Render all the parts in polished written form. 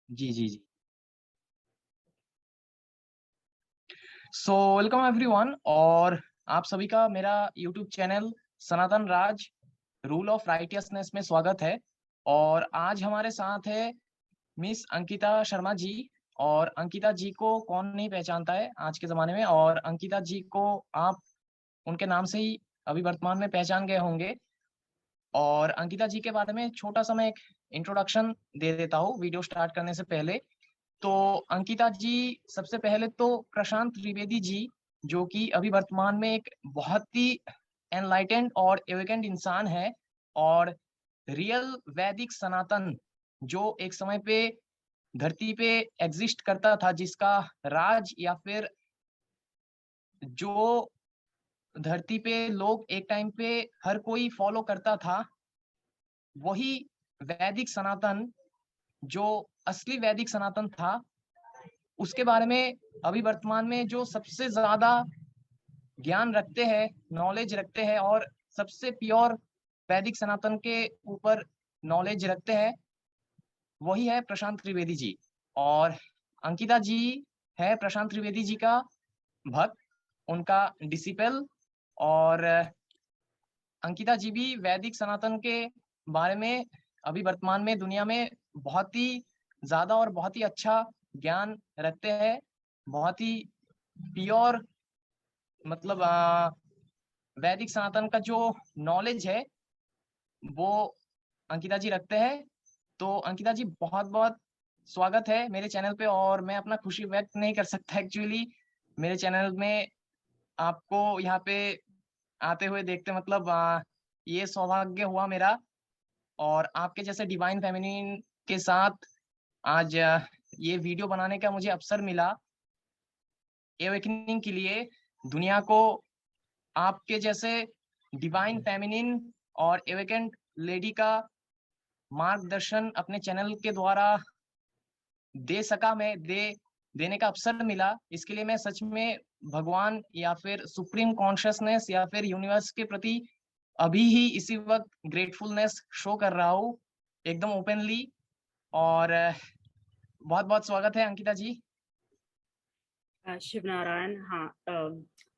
जी जी जी। So welcome everyone, और आप सभी का मेरा YouTube channel Sanatan Raj rule of righteousness में स्वागत है। और आज हमारे साथ है मिस अंकिता शर्मा जी। और अंकिता जी को कौन नहीं पहचानता है आज के ज़माने में, और अंकिता जी को आप उनके नाम से ही अभी वर्तमान में पहचान गए होंगे। और अंकिता जी के बारे में छोटा सा मैं एक इंट्रोडक्शन दे देता हूँ वीडियो स्टार्ट करने से पहले। तो अंकिता जी, सबसे पहले तो प्रशांत त्रिवेदी जी, जो कि अभी वर्तमान में एक बहुत ही एनलाइटेंड और एवेकेंड इंसान है, और रियल वैदिक सनातन जो एक समय पे धरती पे एग्जिस्ट करता था, जिसका राज या फिर जो धरती पे लोग एक टाइम पे हर कोई फॉलो करता था, वही वैदिक सनातन, जो असली वैदिक सनातन था, उसके बारे में अभी वर्तमान में जो सबसे ज्यादा ज्ञान रखते हैं, नॉलेज रखते हैं, और सबसे प्योर वैदिक सनातन के ऊपर नॉलेज रखते हैं, वही है प्रशांत त्रिवेदी जी। और अंकिता जी है प्रशांत त्रिवेदी जी का भक्त, उनका डिसिपल। और अंकिता जी भी वैदिक सनातन के बारे में अभी वर्तमान में दुनिया में बहुत ही ज्यादा और बहुत ही अच्छा ज्ञान रखते हैं। बहुत ही प्योर, मतलब वैदिक सनातन का जो नॉलेज है, वो अंकिता जी रखते हैं। तो अंकिता जी, बहुत बहुत स्वागत है मेरे चैनल पे। और मैं अपना खुशी व्यक्त नहीं कर सकता एक्चुअली, मेरे चैनल में आपको यहाँ पे आते हुए देखते, मतलब ये सौभाग्य हुआ मेरा। और आपके जैसे डिवाइन फेमिनिन के साथ आज ये वीडियो बनाने का मुझे अवसर मिला, एवेकनिंग के लिए दुनिया को आपके जैसे डिवाइन फेमिनिन और एवेकेंट लेडी का मार्गदर्शन अपने चैनल के द्वारा दे सका, मैं देने का अवसर मिला। इसके लिए मैं सच में भगवान या फिर सुप्रीम कॉन्शियसनेस या फिर यूनिवर्स के प्रति अभी ही इसी वक्त ग्रेटफुलनेस शो कर रहा हूँ, एकदम ओपनली। और बहुत बहुत स्वागत है अंकिता जी। शिव नारायण। हाँ,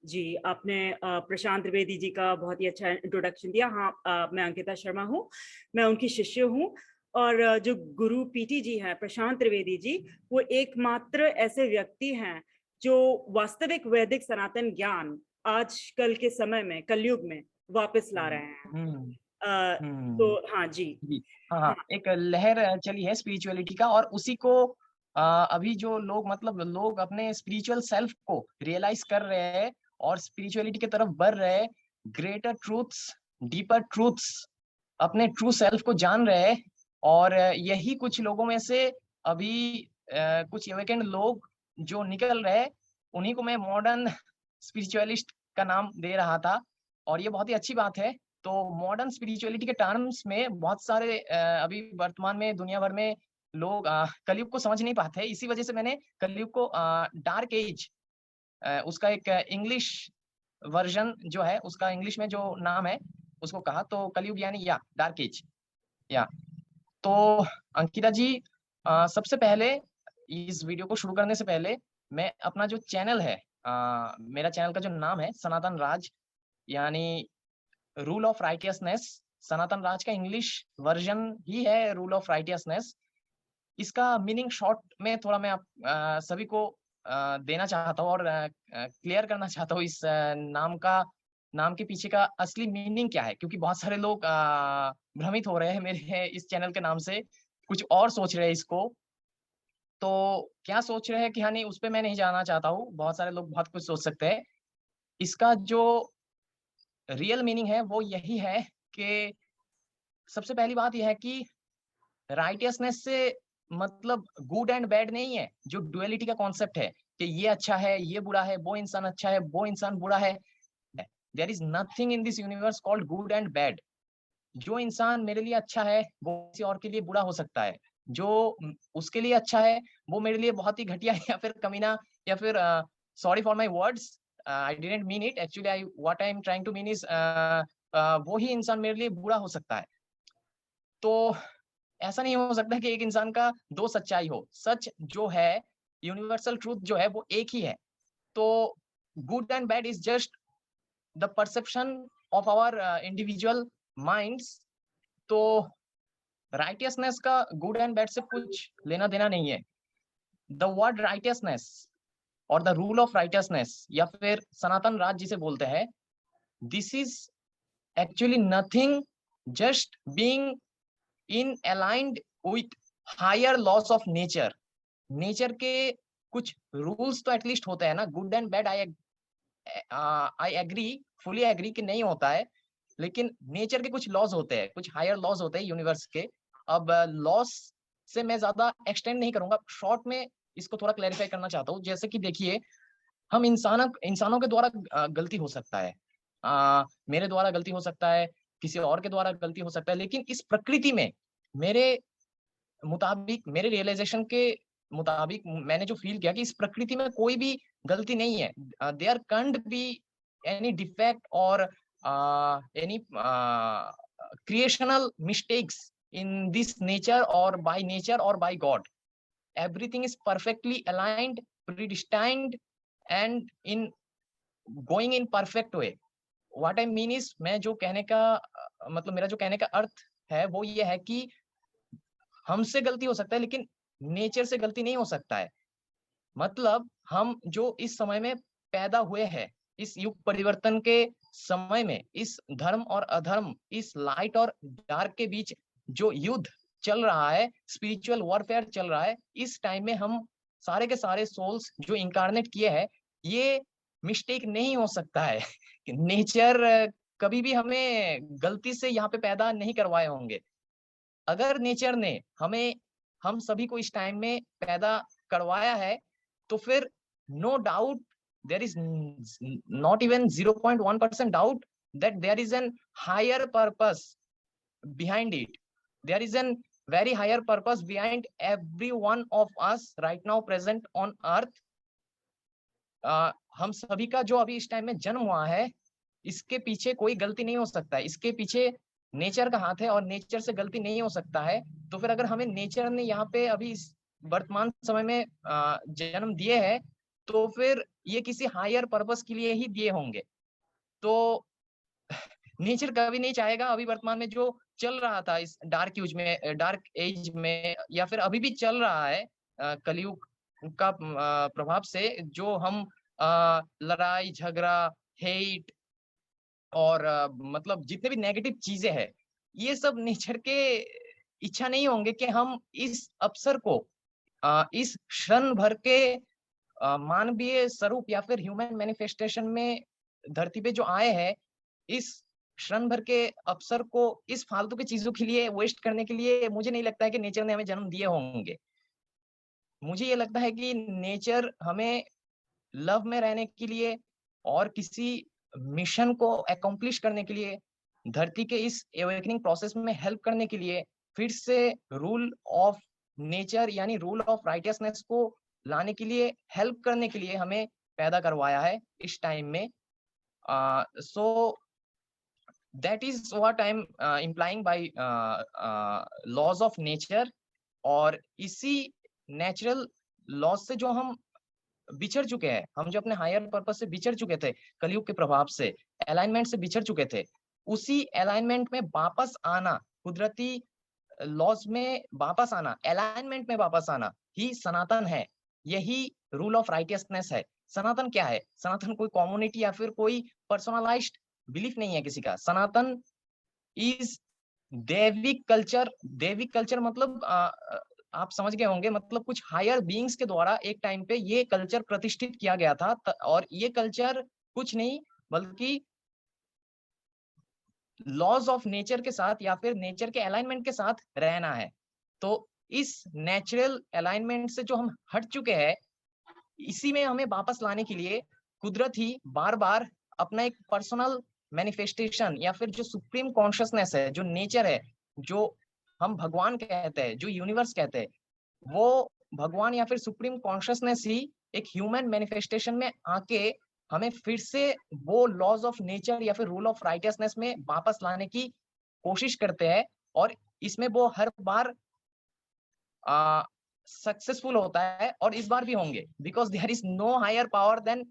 जी आपने प्रशांत त्रिवेदी जी का बहुत ही अच्छा इंट्रोडक्शन दिया। हाँ, मैं अंकिता शर्मा हूँ, मैं उनकी शिष्य हूँ। और जो गुरु पीटी जी हैं प्रशांत त्रिवेदी जी, वो एकमात्र ऐसे व्यक्ति हैं जो वास्तविक वैदिक सनातन ज्ञान आजकल के समय में कलयुग में वापस ला रहे हैं। हम्म तो हम्म। हाँ जी। जी। हाँ हाँ, हाँ एक लहर चली है स्पिरिचुअलिटी का, और उसी को अभी जो लोग, मतलब लोग अपने स्पिरिचुअल सेल्फ को रियलाइज कर रहे हैं और स्पिरिचुअलिटी की तरफ बढ़ रहे हैं। ग्रेटर ट्रूथ्स, डीपर ट्रूथ्स, अपने ट्रू सेल्फ को जान रहे हैं। और यही कुछ लोगों में से अभी कुछ एवेकेंड लोग जो निकल रहे हैं, उन्हीं को मैं मॉडर्न स्पिरिचुअलिस्ट का नाम दे रहा था। और ये बहुत ही अच्छी बात है। तो मॉडर्न स्पिरिचुअलिटी के टर्म्स में बहुत सारे अभी वर्तमान में दुनिया भर में लोग कलयुग को समझ नहीं पाते, इसी वजह से मैंने कलयुग को डार्क एज, उसका एक इंग्लिश वर्जन जो है, उसका इंग्लिश में जो नाम है उसको कहा, तो कलयुग यानी या डार्क एज, या। तो अंकिता जी, सबसे पहले इस वीडियो को शुरू करने से पहले मैं अपना जो चैनल है, मेरा चैनल का जो नाम है सनातन राज, यानी रूल ऑफ राइटियसनेस, सनातन राज का इंग्लिश वर्जन ही है रूल ऑफ राइटियसनेस। इसका मीनिंग शॉर्ट में थोड़ा मैं आप सभी को देना चाहता हूँ, और क्लियर करना चाहता हूँ इस नाम के पीछे का असली मीनिंग क्या है, क्योंकि बहुत सारे लोग भ्रमित हो रहे हैं मेरे इस चैनल के नाम से, कुछ और सोच रहे हैं इसको। तो क्या सोच रहे हैं कि, हाँ नहीं, उस पर मैं नहीं जाना चाहता हूँ। बहुत सारे लोग बहुत कुछ सोच सकते हैं। इसका जो रियल मीनिंग है वो यही है कि सबसे पहली बात यह है कि राइटियसनेस से मतलब गुड एंड बैड नहीं है, जो डुअलिटी का कॉन्सेप्ट है कि ये अच्छा है, ये बुरा है, वो इंसान अच्छा है, वो इंसान बुरा है। There is nothing in this universe called good and bad. जो इंसान मेरे लिए अच्छा है, वो किसी और के लिए बुरा हो सकता है। जो उसके लिए अच्छा है, वो मेरे लिए बहुत ही घटिया या फिर कमीना, या फिर sorry for my words, I didn't mean it actually, I what I am trying to mean is वो ही इंसान मेरे लिए बुरा हो सकता है। तो ऐसा नहीं हो सकता कि एक इंसान का दो सच्चाई हो। सच जो है, यूनिवर्सल ट्रूथ जो है वो एक ही है। तो good and bad is just the perception of our individual minds. तो राइटियसनेस का गुड एंड बैड से कुछ लेना देना नहीं है। द वर्ड राइटियसनेस और द रूल ऑफ राइटियसनेस या फिर सनातन राज जिसे बोलते हैं, this is actually nothing, just being in aligned with higher laws of nature. Nature के कुछ रूल्स तो एटलीस्ट होते हैं ना। Good and bad, I agree, fully agree कि नहीं होता है, लेकिन नेचर के कुछ लॉज होते हैं, कुछ हायर लॉज होते हैं यूनिवर्स के। अब लॉस से मैं ज्यादा एक्सटेंड नहीं करूंगा, शॉर्ट में इसको थोड़ा क्लैरिफाई करना चाहता हूँ। जैसे कि देखिए, हम इंसानों के द्वारा गलती हो सकता है, मेरे द्वारा गलती हो सकता है, किसी और के द्वारा गलती हो सकता है, लेकिन इस प्रकृति में मेरे मुताबिक, मेरे रियलाइजेशन के मुताबिक, मैंने जो फील किया कि इस प्रकृति में कोई भी गलती नहीं है। There can't be any defect और any creational mistakes in this nature और बाय नेचर और by God. Everything is perfectly aligned, predestined and in going in perfect way. What I mean is, मैं जो कहने का मतलब मेरा जो कहने का अर्थ है वो ये है कि हमसे गलती हो सकता है, लेकिन नेचर से गलती नहीं हो सकता है। मतलब हम जो इस समय में पैदा हुए हैं, इस युग परिवर्तन के समय में, इस धर्म और अधर्म, इस लाइट और डार्क के बीच जो युद्ध चल रहा है, स्पिरिचुअल वॉरफेयर चल रहा है, इस टाइम में हम सारे के सारे सोल्स जो इंकारनेट किए हैं, ये मिस्टेक नहीं हो सकता है। नेचर कभी भी हमें गलती से यहाँ पे पैदा नहीं करवाए होंगे। अगर नेचर ने हमें, हम सभी को इस टाइम में पैदा करवाया है, तो फिर no doubt, there is not even 0.1% doubt that there is an higher purpose behind it. There is an very higher purpose behind every one of us right now present on earth. हम सभी का जो अभी इस time में जन्म हुआ है, इसके पीछे कोई गलती नहीं हो सकता है। इसके पीछे नेचर का हाथ है और नेचर से गलती नहीं हो सकता है। तो फिर अगर हमें नेचर ने यहाँ पे अभी इस वर्तमान समय में जन्म दिए है, तो फिर ये किसी हायर पर्पस के लिए ही दिए होंगे। तो नेचर कभी नहीं चाहेगा अभी वर्तमान में जो चल रहा था इस डार्क यूज में, डार्क एज में, या फिर अभी भी चल रहा है कलयुग का प्रभाव से, जो हम लड़ाई झगड़ा, हेट और मतलब जितने भी नेगेटिव चीजें हैं, ये सब नेचर के इच्छा नहीं होंगे कि हम इस अवसर को, इस क्षण भर के मानवीय स्वरूप या फिर ह्यूमन मैनिफेस्टेशन में धरती पे जो आए हैं, इस क्षण भर के अवसर को इस फालतू की चीजों के लिए वेस्ट करने के लिए मुझे नहीं लगता है कि नेचर ने हमें जन्म दिए होंगे। मुझे ये लगता है कि नेचर हमें लव में रहने के लिए और किसी मिशन को अकॉम्प्लिश करने के लिए, धरती के इस एवेकनिंग प्रोसेस में हेल्प करने के लिए, फिर से रूल ऑफ नेचर यानी रूल ऑफ राइटियसनेस को लाने के लिए, हेल्प करने के लिए हमें पैदा करवाया है इस टाइम में। So that is what I am implying by laws of nature. और इसी नेचुरल लॉज से जो हम बिछड़ चुके हैं, हम जो अपने हायर पर्पस से बिछड़ चुके थे, कलयुग के प्रभाव से, अलाइनमेंट से बिछड़ चुके थे, उसी अलाइनमेंट में वापस आना, कुदरती लॉज में वापस आना, अलाइनमेंट में वापस आना ही सनातन है। यही रूल ऑफ राइटियसनेस है। सनातन क्या है? सनातन कोई कम्युनिटी या फिर कोई पर्सनलाइज्ड बिलीफ नहीं है किसी का। सनातन इज दैविक कल्चर। दैविक कल्चर मतलब आप समझ गए होंगे, मतलब कुछ हायर बीइंग्स के द्वारा एक टाइम पे ये कल्चर प्रतिष्ठित किया गया था, और ये कल्चर कुछ नहीं बल्कि लॉज ऑफ नेचर के साथ या फिर नेचर के अलाइनमेंट के साथ रहना है। तो इस नेचुरल अलाइनमेंट से जो हम हट चुके हैं, इसी में हमें वापस लाने के लिए कुदरत ही बार बार अपना एक पर्सनल मैनिफेस्टेशन या फिर जो सुप्रीम कॉन्शियसनेस है, जो नेचर है, जो हम भगवान कहते हैं, जो यूनिवर्स कहते हैं, वो भगवान या फिर सुप्रीम कॉन्शियसनेस ही एक ह्यूमन मैनिफेस्टेशन में आके हमें फिर से वो लॉज ऑफ नेचर या फिर रूल ऑफ राइटियसनेस में वापस लाने की कोशिश करते हैं। और इसमें वो हर बार सक्सेसफुल होता है, और इस बार भी होंगे, because there is no higher power than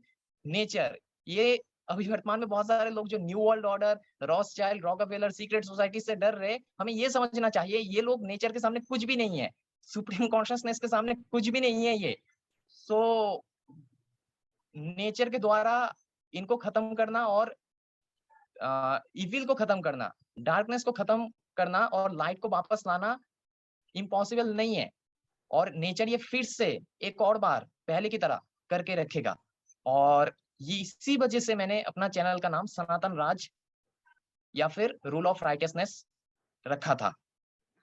nature. ये अभी वर्तमान में बहुत सारे लोग जो new world order, Rothschild, Rockefeller, secret society से डर रहे, हमें ये समझना चाहिए ये लोग नेचर के सामने कुछ भी नहीं है, सुप्रीम कॉन्शियसनेस के सामने कुछ भी नहीं है ये। सो नेचर के द्वारा इनको खत्म करना, और इविल को खत्म करना, डार्कनेस को खत्म करना और लाइट को वापस लाना इम्पॉसिबल नहीं है। और नेचर ये फिर से एक और बार पहले की तरह करके रखेगा। और ये इसी वजह से मैंने अपना चैनल का नाम सनातन राज या फिर रूल ऑफ राइटियसनेस रखा था। हाँ।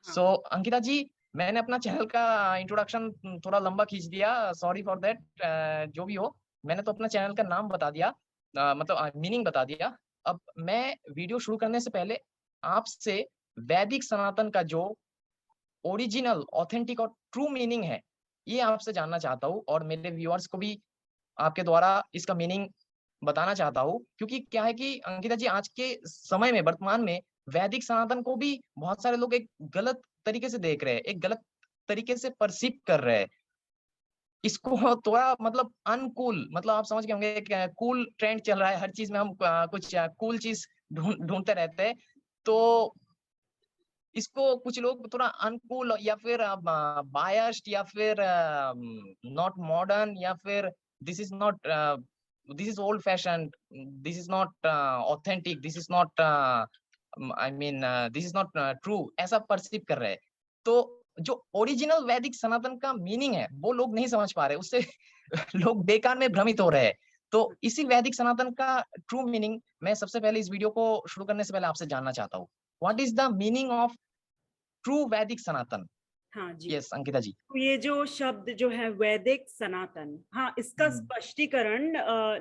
सो अंकिता जी, मैंने अपना चैनल का इंट्रोडक्शन थोड़ा लंबा खींच दिया, सॉरी फॉर दैट। जो भी हो, मैंने तो अपना चैनल का नाम बता दिया, मतलब मीनिंग बता दिया। अब मैं वीडियो शुरू करने से पहले आपसे वैदिक सनातन का जो ओरिजिनल, ऑथेंटिक और ट्रू मीनिंग है, ये आपसे जानना चाहता हूँ, और मेरे व्यूअर्स को भी आपके द्वारा इसका मीनिंग बताना चाहता हूँ। क्योंकि क्या है कि अंकिता जी, आज के समय में, वर्तमान में वैदिक सनातन को भी बहुत सारे लोग एक गलत तरीके से देख रहे हैं, एक गलत तरीके से परसीव कर रहे हैं। इसको थोड़ा मतलब अनकूल, मतलब आप समझ गए होंगे, एक कूल ट्रेंड चल रहा है, हर चीज में हम कुछ कूल चीज ढूंढते रहते हैं। तो इसको कुछ लोग थोड़ा अनकूल या फिर बायस्ड या फिर नॉट मॉडर्न, या फिर this is not, this is old fashion, this is not authentic, this is not, I mean this is not true, ऐसा परसीव कर रहे हैं। तो जो ओरिजिनल वैदिक सनातन का मीनिंग है वो लोग नहीं समझ पा रहे, उससे लोग बेकार में भ्रमित हो रहे हैं। तो इसी वैदिक सनातन का ट्रू मीनिंग मैं सबसे पहले इस वीडियो को शुरू करने से पहले आपसे जानना चाहता हूँ। What is the meaning of true वैदिक सनातन? हाँ जी। यस अंकिता जी। तो ये जो शब्द जो है वैदिक सनातन, हाँ, इसका स्पष्टीकरण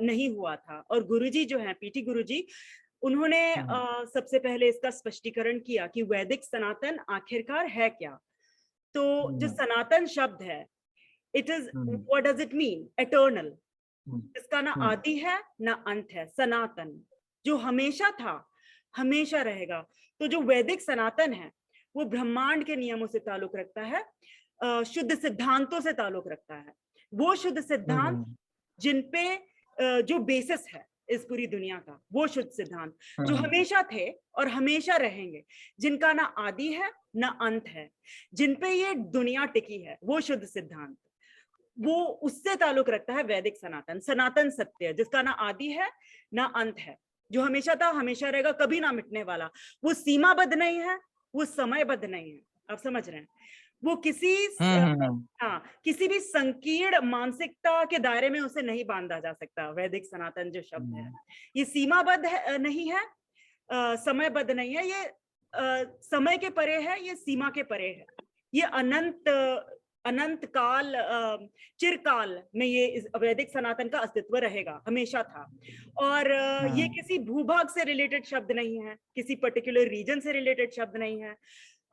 नहीं हुआ था, और गुरुजी जो है, पीटी गुरुजी, उन्होंने सबसे पहले इसका स्पष्टीकरण किया कि वैदिक सनातन आखिरकार है क्या। तो जो सनातन शब्द है, it is, what does it mean? Eternal, इसका ना आदि है ना अंत है। सनातन जो हमेशा था, हमेशा रहेगा। तो जो वैदिक सनातन है वो ब्रह्मांड के नियमों से ताल्लुक रखता है, शुद्ध सिद्धांतों से ताल्लुक रखता है। वो शुद्ध सिद्धांत जिन पे जो बेसिस है इस पूरी दुनिया का, वो शुद्ध सिद्धांत जो हमेशा थे और हमेशा रहेंगे, जिनका ना आदि है ना अंत है, जिन पे ये दुनिया टिकी है, वो शुद्ध सिद्धांत, वो उससे ताल्लुक रखता है वैदिक सनातन। सनातन सत्य जिसका ना आदि है ना अंत है, जो हमेशा था, हमेशा रहेगा, कभी ना मिटने वाला। वो सीमाबद्ध नहीं है, वो समयबद्ध नहीं है। आप समझ रहे हैं? वो किसी भी संकीर्ण मानसिकता के दायरे में उसे नहीं बांधा जा सकता। वैदिक सनातन जो शब्द है, ये सीमाबद्ध नहीं है, समयबद्ध नहीं है, ये समय के परे है, ये सीमा के परे है, ये अनंत काल, चिरकाल में ये वैदिक सनातन का अस्तित्व रहेगा, हमेशा था। और ये किसी भूभाग से रिलेटेड शब्द नहीं है, किसी पर्टिकुलर रीजन से रिलेटेड शब्द नहीं है।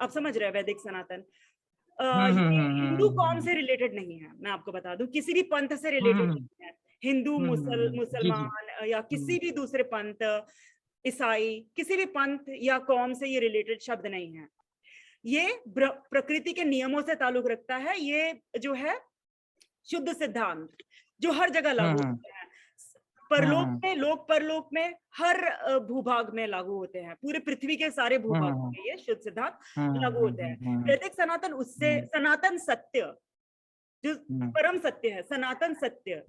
आप समझ रहे हैं? वैदिक सनातन ये हिंदू कौम से रिलेटेड नहीं है, मैं आपको बता दूं, किसी भी पंथ से रिलेटेड नहीं है। हिंदू, मुसलमान या किसी भी दूसरे पंथ, ईसाई, किसी भी पंथ या कौम से ये रिलेटेड शब्द नहीं है। ये प्रकृति के नियमों से ताल्लुक रखता है। ये जो है शुद्ध सिद्धांत जो हर जगह लागू होते हैं, परलोक में, लोक परलोक में, हर भूभाग में लागू होते हैं। पूरे पृथ्वी के सारे भूभागों में ये शुद्ध सिद्धांत लागू होते हैं। वैदिक सनातन उससे, सनातन सत्य जो परम सत्य है, सनातन सत्य,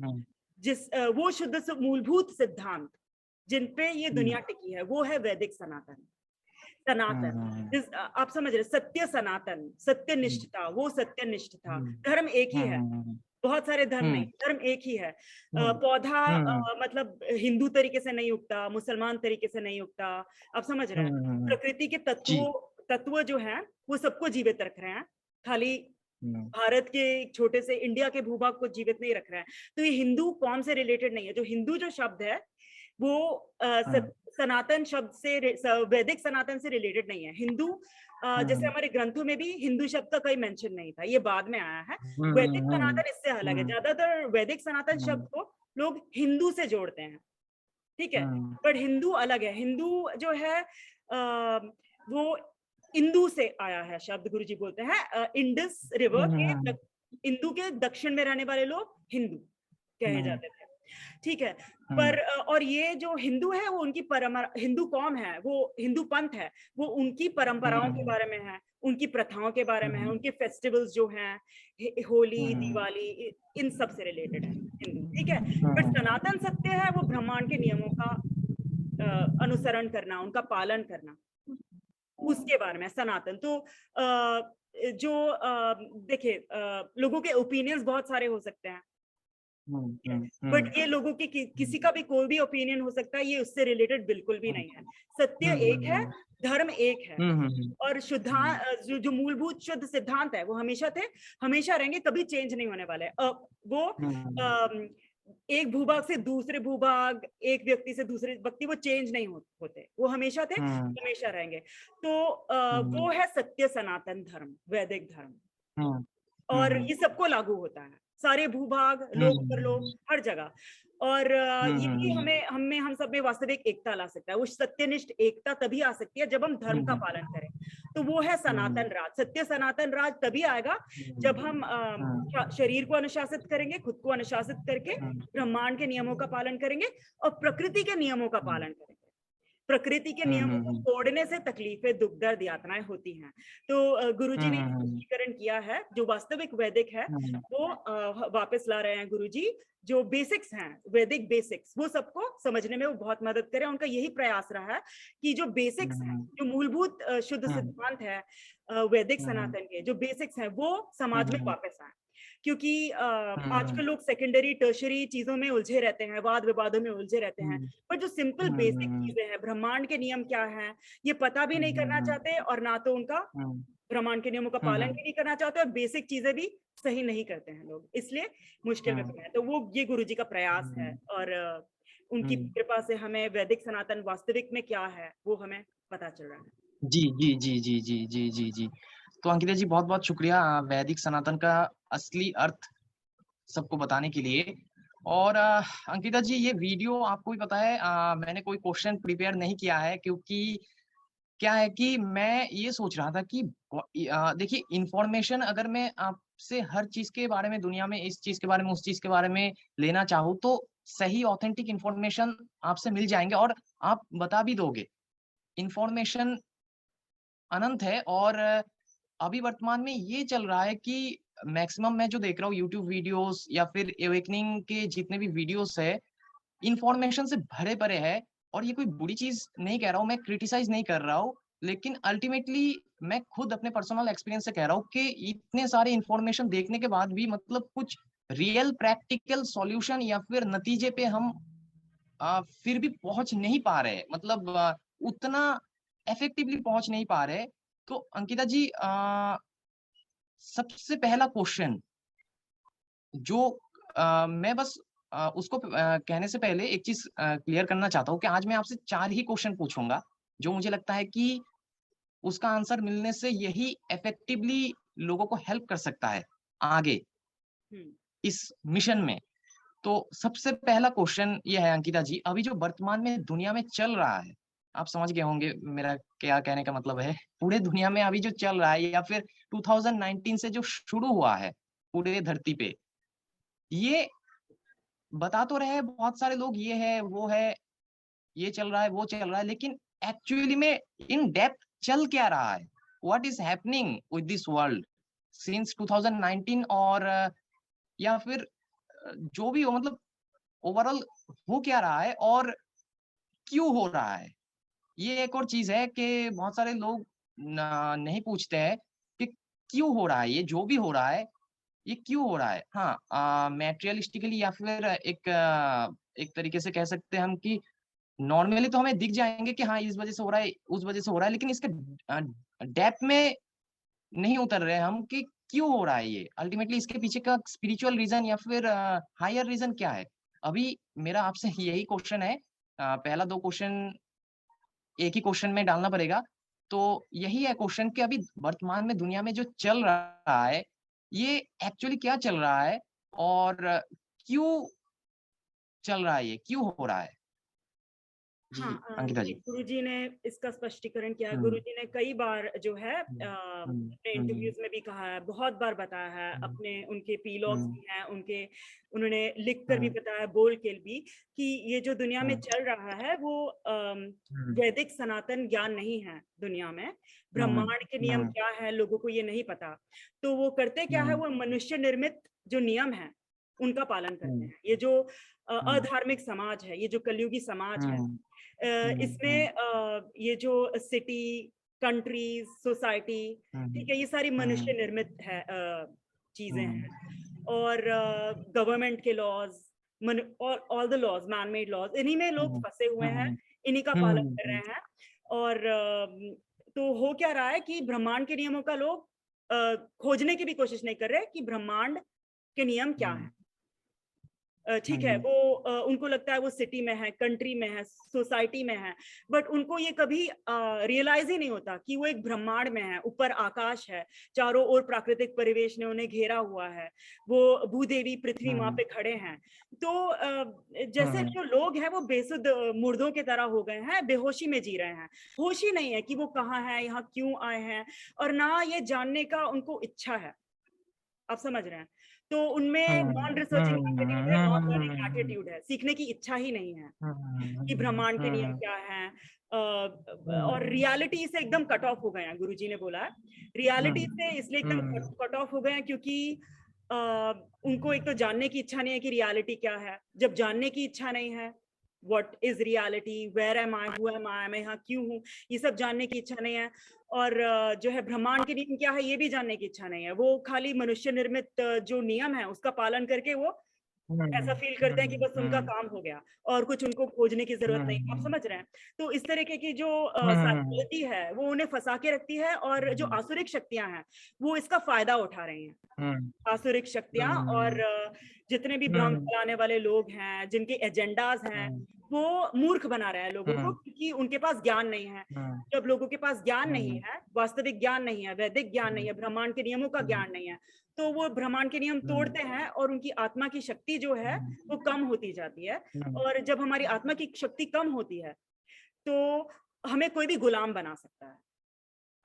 वो शुद्ध मूलभूत सिद्धांत जिन पे ये दुनिया टिकी है, वो है वैदिक सनातन। सनातन, आप समझ रहे, सत्य सनातन, सत्यनिष्ठता, वो सत्यनिष्ठ था। धर्म एक ही है, बहुत सारे धर्म नहीं, धर्म एक ही है। पौधा मतलब हिंदू तरीके से नहीं उगता, मुसलमान तरीके से नहीं उगता। आप समझ रहे हैं? प्रकृति के तत्व जो हैं वो सबको जीवित रख रहे हैं, खाली भारत के छोटे से इंडिया के भूभाग को जीवित नहीं रख रहे हैं। तो ये हिंदू कौम से रिलेटेड नहीं है। जो हिंदू जो शब्द है वो सनातन शब्द से, वैदिक सनातन से रिलेटेड नहीं है। हिंदू जैसे हमारे ग्रंथों में भी हिंदू शब्द का कोई मेंशन नहीं था, ये बाद में आया है। वैदिक सनातन इससे अलग है। ज्यादातर वैदिक सनातन शब्द को लोग हिंदू से जोड़ते हैं, ठीक है, बट हिंदू अलग है। हिंदू जो है वो इंदु से आया है शब्द, गुरुजी बोलते हैं इंडस रिवर के इंदु के दक्षिण में रहने वाले लोग हिंदू कहे जाते थे, ठीक है। पर और ये जो हिंदू है वो उनकी परंपरा, हिंदू कौम है, वो हिंदू पंथ है, वो उनकी परंपराओं के बारे में है, उनकी प्रथाओं के बारे में है, उनके फेस्टिवल्स जो हैं, होली, दिवाली, इन सब से रिलेटेड है हिंदू, ठीक है। पर सनातन सत्य है वो ब्रह्मांड के नियमों का अनुसरण करना, उनका पालन करना, उसके बारे में सनातन। तो जो देखिए लोगों के ओपिनियंस बहुत सारे हो सकते हैं, बट ये लोगों के किसी का भी कोई भी ओपिनियन हो सकता है, ये उससे रिलेटेड बिल्कुल भी नहीं है। सत्य एक है, धर्म एक है, और जो मूलभूत शुद्ध सिद्धांत है वो हमेशा थे, हमेशा रहेंगे, कभी चेंज नहीं होने वाले। वो एक भूभाग से दूसरे भूभाग, एक व्यक्ति से दूसरे व्यक्ति, वो चेंज नहीं होते, वो हमेशा थे, हमेशा रहेंगे। तो वो है सत्य सनातन धर्म, वैदिक धर्म, और ये सबको लागू होता है, सारे भूभाग, लोक परलोक, हर जगह। और यही हम सब में वास्तविक एकता ला सकता है। वो सत्यनिष्ठ एकता तभी आ सकती है जब हम धर्म का पालन करें। तो वो है सनातन राज। सत्य सनातन राज तभी आएगा जब हम शरीर को अनुशासित करेंगे, खुद को अनुशासित करके ब्रह्मांड के नियमों का पालन करेंगे और प्रकृति के नियमों का पालन करेंगे। प्रकृति के नियमों को तोड़ने से तकलीफें, दुख, दर्द, यातनाएं होती हैं। तो गुरुजी ने स्पष्टीकरण किया है, जो वास्तविक वैदिक है वो वापस ला रहे हैं गुरुजी। जो बेसिक्स हैं, वैदिक बेसिक्स, वो सबको समझने में वो बहुत मदद करें। उनका यही प्रयास रहा है कि जो बेसिक्स हैं, जो मूलभूत शुद्ध सिद्धांत है वैदिक सनातन के, जो बेसिक्स हैं वो समाज में वापस आए। क्योंकि आजकल लोग सेकेंडरी टर्शरी चीजों में उलझे रहते हैं, वाद विवादों में उलझे रहते हैं, पर जो सिंपल बेसिक चीजें हैं, ब्रह्मांड के नियम क्या हैं, ये पता भी नहीं करना चाहते, और ना तो उनका ब्रह्मांड के नियमों का पालन भी नहीं करना चाहते, और बेसिक चीजें भी सही नहीं करते हैं लोग, इसलिए मुश्किल में पड़े हैं। तो वो ये गुरुजी का प्रयास है, और उनकी कृपा से हमें वैदिक सनातन वास्तविक में क्या है वो हमें पता चल रहा है। जी, जी, जी, जी, जी, जी, जी, जी। तो अंकिता जी बहुत-बहुत शुक्रिया वैदिक सनातन का असली अर्थ सबको बताने के लिए। और अंकिता जी ये वीडियो आपको भी पता है मैंने कोई क्वेश्चन प्रिपेयर नहीं किया है, क्योंकि क्या है कि मैं ये सोच रहा था कि देखिए इन्फॉर्मेशन अगर मैं आपसे हर चीज़ के बारे में, दुनिया में इस चीज़ के बारे में, उस चीज़ के बारे में लेना चाहूँ तो सही ऑथेंटिक इन्फॉर्मेशन आपसे मिल जाएँगे और आप बता भी दोगे। इन्फॉर्मेशन अनंत है और अभी वर्तमान में ये चल रहा है कि मैक्सिमम मैं जो देख रहा हूँ यूट्यूब वीडियोस या फिर अवेकनिंग के जितने भी वीडियोस है, इन्फॉर्मेशन से भरे पड़े हैं। और ये कोई बुरी चीज़ नहीं कह रहा हूँ, मैं क्रिटिसाइज़ नहीं कर रहा हूँ, लेकिन अल्टीमेटली मैं खुद अपने पर्सनल एक्सपीरियंस से कह रहा हूँ कि इतने सारे इन्फॉर्मेशन देखने के बाद भी मतलब कुछ रियल प्रैक्टिकल सॉल्यूशन या फिर नतीजे पे हम फिर भी पहुँच नहीं पा रहे। मतलब उतना इफेक्टिवली पहुँच नहीं पा रहे। तो अंकिता जी सबसे पहला क्वेश्चन जो मैं बस उसको कहने से पहले एक चीज़ क्लियर करना चाहता हूँ कि आज मैं आपसे 4 ही क्वेश्चन पूछूँगा, जो मुझे लगता है कि उसका आंसर मिलने से यही इफेक्टिवली लोगों को हेल्प कर सकता है आगे इस मिशन में। तो सबसे पहला क्वेश्चन ये है अंकिता जी, अभी जो वर्तमान में दुनिया में चल रहा है, आप समझ गए होंगे मेरा क्या कहने का मतलब है। पूरे दुनिया में अभी जो चल रहा है या फिर 2019 से जो शुरू हुआ है पूरे धरती पे, ये बता तो रहे हैं बहुत सारे लोग ये है, वो है, ये चल रहा है, वो चल रहा है, लेकिन एक्चुअली में इन डेप्थ चल क्या रहा है? What is happening with this world since 2019 और या फिर जो भी हो मतलब ओवरऑल हो क्या रहा है और क्यों हो रहा है? ये एक और चीज़ है कि बहुत सारे लोग नहीं पूछते हैं कि क्यों हो रहा है ये जो भी हो रहा है, ये क्यों हो रहा है? हाँ मटेरियलिस्टिकली या फिर एक तरीके से कह सकते हैं हम कि नॉर्मली तो हमें दिख जाएँगे कि हाँ, इस वज़ह से हो रहा है, उस वज़ह से हो रहा है, लेकिन इसके अ, डेप्थ में नहीं उतर रहे हम कि क्यों हो रहा है ये? अल्टीमेटली इसके पीछे का स्पिरिचुअल रीज़न या फिर हायर रीज़न क्या है? अभी मेरा आपसे यही क्वेश्चन है पहला 2 क्वेश्चन एक ही क्वेश्चन में डालना पड़ेगा। तो यही है क्वेश्चन कि अभी वर्तमान में दुनिया में जो चल रहा है, ये एक्चुअली क्या चल रहा है और क्यों चल रहा है ये? क्यों हो रहा है? जी, हाँ, अंकिता जी, जी। गुरुजी ने इसका स्पष्टीकरण किया है। हुँ, गुरुजी ने कई बार जो है हुँ, हुँ, अपने हुँ, इंटरव्यूज में भी कहा है, बहुत बार बताया है, हुँ, अपने उनके पीलॉग्स हुँ, भी हैं, उनके उन्होंने लिख कर भी हुँ, बताया, बोल के भी, कि ये जो दुनिया में हुँ, चल रहा है वो हुँ, वैदिक सनातन ज्ञान नहीं है दुनिया में। हुँ, ब्रह्मांड के नियम हुँ, क्या है, लोगों को ये नहीं पता। तो वो करते क्या है, हुँ, वो मनुष्य निर्मित जो नियम है, उनका पालन करते हुँ, हैं। ये जो हुँ, अधार्मिक समाज है, ये जो कलयुगी समाज है, हुँ, हुँ, इसमें ये जो सिटी, कंट्रीज, सोसाइटी, हुँ, ठीक है, ये सारी मनुष्य हुँ, निर्मित है चीजें हुँ, हैं। और गवर्नमेंट के laws, all the laws, man made laws, इन्हीं में लोग हुँ, फंसे हुए हैं, हुँ, इन्हीं का पालन हुँ, कर हुँ, रहे हैं। और तो हो क्या रहा है कि ब्रह्मांड के नियमों का लोग खोजने की भी कोशिश नहीं कर रहे कि ब्रह्मांड के नियम क्या हुँ, है। ठीक है, हुँ, वो उनको लगता है वो सिटी में है, कंट्री में है, सोसाइटी में है, बट उनको ये कभी रियलाइज ही नहीं होता कि वो एक ब्रह्मांड में है, ऊपर आकाश है, चारों ओर प्राकृतिक परिवेश ने उन्हें घेरा हुआ है, वो भूदेवी पृथ्वी वहां पे खड़े हैं। तो जैसे हुँ, जो लोग हैं वो बेसुध मुर्दों की तरह हो गए हैं, बेहोशी में जी रहे हैं। होश ही नहीं है कि वो कहाँ है, यहाँ क्यों आए हैं, और ना ये जानने का उनको इच्छा है। आप समझ रहे हैं? तो उनमें नॉन रिसर्चिंग एटीट्यूड है, नॉन लर्निंग एटीट्यूड है, सीखने की इच्छा ही नहीं है कि ब्रह्मांड के नियम क्या हैं। और रियलिटी से एकदम कट ऑफ हो गए हैं, गुरुजी ने बोला है। रियलिटी से इसलिए एकदम कट ऑफ हो गए हैं क्योंकि अ, उनको एक तो जानने की इच्छा नहीं है कि रियलिटी क्या है। जब जानने की इच्छा नहीं है, what is reality, where am I, who am I, मैं यहाँ क्यों हूँ, ये सब जानने की इच्छा नहीं है। और जो है ब्रह्मांड के नियम क्या है, ये भी जानने की इच्छा नहीं है। वो खाली मनुष्य निर्मित जो नियम है उसका पालन करके वो ऐसा फील करते हैं कि बस उनका काम हो गया और कुछ उनको खोजने की जरूरत नहीं। आप समझ रहे हैं? तो इस तरीके की जो साइकोलॉजी है वो उन्हें फंसा के रखती है, और जो आसुरिक शक्तियां हैं वो इसका फायदा उठा रही हैं। आसुरिक शक्तियां और जितने भी भ्रम फैलाने वाले लोग हैं, जिनके एजेंडाज हैं, वो मूर्ख बना रहे हैं लोगों को, क्योंकि उनके पास ज्ञान नहीं है। जब लोगों के पास ज्ञान नहीं है, वास्तविक ज्ञान नहीं है, वैदिक ज्ञान नहीं है, ब्रह्मांड के नियमों का ज्ञान नहीं है, तो वो ब्रह्मांड के नियम तोड़ते हैं और उनकी आत्मा की शक्ति जो है वो कम होती जाती है। और जब हमारी आत्मा की शक्ति कम होती है तो हमें कोई भी गुलाम बना सकता है।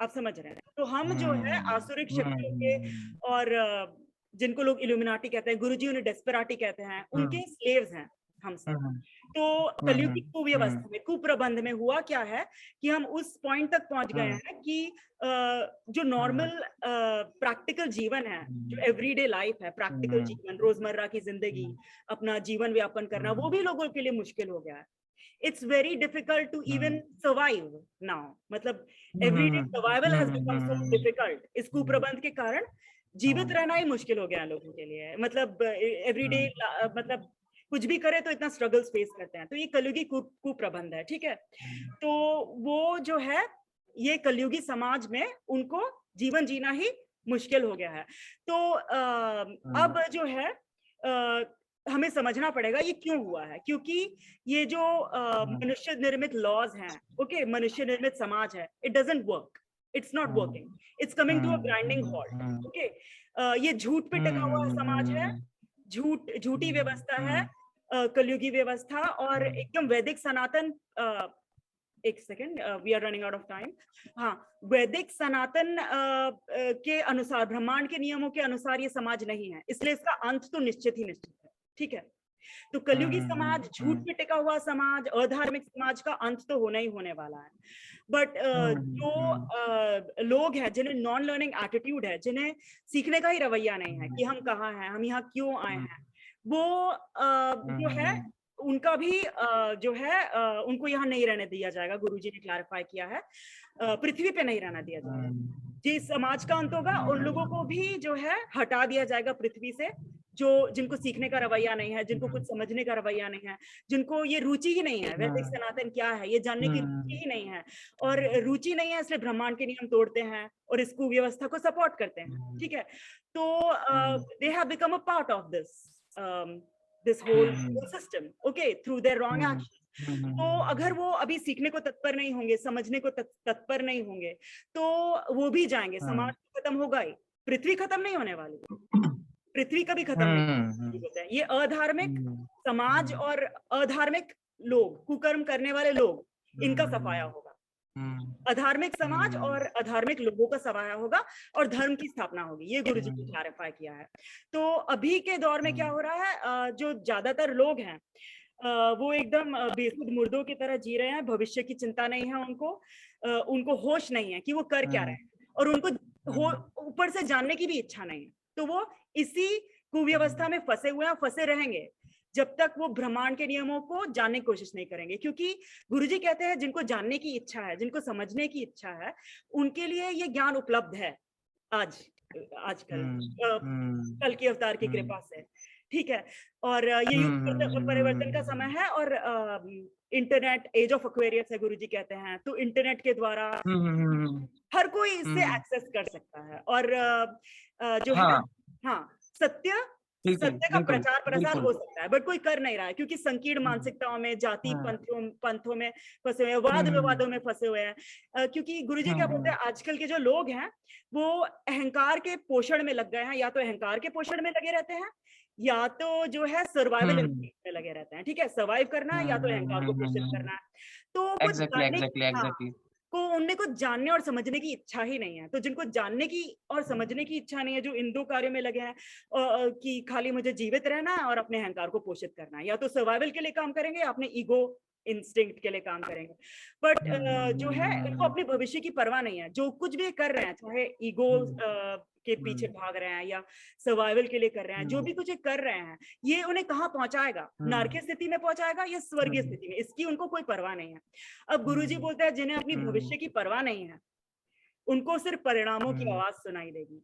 आप समझ रहे हैं? तो हम जो है आसुरिक शक्तियों के, और जिनको लोग इल्यूमिनाटी कहते हैं, गुरुजी उन्हें डेस्पेराटी कहते हैं, उनके स्लेव्स हैं हम सब। तो कलयुगी कुव्यवस्था में, कुप्रबंध में हुआ क्या है कि हम उस पॉइंट तक पहुंच गए हैं कि जो नॉर्मल प्रैक्टिकल जीवन है, जो एवरीडे लाइफ है, प्रैक्टिकल जीवन, रोजमर्रा की जिंदगी, अपना जीवन व्यापन करना, वो भी लोगों के लिए मुश्किल हो गया है। It's very difficult to even survive now. मतलब everyday survival has become so difficult इस कुप्रबंध के कारण। जीवित रहना ही मुश्किल हो गया है लोगों के लिए। मतलब एवरीडे, मतलब कुछ भी करे तो इतना स्ट्रगल्स फेस करते हैं। तो ये कलयुगी कुप्रबंध है, ठीक है। तो वो जो है, ये कलयुगी समाज में उनको जीवन जीना ही मुश्किल हो गया है। तो अब जो है हमें समझना पड़ेगा ये क्यों हुआ है। क्योंकि ये जो मनुष्य निर्मित लॉज हैं, ओके, मनुष्य निर्मित समाज है, it doesn't work, it's not working, it's coming to a grinding halt. Okay, ये झूठ पे टिका हुआ समाज है, झूठी व्यवस्था है, कलयुगी व्यवस्था, और एकदम वैदिक सनातन एक second, we are running out of time. हाँ, वैदिक सनातन के अनुसार, ब्रह्मांड के नियमों के अनुसार ये समाज नहीं है, इसलिए इसका अंत तो निश्चित ही निश्चित है, ठीक है। तो कलयुगी समाज, झूठ पे टिका हुआ समाज, अधार्मिक समाज का अंत तो होना ही होने वाला है। बट जो लोग हैं जिन्हें नॉन लर्निंग एटीट्यूड है, जिन्हें सीखने का ही रवैया नहीं है कि हम कहाँ हैं, हम यहाँ क्यों आए हैं, वो जो है उनका भी जो है उनको यहाँ नहीं रहने दिया जाएगा। गुरुजी ने क्लैरिफाई किया है, पृथ्वी पे नहीं रहना दिया जाएगा। जिस समाज का अंत होगा उन लोगों को भी जो है हटा दिया जाएगा पृथ्वी से, जो जिनको सीखने का रवैया नहीं है, जिनको कुछ समझने का रवैया नहीं है, जिनको ये रुचि ही नहीं है, वैदिक सनातन क्या है ये जानने की रुचि ही नहीं है। और रुचि नहीं है इसलिए ब्रह्मांड के नियम तोड़ते हैं और इस कुव्यवस्था को सपोर्ट करते हैं, ठीक है। तो they have become a part of this whole system, okay, through their wrong action. तो अगर वो अभी सीखने को तत्पर नहीं होंगे, समझने को तत्पर नहीं होंगे, तो वो भी जाएंगे। समाज खत्म होगा ही, पृथ्वी खत्म नहीं होने वाली, पृथ्वी कभी खत्म नहीं होता है। ये अधार्मिक समाज और अधार्मिक लोग, कुकर्म करने वाले लोग, इनका सफाया होगा। अधार्मिक समाज और अधार्मिक लोगों का सफाया होगा और धर्म की स्थापना होगी। ये गुरुजी ने क्लैरिफाई किया है। तो अभी के दौर में क्या हो रहा है, जो ज्यादातर लोग हैं वो एकदम बेसुध मुर्दों की तरह जी रहे हैं। भविष्य की चिंता नहीं है उनको, उनको होश नहीं है कि वो कर क्या रहे हैं, और उनको ऊपर से जानने की भी इच्छा नहीं है। तो वो इसी कुव्यवस्था में फंसे हुए हैं, फंसे रहेंगे जब तक वो ब्रह्मांड के नियमों को जानने की कोशिश नहीं करेंगे। क्योंकि गुरुजी कहते हैं जिनको जानने की इच्छा है, जिनको समझने की इच्छा है, उनके लिए ये ज्ञान उपलब्ध है आजकल कल की अवतार की कृपा से। ठीक है, और ये युग परिवर्तन का समय है, और इंटरनेट एज ऑफ एक्वेरियस है गुरुजी कहते हैं। तो इंटरनेट के द्वारा हर कोई इससे एक्सेस कर सकता है, और जो है हाँ सत्य का प्रचार प्रसार हो सकता है, बट कोई कर नहीं रहा है क्योंकि संकीर्ण मानसिकताओं में, जाति पंथों में फंसे हुए हैं, वाद विवादों में फंसे हुए हैं। क्योंकि गुरुजी क्या बोलते हैं, आजकल के जो लोग हैं वो अहंकार के पोषण में लग गए हैं, या तो अहंकार के पोषण में लगे रहते हैं, या तो जो है सर्वाइवल में लगे रहते हैं। ठीक है, सर्वाइव करना है या तो अहंकार को पोषित करना है। तो कुछ जानने को उन्हें कुछ जानने और समझने की इच्छा ही नहीं है। तो जिनको जानने की और समझने की इच्छा नहीं है, जो इन दो कार्यों में लगे हैं कि खाली मुझे जीवित रहना है और अपने अहंकार को पोषित करना है, या तो सर्वाइवल के लिए काम करेंगे या अपने ईगो इंस्टिंक्ट के लिए काम करेंगे। बट जो है इनको अपने भविष्य की परवाह नहीं है। जो कुछ भी कर रहे हैं, चाहे ईगो के पीछे भाग रहे हैं या सर्वाइवल के लिए कर रहे हैं, जो भी कुछ कर रहे हैं, ये उन्हें कहाँ पहुंचाएगा, नारकीय स्थिति में पहुंचाएगा या स्वर्गीय स्थिति में, इसकी उनको कोई परवाह नहीं है। अब गुरुजी बोलते हैं जिन्हें अपनी भविष्य की परवाह नहीं है, उनको सिर्फ परिणामों की आवाज सुनाई देगी।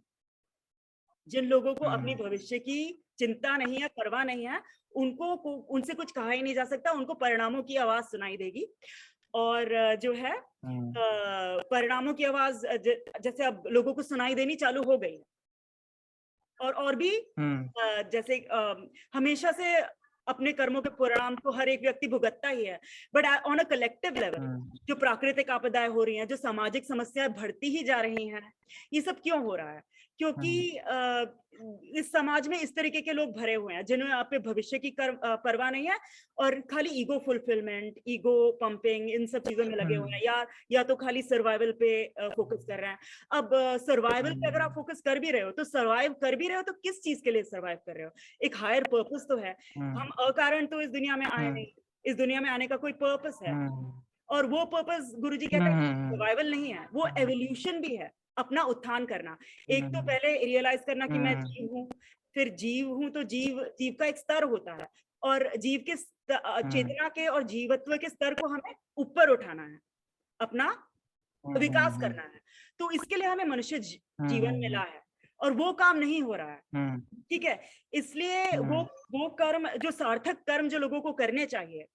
जिन लोगों को अपनी भविष्य की चिंता नहीं है, परवाह नहीं है, उनसे कुछ कहा ही नहीं जा सकता, उनको परिणामों की आवाज सुनाई देगी। और जो है परिणामों की आवाज जैसे अब लोगों को सुनाई देनी चालू हो गई, और भी जैसे हमेशा से अपने कर्मों के परिणाम को हर एक व्यक्ति भुगतता ही है, but on a collective level जो प्राकृतिक आपदाएं हो रही हैं, जो सामाजिक समस्याएं बढ़ती ही जा रही हैं, ये सब क्यों हो रहा है? क्योंकि इस समाज में इस तरीके के लोग भरे हुए हैं जिन्हें आप पे भविष्य की परवाह नहीं है और खाली ईगो फुलफिलमेंट, ईगो पंपिंग, इन सब चीजों में लगे हुए हैं, या तो खाली सर्वाइवल पे फोकस कर रहे हैं। अब सर्वाइवल पे अगर आप फोकस कर भी रहे हो, तो सर्वाइव कर भी रहे हो तो किस चीज के लिए सर्वाइव कर रहे हो? एक हायर पर्पस तो है। हम अकारण तो इस दुनिया में आए नहीं, इस दुनिया में आने का कोई पर्पस है, और वो पर्पस गुरुजी कहते हैं सर्वाइवल नहीं है, वो एवोल्यूशन भी है, अपना उत्थान करना। एक तो पहले रियलाइज करना कि मैं जीव हूँ, फिर जीव हूँ तो जीव का एक स्तर होता है, और जीव के चेतना के और जीवत्व के स्तर को हमें ऊपर उठाना है, अपना विकास करना है। तो इसके लिए हमें मनुष्य जीवन मिला है, और वो काम नहीं हो रहा है। ठीक है, इसलिए वो कर्म, जो सार्थक कर्म जो लोगों को करने चाहिए,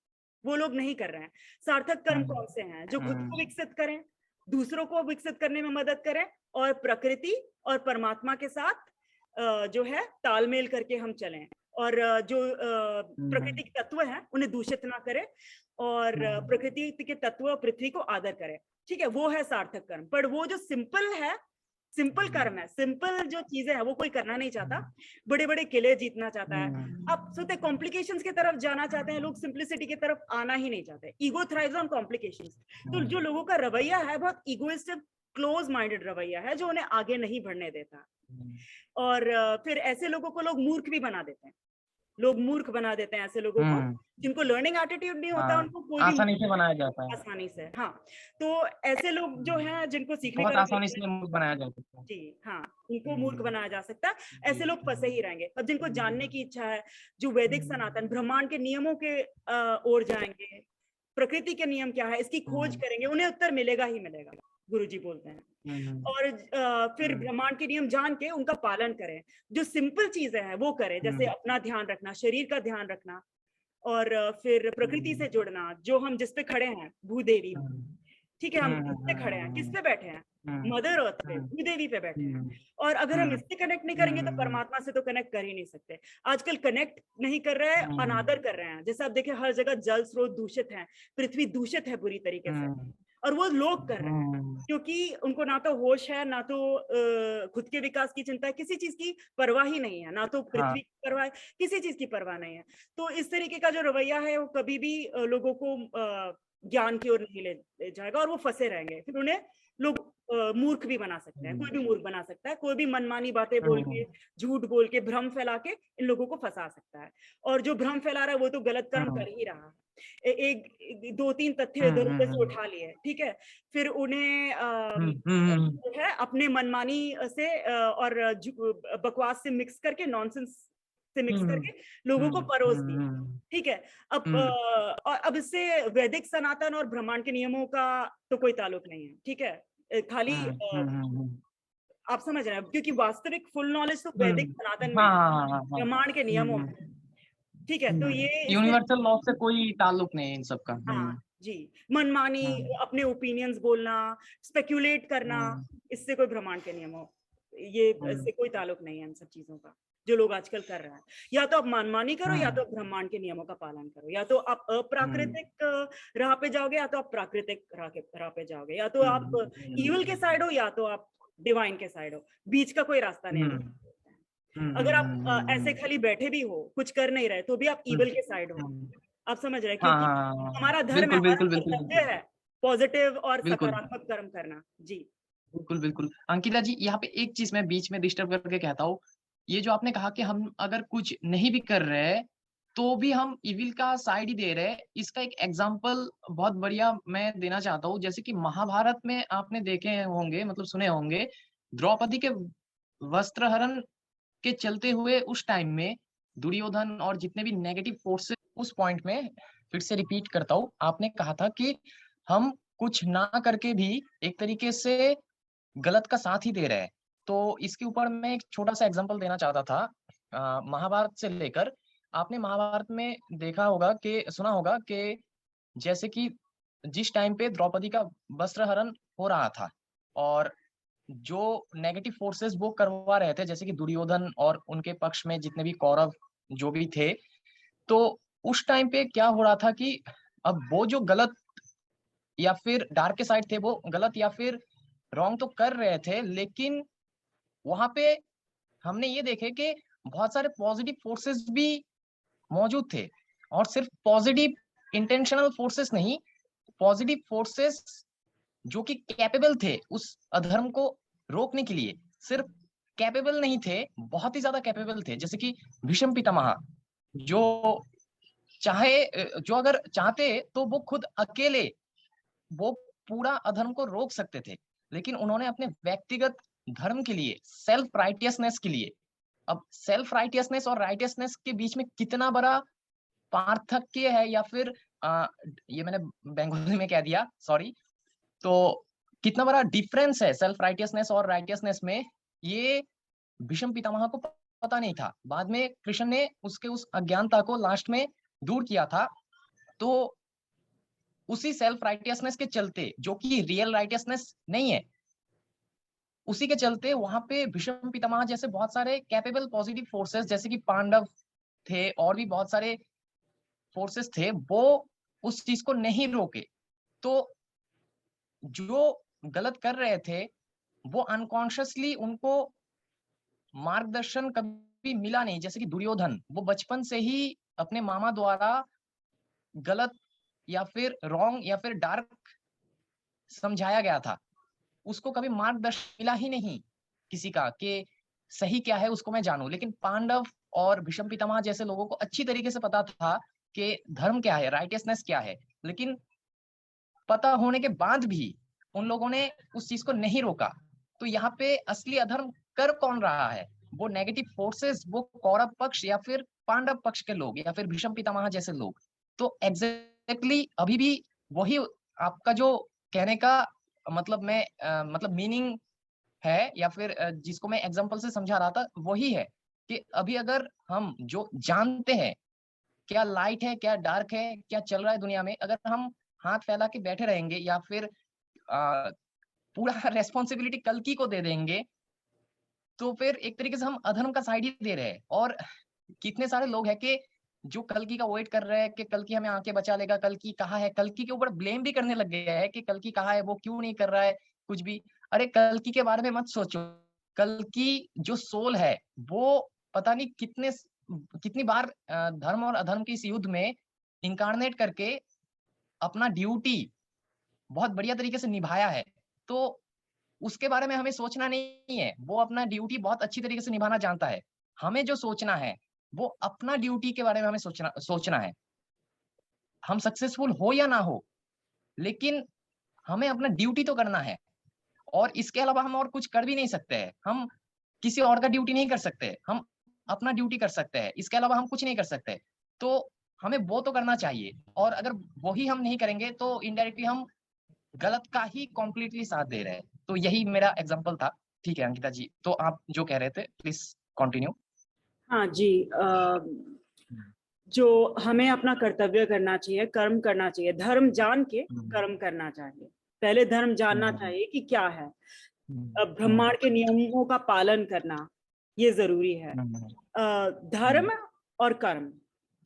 वो लोग नहीं कर रहे हैं। सार्थक कर्म कौन से हैं? जो खुद को विकसित करें, दूसरों को विकसित करने में मदद करें, और प्रकृति और परमात्मा के साथ जो है तालमेल करके हम चलें, और जो प्रकृति के तत्व हैं उन्हें दूषित ना करें, और प्रकृति के तत्व पृथ्वी को आदर करें। ठीक है, वो है सार्थक कर्म। पर वो जो सिंपल कर्म है, सिंपल जो चीजें हैं वो कोई करना नहीं चाहता। बड़े बड़े किले जीतना चाहता है, अब सोचते कॉम्प्लिकेशंस की तरफ जाना चाहते हैं लोग, सिंप्लिसिटी की तरफ आना ही नहीं चाहते। Ego thrives on complications. तो जो लोगों का रवैया है बहुत ईगोइस्टिक, क्लोज माइंडेड रवैया है, जो उन्हें आगे नहीं बढ़ने देता। और फिर ऐसे लोगों को लोग मूर्ख भी बना देते हैं। लोग मूर्ख बना देते हैं ऐसे लोगों को, जिनको लर्निंग एटीट्यूड नहीं होता, उनको कोई आसानी से बनाया जाता है, आसानी से। हाँ, तो ऐसे लोग जो हैं जिनको सीखने बहुत आसानी से मूर्ख बनाया जा सकता है। जी हाँ, उनको मूर्ख बनाया जा सकता है। ऐसे लोग फंसे ही रहेंगे। अब जिनको जानने की इच्छा है, जो वैदिक सनातन ब्रह्मांड के नियमों के ओर जाएंगे, प्रकृति के नियम क्या है इसकी खोज करेंगे, उन्हें उत्तर मिलेगा ही मिलेगा, गुरुजी बोलते हैं। और फिर ब्रह्मांड के नियम जान के उनका पालन करें। जो सिंपल चीजें हैं वो करें, जैसे अपना ध्यान रखना, शरीर का ध्यान रखना, और फिर प्रकृति से जुड़ना। जो हम जिस पे खड़े हैं, भूदेवी, ठीक है, हम किस पे खड़े हैं, किस पे बैठे हैं? मदर अर्थ पे, भूदेवी पे बैठे हैं। और अगर हम इससे कनेक्ट नहीं करेंगे तो परमात्मा से तो कनेक्ट कर ही नहीं सकते। आजकल कनेक्ट नहीं कर रहे हैं, अनादर कर रहे हैं। जैसे आप देखें हर जगह जल स्रोत दूषित है, पृथ्वी दूषित है बुरी तरीके से, और वो लोग कर रहे हैं क्योंकि उनको ना तो होश है, ना तो खुद के विकास की चिंता है, किसी चीज की परवाह ही नहीं है, ना तो पृथ्वी की परवाह है, किसी चीज की परवाह नहीं है। तो इस तरीके का जो रवैया है वो कभी भी लोगों को ज्ञान की ओर नहीं ले जाएगा और वो फंसे रहेंगे। फिर उन्हें लोग मूर्ख भी बना सकते हैं, कोई भी मूर्ख बना सकता है, कोई भी मनमानी बातें बोल के, झूठ बोल के, भ्रम फैला के इन लोगों को फंसा सकता है। और जो भ्रम फैला रहा है वो तो गलत कर्म कर ही रहा है। एक दो तीन तथ्य इधर उधर से उठा लिए, ठीक है, फिर उन्हें जो है अपने मनमानी से और बकवास से मिक्स करके, नॉनसेंस से मिक्स करके लोगों को परोस दिया, ठीक है। अब इससे वैदिक, सनातन और ब्रह्मांड के नियमों का तो कोई ताल्लुक नहीं है, ठीक है। खाली आप समझ रहे हैं, क्योंकि वास्तविक फुल नॉलेज तो वैदिक, सनातन में है, ब्रह्मांड के नियमों में, ठीक है। तो ये यूनिवर्सल लॉ से कोई ताल्लुक नहीं है इन सब का। हाँ जी, मनमानी अपने ओपिनियंस बोलना, स्पेक्युलेट करना, इससे कोई ब्रह्मांड के नियमों, ये इससे कोई ताल्लुक नहीं है इन सब चीजों का जो लोग आजकल कर रहे हैं। या तो आप मनमानी करो, या तो ब्रह्मांड के नियमों का पालन करो, या तो आप अप्राकृतिक राह पे जाओगे, या तो आप प्राकृतिक राह पे जाओगे, या तो आप इविल के साइड हो, या तो आप डिवाइन के साइड हो, बीच का कोई रास्ता नहीं है। अगर आप ऐसे खाली बैठे भी हो, कुछ कर नहीं रहे, तो भी आप इविल के साइड हो। आप समझ रहे हैं, क्योंकि हमारा धर्म है, हमारा कर्तव्य है पॉजिटिव और सकारात्मक कर्म करना। जी बिल्कुल बिल्कुल। अंकिता जी, यहाँ पे एक चीज मैं बीच में डिस्टर्ब करके कहता हूँ, ये जो आपने कहा कि हम अगर कुछ नहीं भी कर रहे हैं तो भी हम इविल का साइड ही दे रहे हैं, इसका एक एग्जांपल बहुत बढ़िया मैं देना चाहता हूँ। जैसे कि महाभारत में आपने देखे होंगे, मतलब सुने होंगे, द्रौपदी के वस्त्रहरण के चलते हुए उस टाइम में दुर्योधन और जितने भी नेगेटिव फोर्सेस, उस पॉइंट में फिर से रिपीट करता हूँ, आपने कहा था कि हम कुछ ना करके भी एक तरीके से गलत का साथ ही दे रहे हैं। तो इसके ऊपर मैं एक छोटा सा एग्जांपल देना चाहता था। महाभारत से लेकर, आपने महाभारत में देखा होगा कि सुना होगा कि जैसे कि जिस टाइम पे द्रौपदी का वस्त्र हरण हो रहा था और जो नेगेटिव फोर्सेस वो करवा रहे थे, जैसे कि दुर्योधन और उनके पक्ष में जितने भी कौरव जो भी थे, तो उस टाइम पे क्या हो रहा था कि अब वो जो गलत या फिर डार्क के साइड थे, वो गलत या फिर रॉन्ग तो कर रहे थे, लेकिन वहां पे हमने ये देखे कि बहुत सारे पॉजिटिव फोर्सेस भी मौजूद थे। और सिर्फ पॉजिटिव इंटेंशनल फोर्सेस नहीं, पॉजिटिव फोर्सेस जो कि कैपेबल थे उस अधर्म को रोकने के लिए, सिर्फ कैपेबल नहीं थे, बहुत ही ज्यादा कैपेबल थे। जैसे कि भीष्म पितामह, जो जो अगर चाहते तो वो खुद अकेले वो पूरा अधर्म को रोक सकते थे, लेकिन उन्होंने अपने व्यक्तिगत धर्म के लिए, सेल्फ राइटियसनेस के लिए, अब सेल्फ राइटियसनेस और राइटियसनेस के बीच में कितना बड़ा पार्थक्य है, या फिर ये मैंने बंगाली में कह दिया, सॉरी, तो कितना बड़ा डिफरेंस है सेल्फ राइटियसनेस और राइटियसनेस में, ये भीष्म पितामह को पता नहीं था। बाद में कृष्ण ने उसके उस अज्ञानता को लास्ट में दूर किया था। तो उसी सेल्फ राइटियसनेस के चलते, जो कि रियल राइटियसनेस नहीं है, उसी के चलते वहां पे भीष्म पितामह जैसे बहुत सारे कैपेबल पॉजिटिव फोर्सेस, जैसे कि पांडव थे और भी बहुत सारे फोर्सेस थे, वो उस चीज को नहीं रोके। तो जो गलत कर रहे थे वो अनकॉन्शियसली उनको मार्गदर्शन कभी मिला नहीं। जैसे कि दुर्योधन, वो बचपन से ही अपने मामा द्वारा गलत या फिर रॉन्ग या फिर डार्क समझाया गया था, उसको कभी मार्गदर्शन मिला ही नहीं किसी का कि सही क्या है उसको मैं जानूं। लेकिन पांडव और भीष्म पितामह जैसे लोगों को अच्छी तरीके से पता था कि धर्म क्या है, राइटियसनेस क्या है, लेकिन पता होने के बाद भी उन लोगों ने उस चीज को नहीं रोका। तो यहाँ पे असली अधर्म कर कौन रहा है? वो नेगेटिव फोर्सेस, वो कौरव पक्ष या फिर पांडव पक्ष के लोग या फिर भीष्म पितामह जैसे लोग। तो एग्जैक्टली अभी भी वही आपका जो कहने का मतलब मैं मतलब मीनिंग है, या फिर जिसको मैं एग्जांपल से समझा रहा था, वही है कि अभी अगर हम जो जानते हैं क्या लाइट है, क्या डार्क है, क्या चल रहा है दुनिया में, अगर हम हाथ फैला के बैठे रहेंगे या फिर पूरा रेस्पॉन्सिबिलिटी कल्कि को दे देंगे, तो फिर एक तरीके से हम अधर्म का साइड ही दे रहे हैं। और कितने सारे लोग हैं कि जो कल्कि का वेट कर रहे हैं कि कल्कि हमें आके बचा लेगा, कल्कि कहाँ है, कल्कि के ऊपर ब्लेम भी करने लग गया है कि कल्कि कहाँ है, वो क्यों नहीं कर रहा है कुछ भी। अरे कल्कि के बारे में मत सोचो, कल्कि जो सोल है वो पता नहीं कितनी बार धर्म और अधर्म के इस युद्ध में इनकार्नेट करके अपना ड्यूटी बहुत बढ़िया तरीके से निभाया है। तो उसके बारे में हमें सोचना नहीं है, वो अपना ड्यूटी बहुत अच्छी तरीके से निभाना जानता है। हमें जो सोचना है, वो अपना ड्यूटी के बारे में हमें सोचना सोचना है। हम सक्सेसफुल हो या ना हो, लेकिन हमें अपना ड्यूटी तो करना है और इसके अलावा हम और कुछ कर भी नहीं सकते हैं। हम किसी और का ड्यूटी नहीं कर सकते, हम अपना ड्यूटी कर सकते हैं, इसके अलावा हम कुछ नहीं कर सकते। तो हमें वो तो करना चाहिए और अगर वही हम नहीं करेंगे तो इनडायरेक्टली हम गलत का ही कंप्लीटली साथ दे रहे हैं। तो यही मेरा एग्जांपल था। ठीक है अंकिता जी, तो आप जो कह रहे थे प्लीज कंटिन्यू। हाँ जी, जो हमें अपना कर्तव्य करना चाहिए, कर्म करना चाहिए, धर्म जान के कर्म करना चाहिए। पहले धर्म जानना चाहिए कि क्या है। ब्रह्मांड के नियमों का पालन करना ये जरूरी है। धर्म और कर्म,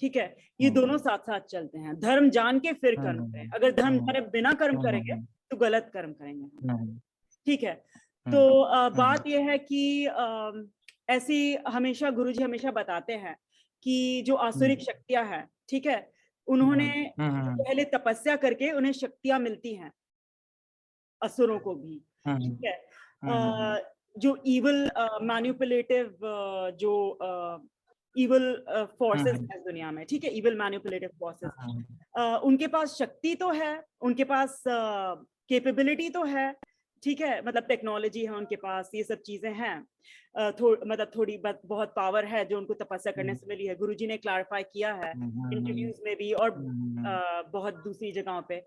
ठीक है, ये दोनों साथ साथ चलते हैं। धर्म जान के फिर कर्म करें। अगर धर्म जाने बिना कर्म करेंगे तो गलत कर्म करेंगे, ठीक है। तो बात यह है कि ऐसी हमेशा गुरुजी हमेशा बताते हैं कि जो आसुरिक शक्तियां हैं, ठीक है, उन्होंने पहले तपस्या करके उन्हें शक्तियां मिलती हैं, असुरों को भी, ठीक है। जो इवल मैनिपुलेटिव जो इवल फोर्सेस है दुनिया में, ठीक है, इवल मैनिपुलेटिव फोर्सेस, उनके पास शक्ति तो है, उनके पास कैपेबिलिटी तो है, ठीक है, मतलब टेक्नोलॉजी है उनके पास, ये सब चीजें हैं, मतलब थोड़ी बहुत पावर है जो उनको तपस्या करने से मिली है। गुरुजी ने क्लैरिफाई किया है इंटरव्यूज में भी और बहुत दूसरी जगहों पे।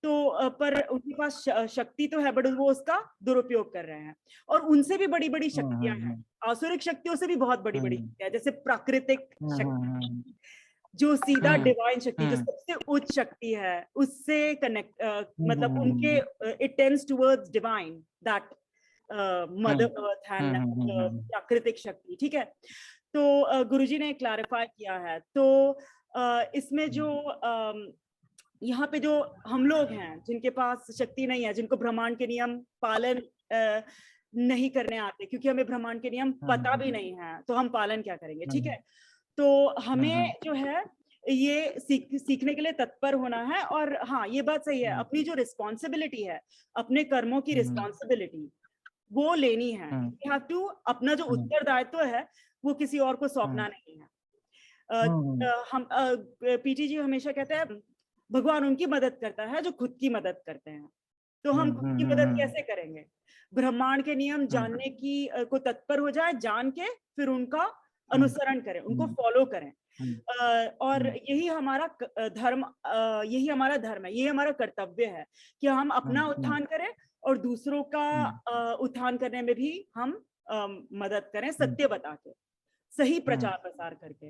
तो पर उनके पास शक्ति तो है, बट वो उसका दुरुपयोग कर रहे हैं। और उनसे भी बड़ी बड़ी शक्तियां हैं, आसुरिक शक्तियों से भी बहुत बड़ी बड़ी शक्तियां, जैसे प्राकृतिक शक्ति, जो सीधा डिवाइन शक्ति, जो सबसे उच्च शक्ति है, उससे कनेक्ट, मतलब उनके it tends towards divine, that mother earth and प्राकृतिक शक्ति, ठीक है। तो गुरुजी ने क्लैरिफाई किया है। तो इसमें जो यहाँ पे जो हम लोग हैं जिनके पास शक्ति नहीं है, जिनको ब्रह्मांड के नियम पालन नहीं करने आते, क्योंकि हमें ब्रह्मांड के नियम पता भी नहीं है, तो हम पालन क्या करेंगे, ठीक है। तो हमें जो है ये सीखने के लिए तत्पर होना है। और हाँ, ये बात सही है, अपनी जो रिस्पॉन्सिबिलिटी है, अपने कर्मों की रिस्पॉन्सिबिलिटी वो लेनी है। वी हैव टू, अपना जो उत्तरदायित्व है वो किसी और को सौंपना नहीं है। हम पीटी जी हमेशा कहते हैं भगवान उनकी मदद करता है जो खुद की मदद करते हैं। तो हम खुद की मदद कैसे करेंगे? ब्रह्मांड के नियम जानने की को तत्पर हो जाए, जान के फिर उनका अनुसरण करें, उनको फॉलो करें। और यही हमारा धर्म, यही हमारा धर्म है, यही हमारा कर्तव्य है कि हम अपना उत्थान करें और दूसरों का उत्थान करने में भी हम मदद करें, सत्य बता के, सही प्रचार प्रसार करके,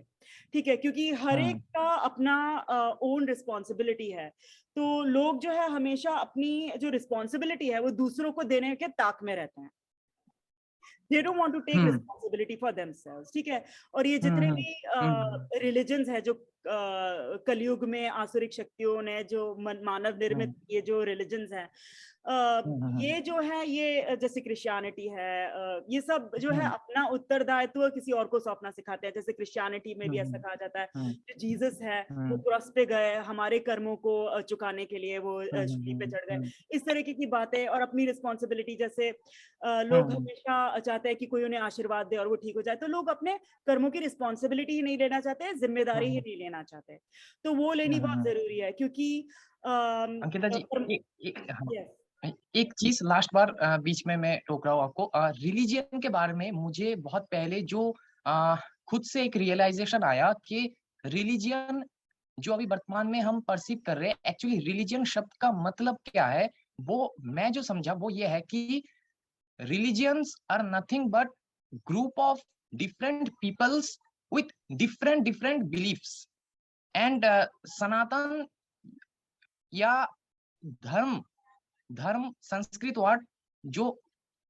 ठीक है। क्योंकि हर एक का अपना ओन रिस्पॉन्सिबिलिटी है। तो लोग जो है हमेशा अपनी जो रिस्पॉन्सिबिलिटी है वो दूसरों को देने के ताक में रहते हैं। They don't want to take responsibility for themselves, ठीक है। और ये जितने भी रिलीजन्स है, जो कलयुग में आसुरिक शक्तियों ने जो मानव निर्मित ये जो रिलीजन्स हैं, ये जो है, ये जैसे क्रिश्चियनिटी है, ये सब जो है अपना उत्तरदायित्व किसी और को सौंपना सिखाते हैं। जैसे क्रिश्चियनिटी में भी ऐसा कहा जाता है, जो जीसस है वो क्रॉस पे गए हमारे कर्मों को चुकाने के लिए, वो शूली पे चढ़ गए, इस तरीके की बातें। और अपनी रिस्पॉन्सिबिलिटी, जैसे लोग हमेशा चाहते हैं कि कोई उन्हें आशीर्वाद दे और वो ठीक हो जाए, तो लोग अपने कर्मों की रिस्पॉन्सिबिलिटी ही नहीं लेना चाहते, जिम्मेदारी ही नहीं लेना चाहते। तो वो लेनी बहुत जरूरी है, क्योंकि अंकिता जी एक चीज लास्ट बार बीच में मैं टोक रहा हूँ आपको। रिलीजियन के बारे में मुझे बहुत पहले जो खुद से एक रियलाइजेशन आया कि रिलीजियन जो अभी वर्तमान में हम परसीव कर रहे हैं, एक्चुअली रिलीजियन शब्द का मतलब क्या है, वो मैं जो समझा वो ये है कि religions are nothing but group of different peoples with different beliefs and सनातन या धर्म संस्कृत वर्ड जो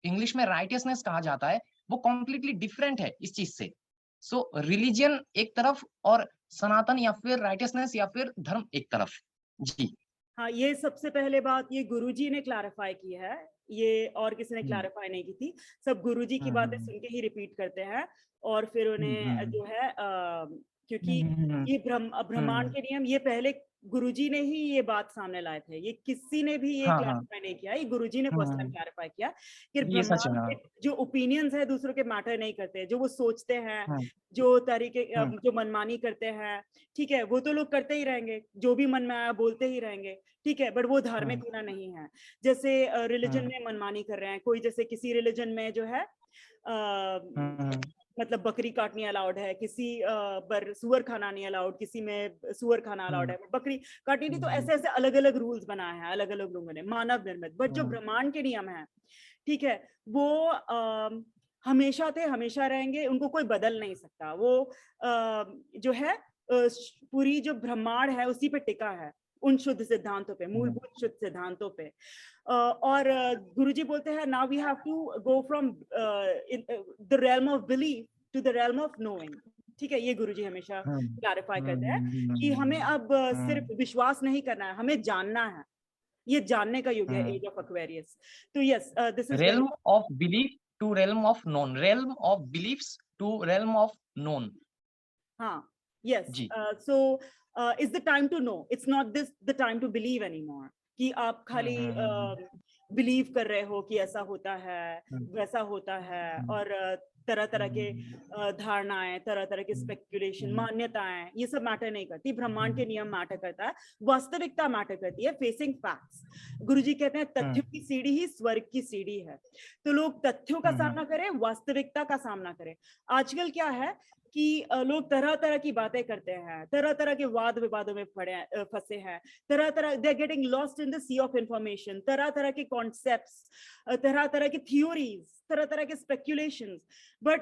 इंग्लिश में राइटियसनेस कहा जाता है, वो कॉम्प्लीटली डिफरेंट है इस चीज से। सो रिलीजियन एक तरफ और सनातन या फिर राइटियसनेस या फिर धर्म एक तरफ? जी। हाँ, ये सबसे पहले बात ये गुरुजी ने क्लैरिफाई की है, ये और किसी ने हुँ, क्लैरिफाई नहीं की थी। सब गुरुजी की हुँ, बातें हुँ, सुन के ही रिपीट करते हैं और फिर हुँ, उन्हें हुँ, जो है हुँ, क्योंकि हुँ, ये ब्रह्मांड हुँ, के नियम ये पहले गुरुजी ने ही ये बात सामने लाए थे। ये किसी ने भी ये हाँ, हाँ, क्लैरिफाई नहीं किया, ये गुरुजी ने फर्स्ट टाइम हुँ, क्लैरिफाई किया कि ये सच है, ब्रह्मांड हाँ। के जो ओपिनियंस है दूसरों के मैटर नहीं करते, जो वो सोचते हैं, हुँ, जो तरीके हुँ, जो मनमानी करते हैं, ठीक है, वो तो लोग करते ही रहेंगे, जो भी मन में आया बोलते ही रहेंगे, ठीक है, बट वो धार्मिक हुँ, होना नहीं है। जैसे रिलीजन हुँ, में मनमानी कर रहे हैं, कोई जैसे किसी रिलीजन में जो है हुँ, मतलब बकरी काटनी अलाउड है, किसी पर सुअर खाना नहीं अलाउड, किसी में सुअर खाना अलाउड हुँ, है, बकरी काटनी नहीं, तो हुँ, ऐसे ऐसे अलग अलग रूल्स बनाए हैं अलग अलग लोगों ने मानव निर्मित, बट जो हुँ, ब्रह्मांड के नियम है, ठीक है, वो हमेशा थे, हमेशा रहेंगे, उनको कोई बदल नहीं सकता। वो जो है पूरी जो ब्रह्मांड है उसी पे टिका है, उन शुद्ध सिद्धांतों पे, हुँ, मूलभूत शुद्ध सिद्धांतों पे। और गुरुजी बोलते हैं now we have to go from the realm of belief to the realm of knowing. ठीक है, ये गुरुजी हमेशा हुँ, क्लैरिफाई हुँ, करते हैं हुँ, कि हमें अब हुँ, सिर्फ विश्वास नहीं करना है, हमें जानना है। ये जानने का युग है, हुँ। Age of Aquarius. तो yes, this is very Realm of belief to realm of known. Realm of beliefs to realm of known. हाँ, यस, जी। So it's the time to know, it's not this the time to believe anymore कि आप हुँ, खाली हुँ, हुँ, believe कर रहे हो कि ऐसा होता है, हुँ, वैसा होता है, हुँ, और तरह तरह के हुँ, धारणाएं, तरह तरह के हुँ, स्पेक्युलेशन, हुँ, मान्यताएं, ये सब मैटर नहीं करती। ब्रह्मांड के हुँ, नियम मैटर करता है, वास्तविकता मैटर करती है, फेसिंग फैक्ट्स। गुरुजी कहते हैं हुँ, तथ्यों की सीढ़ी ही स्वर्ग की सीढ़ी है। तो लोग तथ्यों का हुँ, हुँ, सामना करें, वास्तविकता का सामना करें। आजकल क्या है कि लोग तरह तरह की बातें करते हैं, तरह तरह के वाद विवादों में फंसे हैं, तरह तरह they are getting lost in the sea of information, तरह तरह के कॉन्सेप्ट्स, तरह तरह की थ्योरीज, तरह तरह के स्पेक्युलेशंस, बट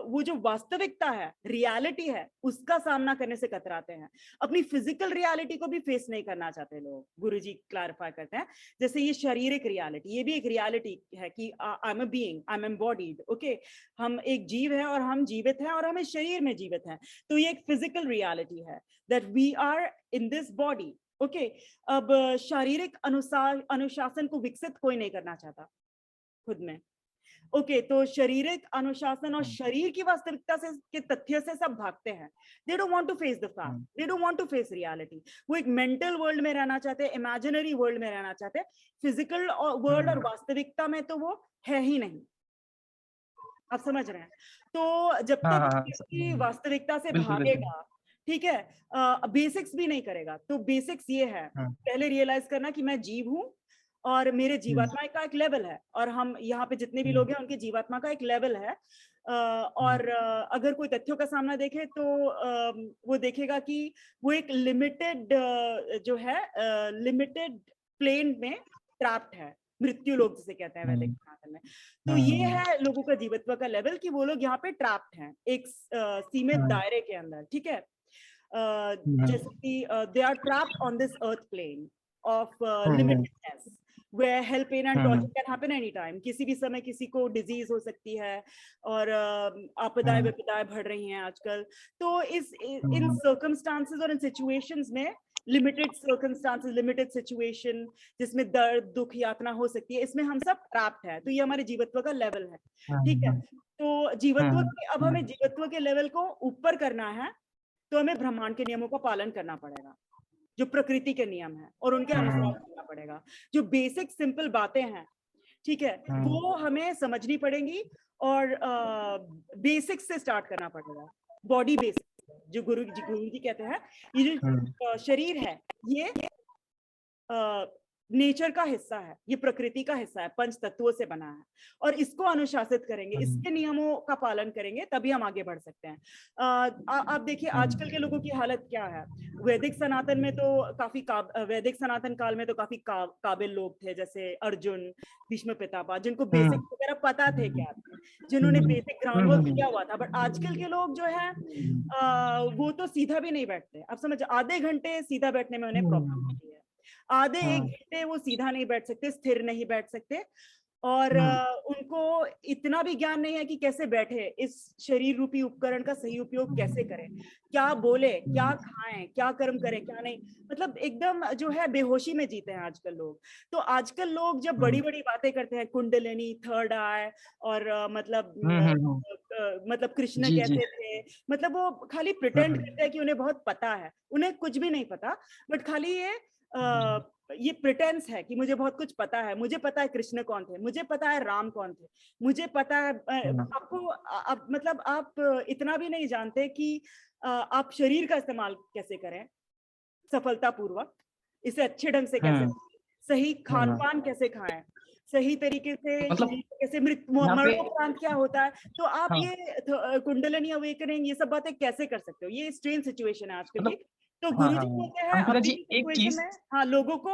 वो जो वास्तविकता है, रियलिटी है, उसका सामना करने से कतराते हैं। अपनी फिजिकल रियलिटी को भी फेस नहीं करना चाहते लोग, गुरुजी क्लैरिफाई करते हैं। जैसे ये शारीरिक रियलिटी, ये भी एक रियलिटी है कि I am a being, I am embodied, okay, हम एक जीव है और हम जीवित हैं और हम इस शरीर में जीवित हैं। तो ये एक फिजिकल रियलिटी है that we are in this body, okay. अब शारीरिक अनुशासन को विकसित कोई नहीं करना चाहता खुद में, ओके, तो शारीरिक अनुशासन और हुँ, शरीर की वास्तविकता से के तथ्य से सब भागते हैं। They don't want to face the fact, hmm, they don't want to face reality. वो एक मेंटल वर्ल्ड में रहना चाहते हैं, इमेजिनरी वर्ल्ड में रहना चाहते हैं। फिजिकल वर्ल्ड और हुँ, वास्तविकता में तो वो है ही नहीं। आप समझ रहे हैं? तो जब हाँ, तक हाँ, हाँ, व्यक्ति वास्तविकता से बिल्कुल, बिल्कुल। भागेगा, ठीक है, बेसिक्स भी नहीं करेगा। तो बेसिक्स ये है, हुँ, पहले रियलाइज करना कि मैं जीव हूँ और मेरे हुँ, जीवात्मा का एक लेवल है, और हम यहाँ पे जितने भी हुँ, लोग हैं उनके जीवात्मा का एक लेवल है। हुँ, और अगर कोई तथ्यों का सामना देखे तो वो देखेगा कि वो एक लिमिटेड जो है लिमिटेड प्लेन में ट्रैप्ड है, मृत्यु लोक जिसे कहते हैं वैदिक हुँ, सनातन में। तो ये हुँ, है लोगों का जीवत्व का लेवल कि वो लोग यहाँ पे ट्रैप्ड हैं एक सीमित हुँ, दायरे के अंदर, ठीक है। हुँ, जैसे कि they are trapped on this earth plane of hmm, limitedness, where hell, pain and hmm, torture can happen anytime। किसी भी समय किसी को डिजीज हो सकती है, और आपदाएं हुँ, विपदाएं बढ़ रही हैं आजकल। तो इन हुँ, सर्कमस्टांसेस और इन सिचुएशंस में, लिमिटेड सर्कमस्टांसेस, लिमिटेड सिचुएशन जिसमें दर्द, दुख, यातना हो सकती है, इसमें हम सब ट्रैप्ड हैं। तो ये हमारे जीवत्व का लेवल है, ठीक है। हुँ, तो जीवत्व हुँ, के, अब हुँ, हमें जीवत्व के लेवल को ऊपर करना है, तो हमें ब्रह्मांड के नियमों का पालन करना पड़ेगा, जो प्रकृति के नियम है, और उनके अनुसार करना पड़ेगा। जो बेसिक सिंपल बातें हैं, ठीक है, हुँ, वो हमें समझनी पड़ेंगी, और बेसिक्स से स्टार्ट करना पड़ेगा। बॉडी बेसिक्स, जो गुरु जी कहते हैं, ये हुँ, जो शरीर है, ये नेचर का हिस्सा है, ये प्रकृति का हिस्सा है, पंच तत्वों से बना है, और इसको अनुशासित करेंगे, हुँ, इसके नियमों का पालन करेंगे, तभी हम आगे बढ़ सकते हैं। आप देखिए आजकल के लोगों की हालत क्या है। वैदिक सनातन में तो काफी वैदिक सनातन काल में तो काफी काबिल लोग थे, जैसे अर्जुन, भीष्म पितामह, जिनको हुँ, बेसिक वगैरह पता थे, हुँ, क्या थे, जिन्होंने हुँ, बेसिक ग्राउंड वर्क हुँ, किया हुआ था। बट आजकल के लोग जो है वो तो सीधा भी नहीं बैठते। आप समझ, आधे घंटे सीधा बैठने में उन्हें प्रॉब्लम हुँ, होती है, आधे एक हुँ, घंटे वो सीधा नहीं बैठ सकते, स्थिर नहीं बैठ सकते। और उनको इतना भी ज्ञान नहीं है कि कैसे बैठे, इस शरीर रूपी उपकरण का सही उपयोग कैसे करें, क्या बोले, क्या खाएं, क्या कर्म करें, क्या नहीं। मतलब एकदम जो है बेहोशी में जीते हैं आजकल लोग। तो आजकल लोग जब बड़ी बड़ी बातें करते हैं, कुंडलिनी, थर्ड आई, और मतलब कृष्ण जी, जी। कैसे थे, मतलब वो खाली प्रिटेंड करते हैं कि उन्हें बहुत पता है, उन्हें कुछ भी नहीं पता। बट खाली ये प्रिटेंस है कि मुझे बहुत कुछ पता है, मुझे पता है कृष्ण कौन थे, मुझे पता है राम कौन थे, मुझे पता है। आपको आप मतलब आप इतना भी नहीं जानते कि आप शरीर का इस्तेमाल कैसे करें सफलतापूर्वक, इसे अच्छे ढंग से कैसे, सही खान पान कैसे खाएं, सही तरीके से मतलब शरीर को कैसे यहाँ पे मरणोपरांत क्या होता है। तो आप हाँ, ये कुंडलिनी अवेकनिंग ये सब बातें कैसे कर सकते हो, ये स्ट्रेन सिचुएशन है आजकल की। मतलब तो हाँ, हाँ, गुरुजी हाँ। कहते हैं अंकिता अभी जी की एक सिचुएशन चीज़ में, हाँ, लोगों को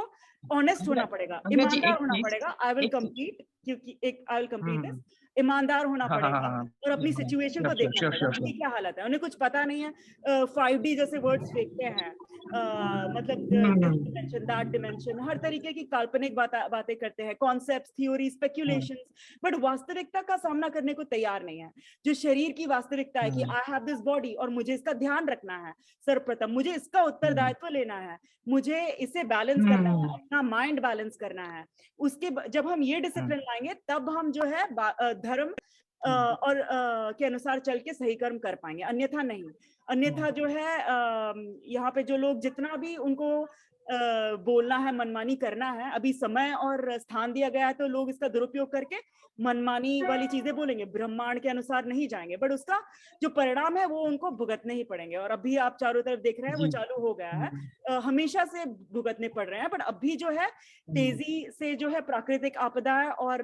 ऑनेस्ट अंकिता होना पड़ेगा, अंकिता जी ईमानदार एक होना चीज़ पड़ेगा। आई विल एक चीज़ कंप्लीट, क्योंकि एक आई विल कंप्लीट दिस। हुँ, ईमानदार होना हाँ, हाँ, हाँ, पड़ेगा हाँ। और अपनी सिचुएशन को श्योर, देखना श्योर, पड़ेगा, श्योर, अभी श्योर। क्या हालत है, उन्हें कुछ पता नहीं है। 5D जैसे वर्ड्स फेंकते हैं, मतलब this hmm, dimension, that dimension, हर तरीके की काल्पनिक बातें करते हैं, concepts, theory, hmm, speculations, but वास्तविकता का सामना करने को तैयार नहीं है। जो शरीर की वास्तविकता है कि हुँ, आई हैव दिस बॉडी और मुझे इसका ध्यान रखना है, सर्वप्रथम मुझे इसका हुँ, उत्तरदायित्व लेना है, मुझे इसे बैलेंस करना है, हुँ, अपना माइंड बैलेंस करना है। जब हम ये हुँ, डिसिप्लिन लाएंगे तब हम जो है धर्म हुँ, और के अनुसार चल के सही कर्म कर पाएंगे, अन्यथा नहीं। अन्यथा जो है यहाँ पे जो लोग जितना भी उनको बोलना है, मनमानी करना है, अभी समय और स्थान दिया गया है तो लोग इसका दुरुपयोग करके मनमानी वाली चीजें बोलेंगे, ब्रह्मांड के अनुसार नहीं जाएंगे, बट उसका जो परिणाम है वो उनको भुगतने ही पड़ेंगे। और अभी आप चारों तरफ देख रहे हैं वो जी, चालू हो गया है, हुँ, हमेशा से भुगतने पड़ रहे हैं, बट अभी जो है हुँ, तेजी से जो है प्राकृतिक आपदाएं और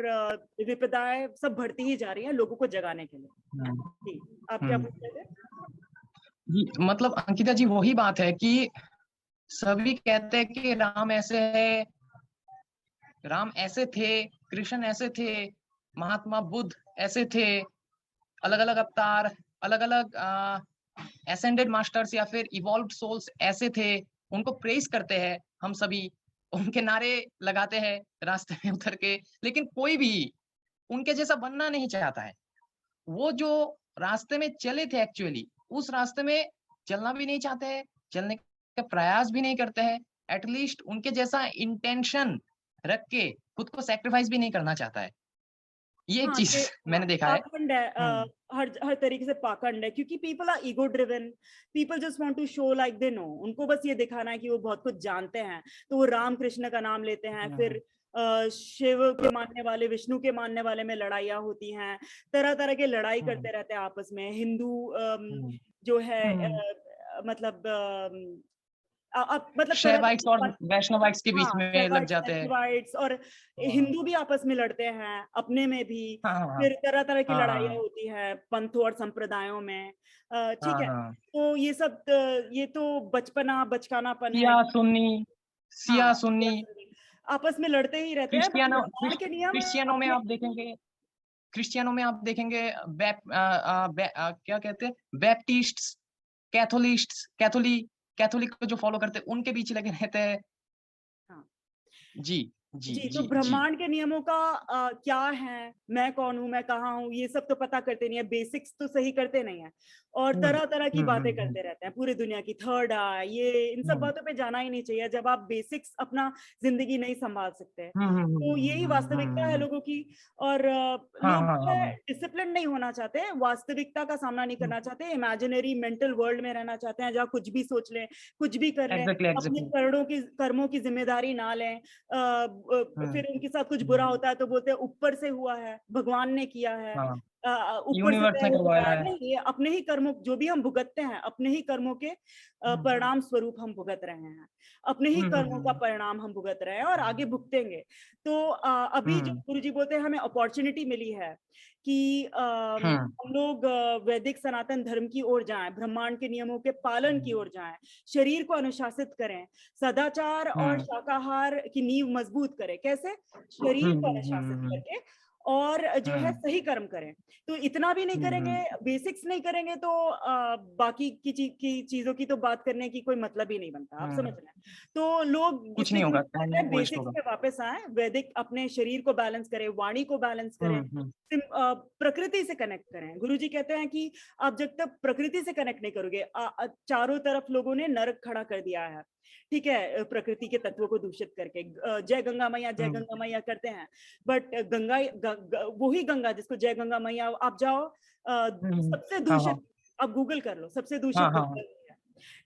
विपदाएं सब बढ़ती ही जा रही हैं लोगों को जगाने के लिए। हुँ, जी, आप क्या हुँ। पूछ रहे थे? जी, मतलब अंकिता जी वही बात है कि सभी कहते हैं कि राम ऐसे थे, कृष्ण ऐसे थे, महात्मा बुद्ध ऐसे थे, अलग-अलग अवतार, अलग-अलग एसेंडेड मास्टर्स या फिर इवॉल्व्ड सोल्स ऐसे थे, उनको प्रेज़ करते हैं हम सभी, उनके नारे लगाते हैं रास्ते में उतर के, लेकिन कोई भी उनके जैसा बनना नहीं चाहता है। वो जो रास्ते में चले थे एक्चुअली, उस रास्ते में चलना भी नहीं चाहते हैं, चलने का प्रयास भी नहीं करते हैं, एट लीस्ट उनके जैसा इंटेंशन रख के खुद को सैक्रिफाइस भी नहीं करना चाहता है। ये एक हाँ, चीज़ ये हाँ, मैंने देखा है। पाखंड है, हुँ, हर हर तरीके से पाखंड है, क्योंकि people are ego driven, people just want to show like they know, उनको बस ये दिखाना है कि वो बहुत कुछ जानते हैं, तो वो राम कृष्ण का नाम लेते हैं, हुँ, फिर शिव के मानने वाले, विष्णु के मानने वाले में लड़ाइयाँ होती हैं, तरह तरह के लड़ाई हुँ, करते रहते हैं आपस में। हिंदू हुँ, जो है हुँ। मतलब मतलब तरह शैवाइट्स और तरह, वैष्णवाइट्स के बीच हाँ, में लग सेवाइट्स, जाते हैं। नेटिवाइट्स, और हाँ। हिंदू भी आपस में लड़ते हैं अपने में भी। हाँ, हाँ, हाँ। फिर तरह तरह की हाँ, लड़ाइयाँ हाँ। होती है पंथों और संप्रदायों में। ठीक हाँ, है, हाँ। तो ये सब ये तो बचकानापन है। शिया सुन्नी शिया हाँ, सुन्नी आपस में लड़ते ही रहते हैं, बट ब्रह्मांड के नियम क्रिश्चियनों में अपने। आप देखेंगे क्या कहते हैं बैप्टिस्ट्स, कैथोलिक को जो फॉलो करते हैं उनके बीच लगे रहते हैं। हाँ। जी, जी, जी, तो जी, जी। ब्रह्मांड के नियमों का क्या है, मैं कौन हूँ, मैं कहाँ हूँ, ये सब तो पता करते नहीं है, बेसिक्स तो सही करते नहीं है, और हुँ, तरह तरह की हुँ, हुँ, बातें हुँ, करते रहते हैं पूरी दुनिया की, थर्ड आई, ये इन सब हुँ। बातों पे जाना ही नहीं चाहिए जब आप बेसिक्स अपना जिंदगी नहीं संभाल सकते। हुँ, हुँ, हुँ, तो यही हुँ, हुँ, वास्तविकता है हुँ। लोगों की। और हाँ, लोग हाँ, जो हाँ, है हाँ। डिसिप्लिन नहीं होना चाहते, वास्तविकता का सामना नहीं हुँ। करना चाहते, इमेजिनरी मेंटल वर्ल्ड में रहना चाहते हैं जहाँ कुछ भी सोच लें, कुछ भी कर लें, एग्ज़ैक्टली, अपने एग्ज़ैक्टली। कर्मों की जिम्मेदारी ना लें। हुँ, फिर उनके साथ कुछ बुरा हुँ। होता है तो बोलते हैं ऊपर से हुआ है, भगवान ने किया है, हाँ, ऊपर से यूनिवर्स तय ने हो गया करवाया है। है। नहीं, ये अपने ही कर्मों, जो भी हम भुगतते हैं अपने ही कर्मों के हुँ, परिणाम स्वरूप हम भुगत रहे हैं, अपने ही हुँ, हुँ, कर्मों का हुँ। परिणाम हम भुगत रहे हैं और आगे भुगतेंगे। तो अभी जो हुँ, गुरुजी बोलते हैं हमें अपॉर्चुनिटी मिली है कि हुँ, हम लोग वैदिक सनातन धर्म की ओर जाएं, ब्रह्मांड के नियमों के पालन की ओर जाएं, शरीर को अनुशासित करें, सदाचार और हुँ, शाकाहार की नींव मजबूत करें। कैसे? हुँ, शरीर को हुँ, अनुशासित हुँ, हुँ। करके, और जो है सही कर्म करें। तो इतना भी नहीं करेंगे, बेसिक्स नहीं करेंगे तो बाकी की चीजों की तो बात करने की कोई मतलब ही नहीं बनता, आप समझ रहे हैं। तो लोग कुछ नहीं इसलिए होगा, टाइम ही वेस्ट बेसिक्स होगा। पे वापस आए, वैदिक अपने शरीर को बैलेंस करें, वाणी को बैलेंस करें, प्रकृति से कनेक्ट करें। गुरुजी कहते हैं कि आप जब तक प्रकृति से कनेक्ट नहीं करोगे, चारों तरफ लोगों ने नरक खड़ा कर दिया है, ठीक है, प्रकृति के तत्वों को दूषित करके, जय गंगा मैया जय गंगा मैया करते हैं, बट गंगा वही गंगा जिसको जय गंगा मैया, आप जाओ सबसे हाँ हाँ दूषित, आप गूगल कर लो, सबसे दूषित हाँ हाँ गंगा ही है,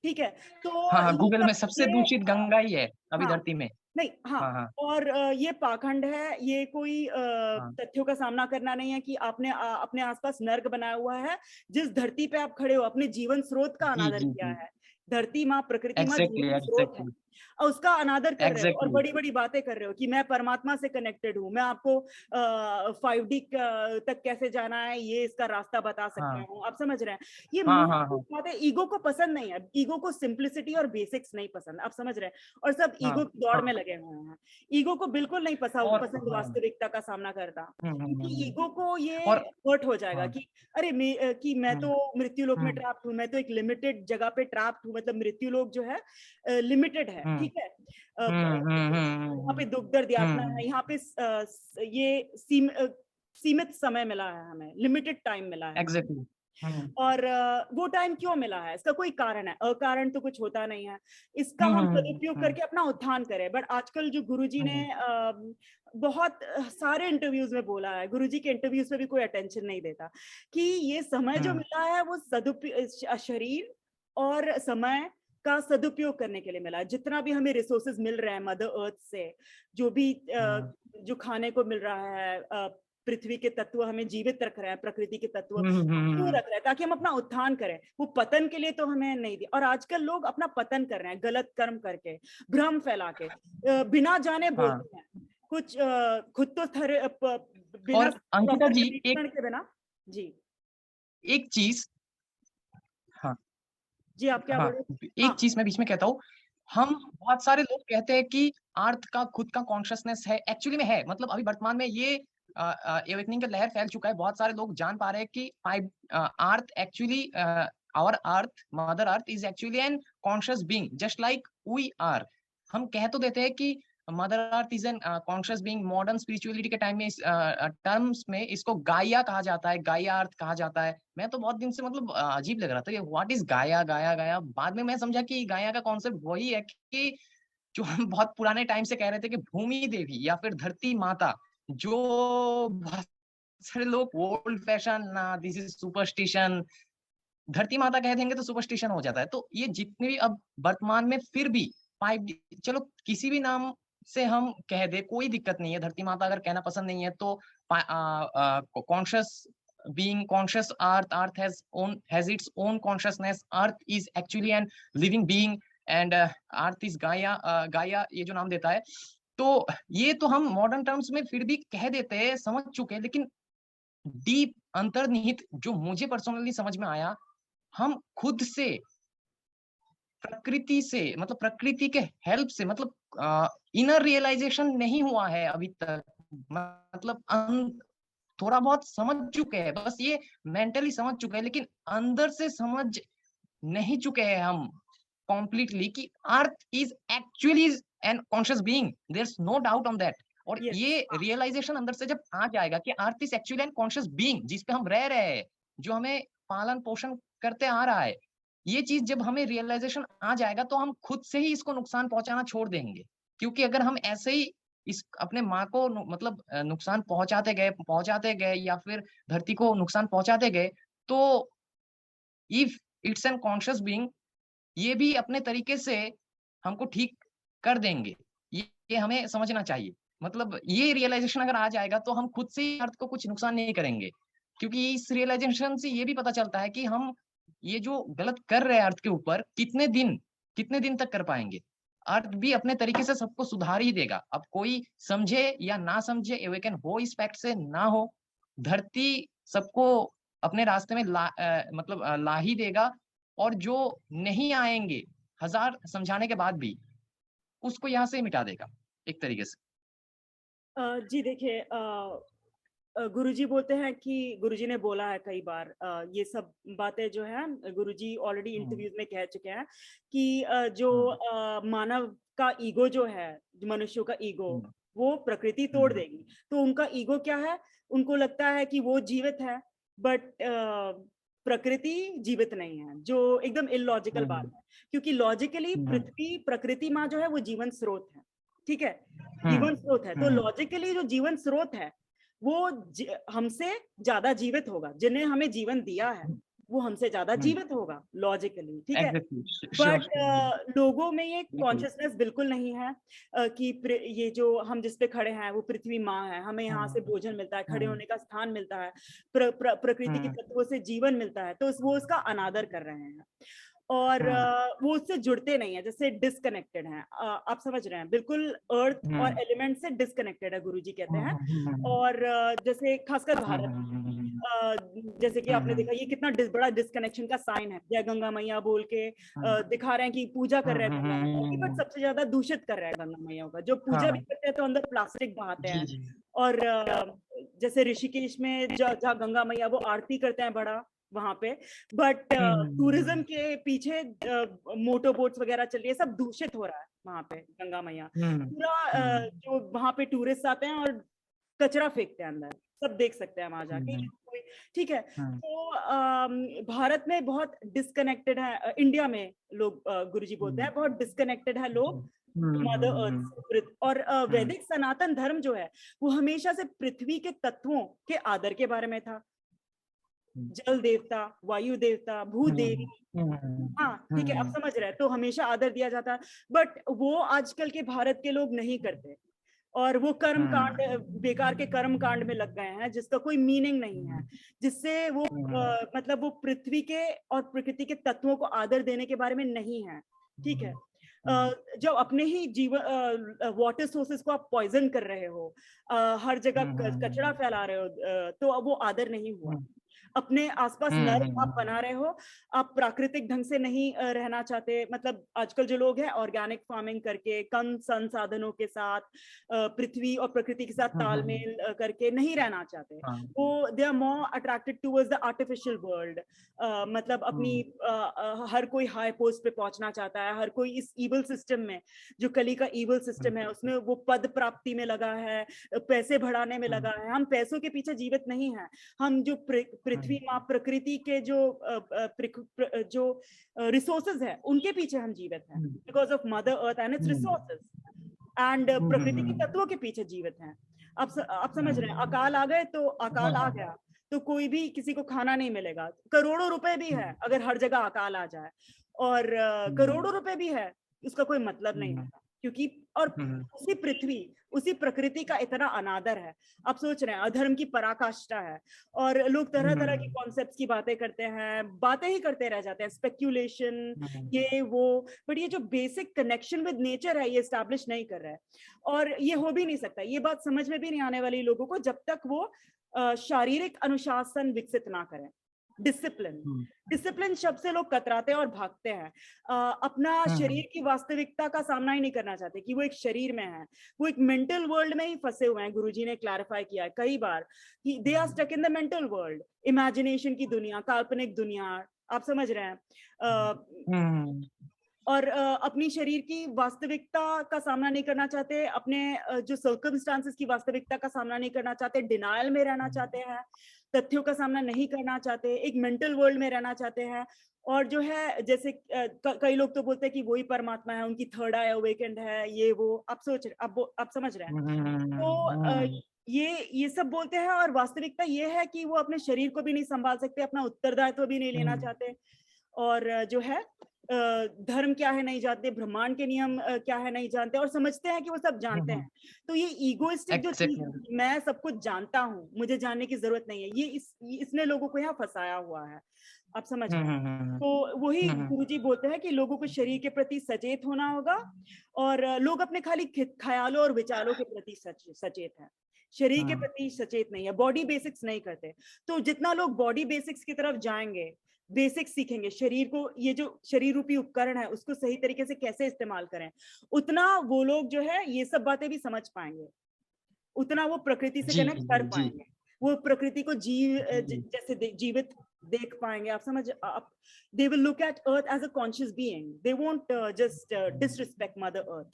ठीक है। तो हाँ हाँ, ये गूगल में सब सबसे दूषित गंगा ही है अभी हाँ धरती में। नहीं, हाँ, हाँ हाँ और ये पाखंड है, ये कोई हाँ। तथ्यों का सामना करना नहीं है कि आपने अपने आसपास नर्क बनाया हुआ है। जिस धरती पे आप खड़े हो, अपने जीवन स्रोत का जी अनादर जी किया जी, है। धरती माँ, प्रकृति माँ एग्जैक्टली जीवन स्रोत है, एग्जैक्टली और उसका अनादर कर रहे हो और एग्जैक्टली। बड़ी बड़ी बातें कर रहे हो कि मैं परमात्मा से कनेक्टेड हूँ, मैं आपको 5D तक कैसे जाना है ये इसका रास्ता बता सकता हाँ हूँ, आप समझ रहे हैं। ये हाँ हाँ हाँ बात है, ईगो को पसंद नहीं है, ईगो को सिंप्लिसिटी और बेसिक्स नहीं पसंद, आप समझ रहे हैं। और सब हाँ ईगो की दौड़ में हाँ। लगे हुए हैं। ईगो को बिल्कुल नहीं और पसंद हाँ। वास्तविकता का सामना करता, क्योंकि हम्म। ईगो को ये और हर्ट हो जाएगा हाँ। कि अरे कि मैं हम्म तो मृत्यु लोक में हम्म ट्रैप्ड हूँ, मैं तो एक लिमिटेड जगह पे ट्रैप्ड हूँ, मतलब मृत्यु लोक जो है लिमिटेड है, हम्म ठीक है। यहाँ पे हम्म दुख दर्द यातना हम्म। है, यहाँ पे ये सीमित समय मिला है हमें, लिमिटेड टाइम मिला है। एग्जैक्टली। हम्म और वो टाइम क्यों मिला है, इसका कोई कारण है, अकारण तो कुछ होता नहीं है। इसका हम सदुपयोग हम्म करके अपना उत्थान करें। बट आजकल जो गुरुजी ने हम्म बहुत सारे इंटरव्यूज में बोला है, गुरुजी के इंटरव्यूज पे भी कोई अटेंशन नहीं देता, कि ये समय जो हम्म मिला है वो सदुपयोग, शरीर और समय का सदुपयोग करने के लिए मिला है। जितना भी हमें रिसोर्सेज मिल रहे हैं मदर अर्थ से, जो भी हम्म जो खाने को मिल रहा है, पृथ्वी के तत्व हमें जीवित रख रहे हैं, प्रकृति के तत्व क्यों रख रहे हैं, ताकि हम अपना उत्थान करें, वो पतन के लिए तो हमें नहीं दिया। और आजकल लोग अपना पतन कर रहे हैं गलत कर्म करके, भ्रम फैला के, बिना जाने हाँ। बोलते हैं कुछ, खुद तो बिना और अंकिता प्रॉपर जी एक निरीक्षण के बिना। जी एक चीज। हाँ जी, आप क्या हाँ, बोल रहे हैं? एक हाँ चीज मैं बीच में कहता हूँ। हम बहुत सारे लोग कहते हैं कि अर्थ का खुद का कॉन्शियसनेस है, एक्चुअली में है। मतलब अभी वर्तमान में ये एवेकनिंग का लहर फैल चुका है, बहुत सारे लोग जान पा रहे हैं कि five earth actually, our earth, mother earth is actually an conscious being just like we are. हम कह तो देते हैं कि mother earth is an conscious being. Modern spirituality के टाइम में इस टर्म्स में इसको गाया कहा जाता है, गाया अर्थ कहा जाता है। मैं तो बहुत दिन से मतलब अजीब लग रहा था कि व्हाट इज गाया, गाया गाया। बाद में मैं समझा कि गाया का कॉन्सेप्ट वही है कि जो हम बहुत पुराने टाइम से कह रहे थे कि भूमि देवी या फिर धरती माता, जो बहुत सारे लोग ओल्ड फैशन ना, दिस इज सुपरस्टिशन, धरती माता कह देंगे तो सुपरस्टिशन हो जाता है। तो ये जितने भी अब वर्तमान में फिर भी 5D, चलो किसी भी नाम से हम कह दे कोई दिक्कत नहीं है। धरती माता अगर कहना पसंद नहीं है तो conscious being conscious earth has its own consciousness. Earth is actually an living being and earth is Gaia ये जो नाम देता है। तो ये तो हम मॉडर्न टर्म्स में फिर भी कह देते हैं, समझ चुके हैं, लेकिन डीप अंतर्निहित जो मुझे पर्सनली समझ में आया, हम खुद से प्रकृति से, मतलब प्रकृति के हेल्प से, मतलब इनर रियलाइजेशन नहीं हुआ है अभी तक। मतलब थोड़ा बहुत समझ चुके हैं, बस ये मेंटली समझ चुके हैं, लेकिन अंदर से समझ नहीं चुके हैं हम कॉम्प्लीटली कि earth is actually an conscious being, there is no doubt on that. और यस, ये हाँ रियलाइजेशन अंदर से जब आ जाएगा कि earth is actually an conscious being जिस पे हम रह रहे हैं, जो हमें पालन पोषण करते आ रहा है, ये चीज जब हमें रियलाइजेशन आ जाएगा तो हम खुद से ही इसको नुकसान पहुंचाना छोड़ देंगे। क्योंकि अगर हम ऐसे ही इस अपने माँ को मतलब नुकसान पहुंचाते गए या फिर धरती को नुकसान पहुंचाते गए, तो if it's an conscious being, ये भी अपने तरीके से हमको ठीक कर देंगे। ये हमें समझना चाहिए। मतलब ये रियलाइजेशन अगर आ जाएगा तो हम खुद से ही अर्थ को कुछ नुकसान नहीं करेंगे। क्योंकि इस रियलाइजेशन से ये भी पता चलता है कि हम ये जो गलत कर रहे हैं अर्थ के ऊपर, कितने दिन तक कर पाएंगे। अर्थ भी अपने तरीके से सबको सुधार ही देगा। अब कोई समझे या ना समझे, एवेकन हो इस फैक्ट से ना हो, धरती सबको अपने रास्ते में ला ही देगा। और जो नहीं आएंगे, हजार समझाने के बाद भी, उसको यहाँ से मिटा देगा एक तरीके से। जी देखिए, गुरुजी बोलते हैं कि गुरुजी ने बोला है कई बार, ये सब बातें जो है गुरुजी ऑलरेडी इंटरव्यूज में कह चुके हैं कि जो मानव का ईगो जो है, मनुष्यों का ईगो, वो प्रकृति तोड़ देगी। तो उनका ईगो क्या है, उनको लगता है कि वो जीवित है, बट प्रकृति जीवित नहीं है, जो एकदम इलॉजिकल बात है। क्योंकि लॉजिकली पृथ्वी, प्रकृति माँ जो है वो जीवन स्रोत है, ठीक है, जीवन स्रोत है। तो लॉजिकली जो जीवन स्रोत है वो हमसे ज्यादा जीवित होगा, जिन्हें हमें जीवन दिया है वो हमसे ज्यादा जीवित होगा लॉजिकली, ठीक है। बट लोगों में ये कॉन्शियसनेस बिल्कुल नहीं है कि ये जो हम जिस पे खड़े हैं वो पृथ्वी माँ है, हमें यहाँ से भोजन मिलता है, खड़े होने का स्थान मिलता है, प्रकृति के तत्वों से जीवन मिलता है, तो वो उसका अनादर कर रहे हैं और वो उससे जुड़ते नहीं है, जैसे डिस्कनेक्टेड हैं। आप समझ रहे हैं, बिल्कुल अर्थ और एलिमेंट से डिस्कनेक्टेड है, गुरुजी कहते हैं। और जैसे खासकर भारत, जैसे कि आपने देखा ये कितना बड़ा डिस्कनेक्शन का साइन है, जय गंगा मैया बोल के दिखा रहे हैं कि पूजा कर रहे हैं गंगा मैया की, बट सबसे ज्यादा दूषित कर रहे हैं गंगा मैया का। जो पूजा भी करते हैं तो अंदर प्लास्टिक बहाते हैं। और जैसे ऋषिकेश में जहाँ गंगा मैया वो आरती करते हैं बड़ा वहां पे, बट टूरिज्म के पीछे मोटर बोट्स वगैरह चल रही है, सब दूषित हो रहा है वहां पे गंगा मैया। पूरा जो वहां पे टूरिस्ट आते हैं और कचरा फेंकते हैं अंदर, सब देख सकते हैं वहां जाके, ठीक है। तो भारत में बहुत डिस्कनेक्टेड है, इंडिया में लोग, गुरुजी बोलते हैं बहुत डिस्कनेक्टेड है लोग मदर अर्थ। और वैदिक सनातन धर्म जो है वो हमेशा से पृथ्वी के तत्वों के आदर के बारे में था। जल देवता, वायु देवता, भूदेवी, हाँ ठीक है, आप समझ रहे हैं, तो हमेशा आदर दिया जाता है। बट वो आजकल के भारत के लोग नहीं करते और वो कर्म कांड, बेकार के कर्म कांड में लग गए हैं जिसका कोई मीनिंग नहीं है, जिससे वो मतलब वो पृथ्वी के और प्रकृति के तत्वों को आदर देने के बारे में नहीं है, ठीक है। जब अपने ही जीवन वाटर सोर्सेस को आप पॉइजन कर रहे हो, हर जगह कचरा फैला रहे हो, तो वो आदर नहीं हुआ। अपने आसपास नर्क आप बना रहे हो, आप प्राकृतिक ढंग से नहीं रहना चाहते। मतलब आजकल जो लोग हैं ऑर्गेनिक फार्मिंग करके, कम संसाधनों के साथ, पृथ्वी और प्रकृति के साथ तालमेल करके नहीं रहना चाहते। वो they are more attracted towards the artificial world. मतलब अपनी हर कोई हाई पोस्ट पे पहुंचना चाहता है, हर कोई इस ईवल सिस्टम में, जो कली का ईवल सिस्टम है, उसमें वो पद प्राप्ति में लगा है, पैसे बढ़ाने में लगा है। हम पैसों के पीछे जीवित नहीं है, हम जो पृथ्वी माँ प्रकृति के जो रिसोर्सेज है उनके पीछे हम जीवित हैं, because of mother earth and it's resources, and प्रकृति के तत्वों के पीछे जीवित हैं। आप समझ रहे हैं, अकाल आ गए तो अकाल आ गया तो कोई भी किसी को खाना नहीं मिलेगा। करोड़ों रुपए भी है अगर हर जगह अकाल आ जाए, और करोड़ों रुपए भी है, उसका कोई मतलब नहीं होता, क्योंकि और उसी पृथ्वी, उसी प्रकृति का इतना अनादर है। आप सोच रहे हैं अधर्म की पराकाष्ठा है, और लोग तरह तरह की कॉन्सेप्ट्स की बातें करते हैं, बातें ही करते रह जाते हैं, स्पेक्यूलेशन, ये वो, बट ये जो बेसिक कनेक्शन विद नेचर है ये एस्टैब्लिश नहीं कर रहा है। और ये हो भी नहीं सकता, ये बात समझ में भी नहीं आने वाली लोगों को जब तक वो शारीरिक अनुशासन विकसित ना करें। डिसिप्लिन शब्द से लोग कतराते हैं और भागते हैं, अपना शरीर की वास्तविकता का सामना ही नहीं करना चाहते कि वो एक शरीर में है, वो एक मेंटल वर्ल्ड में ही फंसे हुए हैं। गुरुजी ने क्लैरिफाई किया है कई बार कि they are stuck in the mental world, imagination की दुनिया, काल्पनिक दुनिया, आप समझ रहे हैं। और अपनी शरीर की वास्तविकता का सामना नहीं करना चाहते, अपने जो सर्कमस्टांसेस की वास्तविकता का सामना नहीं करना चाहते, डिनायल में रहना चाहते हैं, तथ्यों का सामना नहीं करना चाहते, एक मेंटल वर्ल्ड में रहना चाहते हैं। और जो है जैसे कई लोग तो बोलते हैं कि वही परमात्मा है, उनकी थर्ड आई अवेकेंड है, ये वो, आप समझ रहे हैं। तो ये सब बोलते हैं, और वास्तविकता ये है कि वो अपने शरीर को भी नहीं संभाल सकते, अपना उत्तरदायित्व भी नहीं लेना चाहते, और जो है धर्म क्या है नहीं जानते, ब्रह्मांड के नियम क्या है नहीं जानते, और समझते हैं कि वो सब जानते हैं। तो ये ईगोइस्टिक जो चीज, मैं सब कुछ जानता हूँ, मुझे जानने की जरूरत नहीं है, ये इसने लोगों को यहाँ फंसाया हुआ है, आप समझ रहे हैं। तो वही गुरुजी बोलते हैं कि लोगों को शरीर के प्रति सचेत होना होगा, और लोग अपने खाली ख्यालों और विचारों के प्रति सचेत है, शरीर के प्रति सचेत नहीं है, बॉडी बेसिक्स नहीं करते। तो जितना लोग बॉडी बेसिक्स की तरफ जाएंगे, बेसिक्स सीखेंगे, शरीर को, ये जो शरीर रूपी उपकरण है उसको सही तरीके से कैसे इस्तेमाल करें, उतना वो लोग जो है ये सब बातें भी समझ पाएंगे, उतना वो प्रकृति से कनेक्ट कर पाएंगे। वो प्रकृति को जैसे जीवित देख पाएंगे। आप समझ, आप they will look at earth as a conscious being, they won't just disrespect mother earth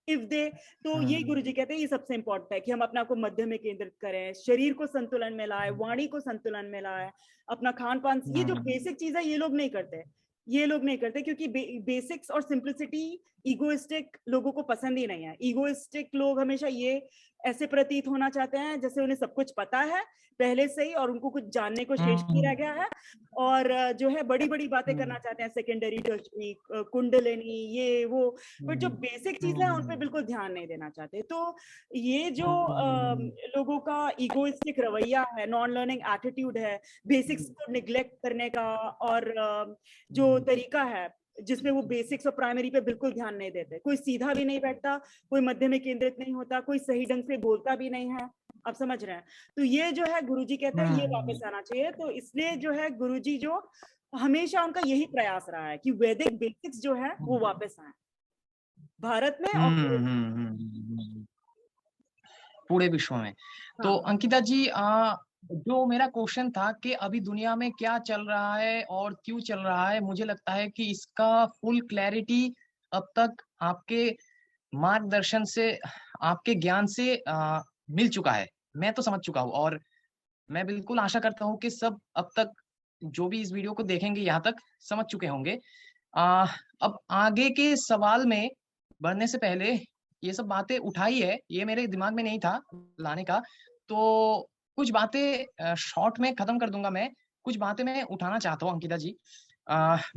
if they. तो ये गुरुजी कहते हैं ये सबसे इंपॉर्टेंट है कि हम अपना को मध्य में केंद्रित करें, शरीर को संतुलन में लाए, वाणी को संतुलन में लाए, अपना खान पान, ये जो बेसिक चीज है ये लोग नहीं करते, ये लोग नहीं करते क्योंकि बेसिक्स और सिंप्लिसिटी ईगोइस्टिक लोगों को पसंद ही नहीं है। ईगोइस्टिक लोग हमेशा ये ऐसे प्रतीत होना चाहते हैं जैसे उन्हें सब कुछ पता है पहले से ही और उनको कुछ जानने को शेष नहीं रह गया है, और जो है बड़ी बड़ी बातें करना चाहते हैं, सेकेंडरी टर्शरी कुंडलिनी ये वो, बट जो बेसिक चीजें हैं उन पर बिल्कुल ध्यान नहीं देना चाहते। तो ये जो लोगों का ईगोइस्टिक रवैया है, नॉन लर्निंग एटीट्यूड है, बेसिक्स को निग्लेक्ट करने का, और जो तरीका है जिसमें वो बेसिक्स और प्राइमरी पे बिल्कुल ध्यान नहीं देते, कोई सीधा भी नहीं बैठता, कोई मध्य में केंद्रित नहीं होता, कोई सही ढंग से बोलता भी नहीं है। आप समझ रहे हैं? तो ये जो है गुरुजी कहते हैं ये वापस आना चाहिए। तो इसलिए जो है गुरुजी जो हमेशा उनका यही प्रयास रहा है कि वैदिक बेसिक्स जो है वो वापस आए भारत में और पूरे विश्व में। तो अंकिता जी, जो मेरा क्वेश्चन था कि अभी दुनिया में क्या चल रहा है और क्यों चल रहा है, मुझे लगता है कि इसका फुल क्लैरिटी अब तक आपके मार्गदर्शन से, आपके ज्ञान से मिल चुका है। मैं तो समझ चुका हूँ और मैं बिल्कुल आशा करता हूँ कि सब अब तक जो भी इस वीडियो को देखेंगे यहाँ तक समझ चुके होंगे। अब आगे के सवाल में बढ़ने से पहले ये सब बातें उठाई है, ये मेरे दिमाग में नहीं था लाने का, तो कुछ बातें शॉर्ट में खत्म कर दूंगा मैं। कुछ बातें मैं उठाना चाहता हूँ अंकिता जी।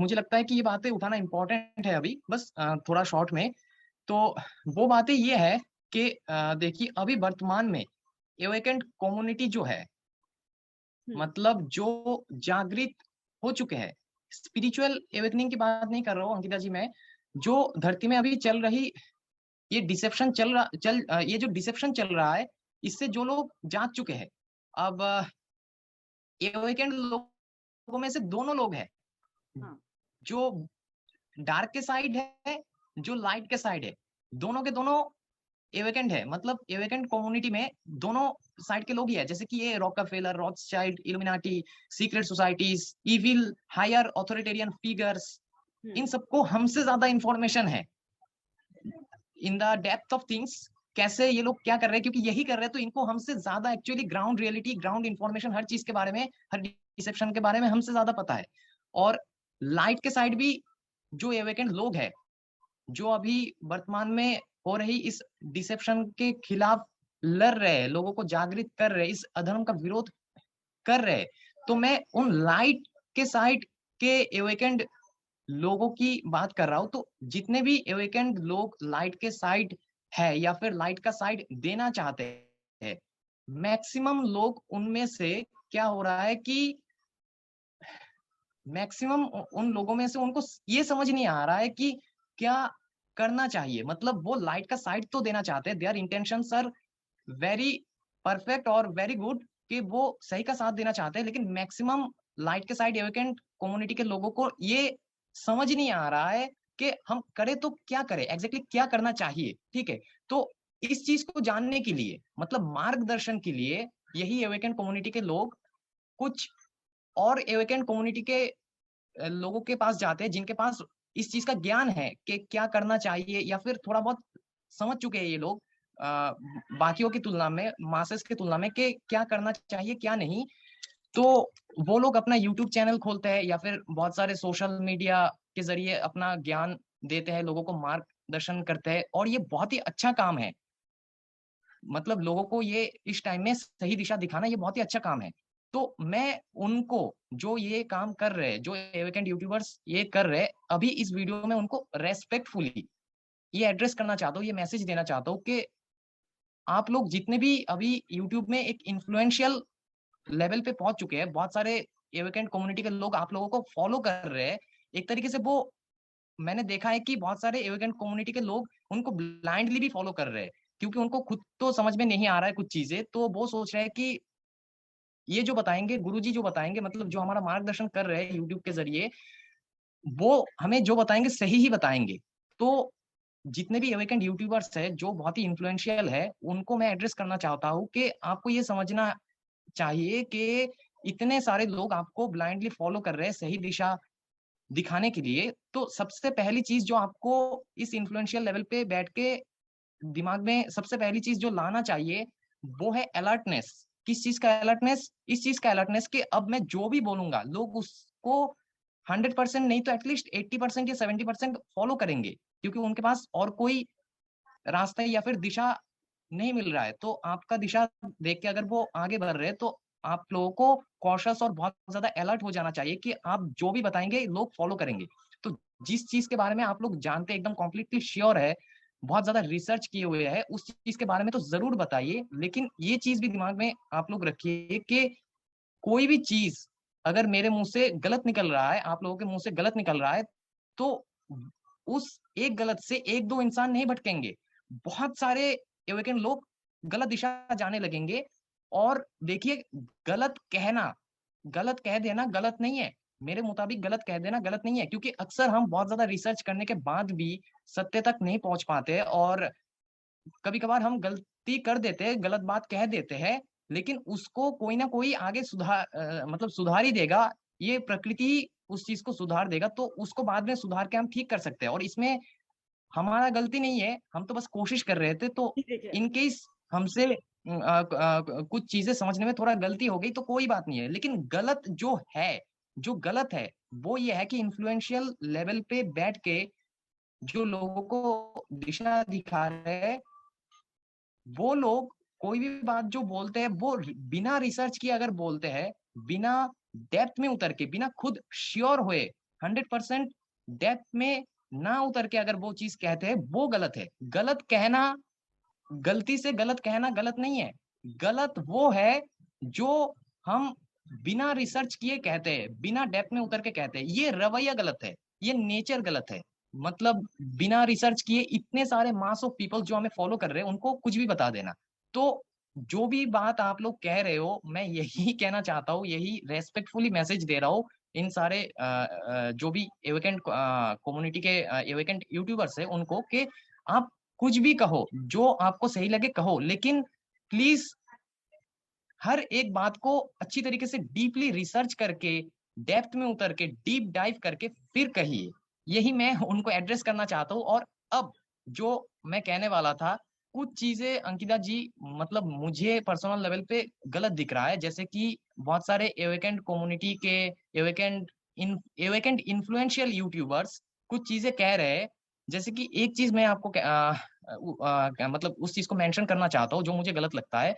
मुझे लगता है कि ये बातें उठाना इम्पोर्टेंट है अभी, बस थोड़ा शॉर्ट में। तो वो बातें ये है कि देखिए अभी वर्तमान में एवेकेंट कम्युनिटी जो है, मतलब जो जागृत हो चुके हैं, स्पिरिचुअल एवेकनिंग की बात नहीं कर रहा हूँ अंकिता जी मैं, जो धरती में अभी चल रही ये डिसेप्शन ये जो डिसेप्शन चल रहा है, इससे जो लोग जाग चुके हैं, अब एवेकेंट लोगों में से दोनों लोग हैं, जो डार्क के साइड है, जो लाइट के साइड है, दोनों के दोनों एवेकेंट है। मतलब एवेकेंट कम्युनिटी में दोनों साइड के लोग ही है, जैसे कि ये Rockefeller, Rothschild, Illuminati, secret societies, evil higher authoritarian figures, इन सबको हमसे ज्यादा इंफॉर्मेशन है in the depth of things, कैसे ये लोग क्या कर रहे हैं, क्योंकि यही कर रहे हैं तो इनको हमसे ज्यादा actually ground reality, ground information, हर चीज के बारे में, हर डिसेप्शन के बारे में हमसे ज्यादा पता है। और लाइट के साइड भी जो एवेकेंट लोग हैं, जो अभी वर्तमान में हो रही इस डिसेप्शन के खिलाफ लड़ रहे हैं, लोगों को जागृत कर रहे हैं, इस अधर्म का विरोध कर रहे हैं, तो मैं उन लाइट के साइड के एवेकेंट लोगों की बात कर रहा हूं। तो जितने भी एवेकेंट लोग लाइट के साइड है या फिर लाइट का साइड देना चाहते हैं, मैक्सिमम लोग उनमें से क्या हो रहा है कि मैक्सिमम उन लोगों में से उनको ये समझ नहीं आ रहा है कि क्या करना चाहिए। मतलब वो लाइट का साइड तो देना चाहते हैं, their intentions are very perfect और वेरी गुड, कि वो सही का साथ देना चाहते हैं, लेकिन मैक्सिमम लाइट के साइड एवेकेंट कम्युनिटी के लोगों को ये समझ नहीं आ रहा है कि हम करें तो क्या करें, एग्जैक्टली क्या करना चाहिए। ठीक है, तो इस चीज को जानने के लिए, मतलब मार्गदर्शन के लिए, यही एवेकेंट कम्युनिटी के लोग कुछ और एवेकेंट कम्युनिटी के लोगों के पास जाते हैं जिनके पास इस चीज का ज्ञान है कि क्या करना चाहिए, या फिर थोड़ा बहुत समझ चुके हैं ये लोग बाकियों की तुलना में, मासेस की तुलना में, कि क्या करना चाहिए क्या नहीं। तो वो लोग अपना यूट्यूब चैनल खोलते हैं या फिर बहुत सारे सोशल मीडिया के जरिए अपना ज्ञान देते हैं, लोगों को मार्गदर्शन करते हैं, और ये बहुत ही अच्छा काम है। मतलब लोगों को ये इस टाइम में सही दिशा दिखाना, ये बहुत ही अच्छा काम है। तो मैं उनको, जो ये काम कर रहे हैं, जो एवेकेंट यूट्यूबर्स ये कर रहे हैं, अभी इस वीडियो में उनको रेस्पेक्टफुली ये एड्रेस करना चाहता हूँ, ये मैसेज देना चाहता हूँ कि आप लोग जितने भी अभी यूट्यूब में एक इन्फ्लुएंशियल लेवल पे पहुंच चुके हैं, बहुत सारे एवेकेंट कम्युनिटी के लोग आप लोगों को फॉलो कर रहे हैं, एक तरीके से वो, मैंने देखा है कि बहुत सारे एवेकेंट कम्युनिटी के लोग उनको ब्लाइंडली भी फॉलो कर रहे हैं, क्योंकि उनको खुद तो समझ में नहीं आ रहा है कुछ चीजें, तो वो सोच रहे हैं कि ये जो बताएंगे गुरुजी, जो बताएंगे, मतलब जो हमारा मार्गदर्शन कर रहे हैं यूट्यूब के जरिए, वो हमें जो बताएंगे सही ही बताएंगे। तो जितने भी एवेकेंट यूट्यूबर्स है जो बहुत ही इन्फ्लुएंशियल है, उनको मैं एड्रेस करना चाहता हूँ कि आपको ये समझना चाहिए कि इतने सारे लोग आपको ब्लाइंडली फॉलो कर रहे हैं सही दिशा दिखाने के लिए, तो सबसे पहली चीज जो आपको इस इन्फ्लुएंशियल लेवल पे बैठ के दिमाग में सबसे पहली चीज जो लाना चाहिए, वो है अलर्टनेस। किस चीज का अलर्टनेस? इस चीज का अलर्टनेस कि अब मैं जो भी बोलूंगा लोग उसको 100% नहीं तो एटलीस्ट 80% या 70% फॉलो करेंगे, क्योंकि उनके पास और कोई रास्ता या फिर दिशा नहीं मिल रहा है। तो आपका दिशा देख के अगर वो आगे बढ़ रहे हैं, तो आप लोगों को कॉशियस और बहुत ज्यादा अलर्ट हो जाना चाहिए कि आप जो भी बताएंगे लोग फॉलो करेंगे। तो जिस चीज के बारे में आप लोग जानते हैं, एकदम कॉम्प्लीटली श्योर है, बहुत ज्यादा रिसर्च किए हुए है, उस चीज के बारे में तो जरूर बताइए। लेकिन ये चीज भी दिमाग में आप लोग रखिए कि कोई भी चीज अगर मेरे मुंह से गलत निकल रहा है, आप लोगों के मुंह से गलत निकल रहा है, तो उस एक गलत से एक दो इंसान नहीं भटकेंगे, बहुत सारे एवेकन लोग गलत दिशा जाने लगेंगे। और देखिए, गलत कहना, गलत कह देना गलत नहीं है। मेरे मुताबिक गलत कह देना गलत नहीं है, क्योंकि अक्सर हम बहुत ज्यादा रिसर्च करने के बाद भी सत्य तक नहीं पहुंच पाते, और कभी कभार हम गलती कर देते हैं, गलत बात कह देते हैं, लेकिन उसको कोई ना कोई आगे मतलब सुधार ही देगा। ये प्रकृति उस चीज को सुधार देगा, तो उसको बाद में सुधार के हम ठीक कर सकते हैं, और इसमें हमारा गलती नहीं है, हम तो बस कोशिश कर रहे थे। तो देखिए, इन केस हमसे कुछ चीजें समझने में थोड़ा गलती हो गई तो कोई बात नहीं है, लेकिन गलत जो है, जो गलत है वो ये है कि इन्फ्लुएंशियल लेवल पे बैठ के जो लोगों को दिशा दिखा रहे हैं, वो लोग कोई भी बात जो बोलते हैं वो बिना रिसर्च किए अगर बोलते हैं, बिना डेप्थ में उतर के, बिना खुद श्योर हुए, 100% डेप्थ में ना उतर के अगर वो चीज कहते हैं, वो गलत है। गलत कहना, गलती से गलत कहना गलत नहीं है। गलत वो है जो हम बिना रिसर्च किए कहते हैं, बिना डेप्थ में उतर के कहते हैं, ये रवैया गलत है, ये नेचर गलत है। मतलब बिना रिसर्च किए इतने सारे मास ऑफ पीपल जो हमें फॉलो कर रहे हैं, उनको कुछ भी बता देना। तो जो भी बात आप लोग कह रहे हो, मैं यही कहना चाहता हूँ, यही रेस्पेक्टफुली मैसेज दे रहा हूँ इन सारे जो भी एवेकेंट कम्युनिटी के एवेकेंट यूट्यूबर्स है उनको, कि आप कुछ भी कहो, जो आपको सही लगे कहो, लेकिन प्लीज हर एक बात को अच्छी तरीके से डीपली रिसर्च करके, डेप्थ में उतर के, डीप डाइव करके फिर कहिए। यही मैं उनको एड्रेस करना चाहता हूँ। और अब जो मैं कहने वाला था, कुछ चीजें अंकिता जी, मतलब मुझे पर्सनल लेवल पे गलत दिख रहा है, जैसे कि बहुत सारे एवेकेंट कम्युनिटी के एवेकेंट एवेकेंट इन्फ्लुएंशियल यूट्यूबर्स कुछ चीजें कह रहे हैं। जैसे कि एक चीज मैं आपको मतलब उस चीज को मेंशन करना चाहता हूँ जो मुझे गलत लगता है।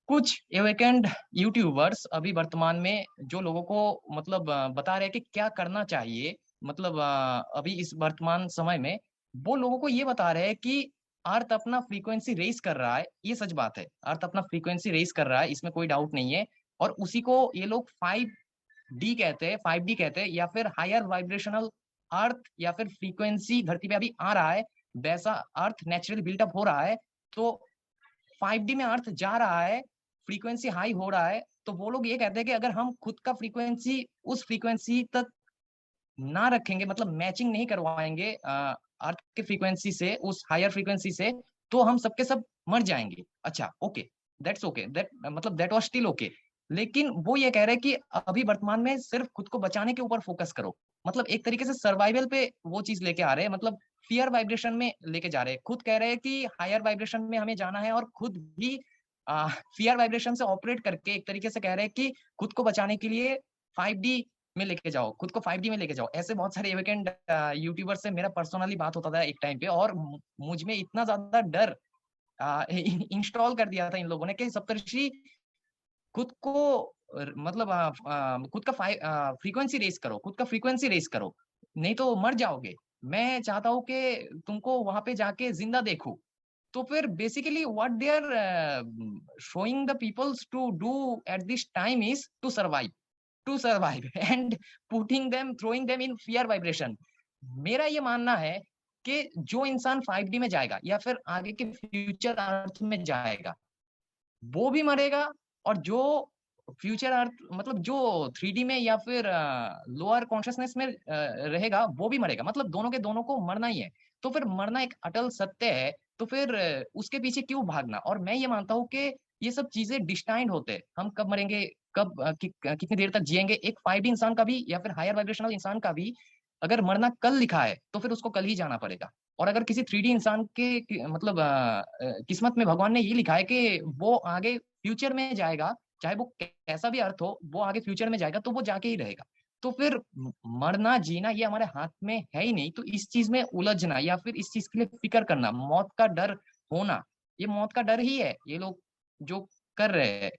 कुछ एवेकेंट यूट्यूबर्स अभी वर्तमान में जो लोगों को मतलब बता रहे हैं कि क्या करना चाहिए, मतलब अभी इस वर्तमान समय में वो लोगों को ये बता रहे हैं कि अर्थ अपना फ्रीक्वेंसी रेस कर रहा है। ये सच बात है, अर्थ अपना फ्रीक्वेंसी रेस कर रहा है, इसमें कोई डाउट नहीं है। और उसी को ये लोग 5D कहते हैं, 5D कहते हैं, या फिर हायर वाइब्रेशनल अर्थ, या फिर फ्रीक्वेंसी धरती पे अभी आ रहा है, वैसा अर्थ नेचुरली बिल्टअप हो रहा है। तो 5D में अर्थ जा रहा है, फ्रीक्वेंसी हाई हो रहा है, तो वो लोग ये कहते हैं कि अगर हम खुद का फ्रीक्वेंसी उस फ्रीक्वेंसी तक ना रखेंगे, मतलब मैचिंग नहीं करवाएंगे अर्थ के फ्रीक्वेंसी से, उस हायर फ्रीक्वेंसी से, तो हम सबके सब मर जाएंगे। अच्छा, ओके, दैट्स ओके, दैट मतलब दैट वाज स्टिल ओके। लेकिन वो ये कह रहे हैं कि अभी वर्तमान में सिर्फ खुद को बचाने के ऊपर फोकस करो। मतलब एक तरीके से सर्वाइवल पे वो चीज लेके आ रहे हैं, मतलब फियर वाइब्रेशन में लेके जा रहे हैं। खुद कह रहे हैं कि हायर वाइब्रेशन में हमें जाना है, और खुद भी फियर वाइब्रेशन से ऑपरेट करके एक तरीके से कह रहे हैं कि खुद को बचाने के लिए 5D में लेके जाओ, खुद को 5D में लेके जाओ। ऐसे बहुत सारे एवेकेंट यूट्यूबर से मेरा पर्सनली बात होता था एक टाइम पे, और मुझ में इतना ज्यादा डर इंस्टॉल कर दिया था इन लोगों ने कि सप्तर्षि खुद को मतलब खुद का फ्रीक्वेंसी रेस करो, खुद का फ्रीक्वेंसी रेस करो, नहीं तो मर जाओगे। मैं चाहता हूँ कि तुमको वहां पे जाके जिंदा देखूं। तो फिर basically what they are showing the peoples to do at this time is to survive and putting them, throwing them in fear vibration. मेरा ये मानना है कि जो इंसान 5D में जाएगा या फिर आगे के फ्यूचर अर्थ में जाएगा, वो भी मरेगा। और जो फ्यूचर अर्थ मतलब जो 3D में या फिर लोअर कॉन्शियसनेस में रहेगा, वो भी मरेगा। मतलब दोनों के दोनों को मरना ही है। तो फिर मरना एक अटल सत्य है, तो फिर उसके पीछे क्यों भागना। और मैं ये मानता हूँ कि ये सब चीजें डिस्टाइंड होते हैं। हम कब मरेंगे, कब कितनी देर तक जिएंगे, एक 5D इंसान का भी या फिर हायर वाइब्रेशनल इंसान का भी अगर मरना कल लिखा है तो फिर उसको कल ही जाना पड़ेगा। और अगर किसी 3D इंसान के मतलब किस्मत में भगवान ने ये लिखा है कि वो आगे फ्यूचर में जाएगा, चाहे वो कैसा भी अर्थ हो, वो आगे फ्यूचर में जाएगा तो वो जाके ही रहेगा। तो फिर मरना जीना ये हमारे हाथ में है ही नहीं। तो इस चीज में उलझना या फिर इस चीज के लिए फिक्र करना, मौत का डर होना, ये मौत का डर ही है ये लोग जो कर रहे हैं।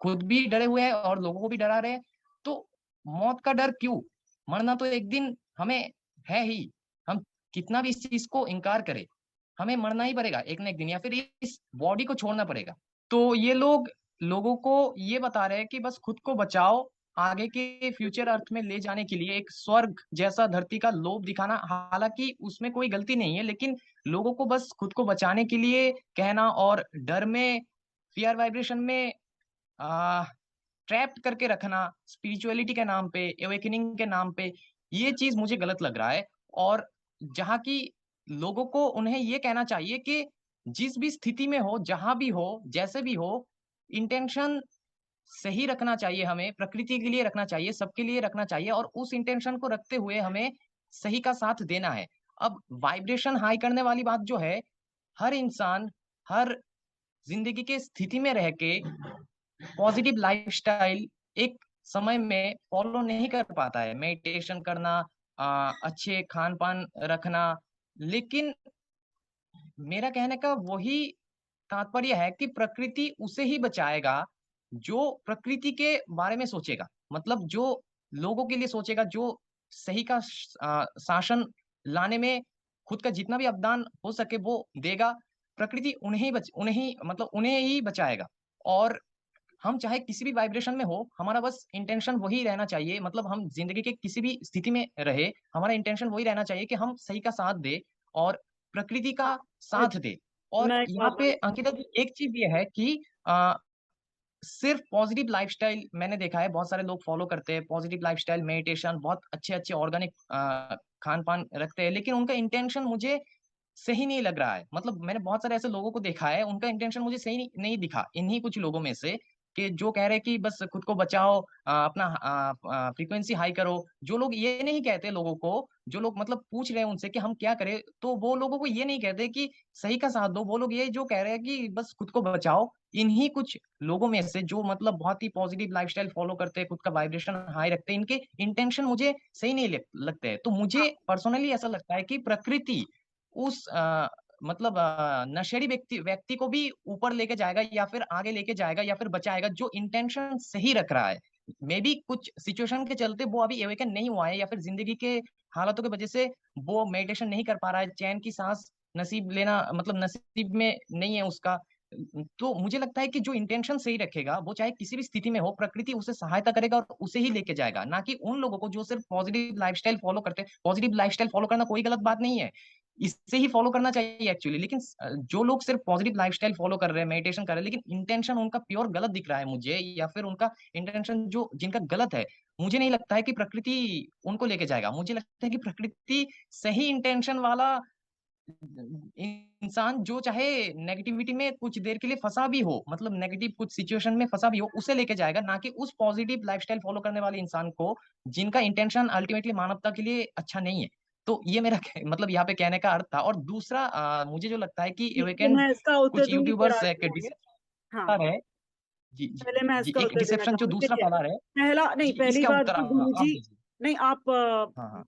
खुद भी डरे हुए हैं और लोगों को भी डरा रहे हैं। तो मौत का डर क्यों? मरना तो एक दिन हमें है ही। हम कितना भी इस चीज को इनकार करें, हमें मरना ही पड़ेगा एक ना एक दिन, या फिर इस बॉडी को छोड़ना पड़ेगा। तो ये लोग लोगों को ये बता रहे हैं कि बस खुद को बचाओ, आगे के फ्यूचर अर्थ में ले जाने के लिए एक स्वर्ग जैसा धरती का लोभ दिखाना। हालांकि उसमें कोई गलती नहीं है, लेकिन लोगों को बस खुद को बचाने के लिए कहना और डर में, फियर वाइब्रेशन में ट्रैप्ड करके रखना, स्पिरिचुअलिटी के नाम पे, अवेकनिंग के नाम पे, ये चीज मुझे गलत लग रहा है। और जहाँ की लोगों को उन्हें ये कहना चाहिए कि जिस भी स्थिति में हो, जहां भी हो, जैसे भी हो, इंटेंशन सही रखना चाहिए, हमें प्रकृति के लिए रखना चाहिए, सबके लिए रखना चाहिए, और उस इंटेंशन को रखते हुए हमें सही का साथ देना है। अब वाइब्रेशन हाई करने वाली बात जो है, हर इंसान हर जिंदगी के स्थिति में रह के पॉजिटिव लाइफस्टाइल एक समय में फॉलो नहीं कर पाता है। मेडिटेशन करना, अच्छे खान पान रखना, लेकिन मेरा कहने का वही तात्पर्य है कि प्रकृति उसे ही बचाएगा जो प्रकृति के बारे में सोचेगा। मतलब जो लोगों के लिए सोचेगा, जो सही का शासन लाने में खुद का जितना भी अवदान हो सके वो देगा। प्रकृति उन्हें ही बचाएगा। और हम चाहे किसी भी वाइब्रेशन में हो, हमारा बस इंटेंशन वही रहना चाहिए। मतलब हम जिंदगी के किसी भी स्थिति में रहे, हमारा इंटेंशन वही रहना चाहिए कि हम सही का साथ दे और प्रकृति का साथ दे। और मैं एक यहाँ बात पे बोलूं। अंकिता जी, एक चीज ये है कि आ, सिर्फ पॉजिटिव लाइफस्टाइल मैंने देखा है बहुत सारे लोग फॉलो करते हैं, पॉजिटिव लाइफस्टाइल, मेडिटेशन, बहुत अच्छे अच्छे ऑर्गेनिक खान पान रखते हैं, लेकिन उनका इंटेंशन मुझे सही नहीं लग रहा है। मतलब मैंने बहुत सारे ऐसे लोगों को देखा है, उनका इंटेंशन मुझे सही नहीं दिखा, इन्हीं कुछ लोगों में से, कि जो कह रहे हैं कि बस खुद को बचाओ, अपना फ्रीक्वेंसी हाई करो। जो लोग ये नहीं कहते लोगों को, जो लोग मतलब पूछ रहे हैं उनसे कि हम क्या करें, तो वो लोगों को ये नहीं कहते कि सही का साथ दो। वो लोग ये जो कह रहे हैं कि बस खुद को बचाओ। इन्हीं कुछ लोगों में से जो मतलब बहुत ही पॉजिटिव लाइफस्टाइल फॉलो करते हैं, खुद का वाइब्रेशन हाई रखते हैं, इनके इंटेंशन मुझे सही नहीं लगते हैं। तो मुझे पर्सनली ऐसा लगता है कि प्रकृति उस मतलब नशेड़ी व्यक्ति व्यक्ति को भी ऊपर लेके जाएगा, या फिर आगे लेके जाएगा, या फिर बचाएगा, जो इंटेंशन सही रख रहा है। मे बी कुछ सिचुएशन के चलते वो अभी अवेकन नहीं हुआ है, या फिर जिंदगी के हालातों की वजह से वो मेडिटेशन नहीं कर पा रहा है, चैन की सांस नसीब लेना मतलब नसीब में नहीं है उसका। तो मुझे लगता है कि जो इंटेंशन सही रखेगा, वो चाहे किसी भी स्थिति में हो, प्रकृति उसे सहायता करेगा और उसे ही लेके जाएगा। ना कि उन लोगों को जो सिर्फ पॉजिटिव लाइफस्टाइल फॉलो करते हैं। पॉजिटिव लाइफस्टाइल फॉलो करना कोई गलत बात नहीं है, इससे ही फॉलो करना चाहिए एक्चुअली। लेकिन जो लोग सिर्फ पॉजिटिव लाइफस्टाइल फॉलो कर रहे हैं, मेडिटेशन कर रहे हैं, लेकिन इंटेंशन उनका प्योर गलत दिख रहा है मुझे, या फिर उनका इंटेंशन जो जिनका गलत है, मुझे नहीं लगता है कि प्रकृति उनको लेके जाएगा। मुझे लगता है कि प्रकृति सही इंटेंशन वाला इंसान, जो चाहे नेगेटिविटी में कुछ देर के लिए फंसा भी हो, मतलब नेगेटिव कुछ सिचुएशन में फंसा भी हो, उसे लेके जाएगा, ना कि उस पॉजिटिव लाइफस्टाइल फॉलो करने वाले इंसान को जिनका इंटेंशन अल्टीमेटली मानवता के लिए अच्छा नहीं है। तो ये मेरा मतलब यहाँ पे कहने का अर्थ था। और दूसरा मुझे जो लगता है कि जी, तो एवेकेंड मैं इसका उत्तर कुछ दूंगी, फिर यूट्यूबर्स आप एक बोलिए। हाँ, डिसेप्शन है। जी जी पहले मैं जी, इसका एक उत्तर देना डिसेप्शन जो चाहूंगी। दूसरा देखिए, फैला रहे हैं। पहला नहीं, जी, पहली इसका बात उत्तर तो गुरु आप जी, दीजिए। नहीं आप हाँ हाँ।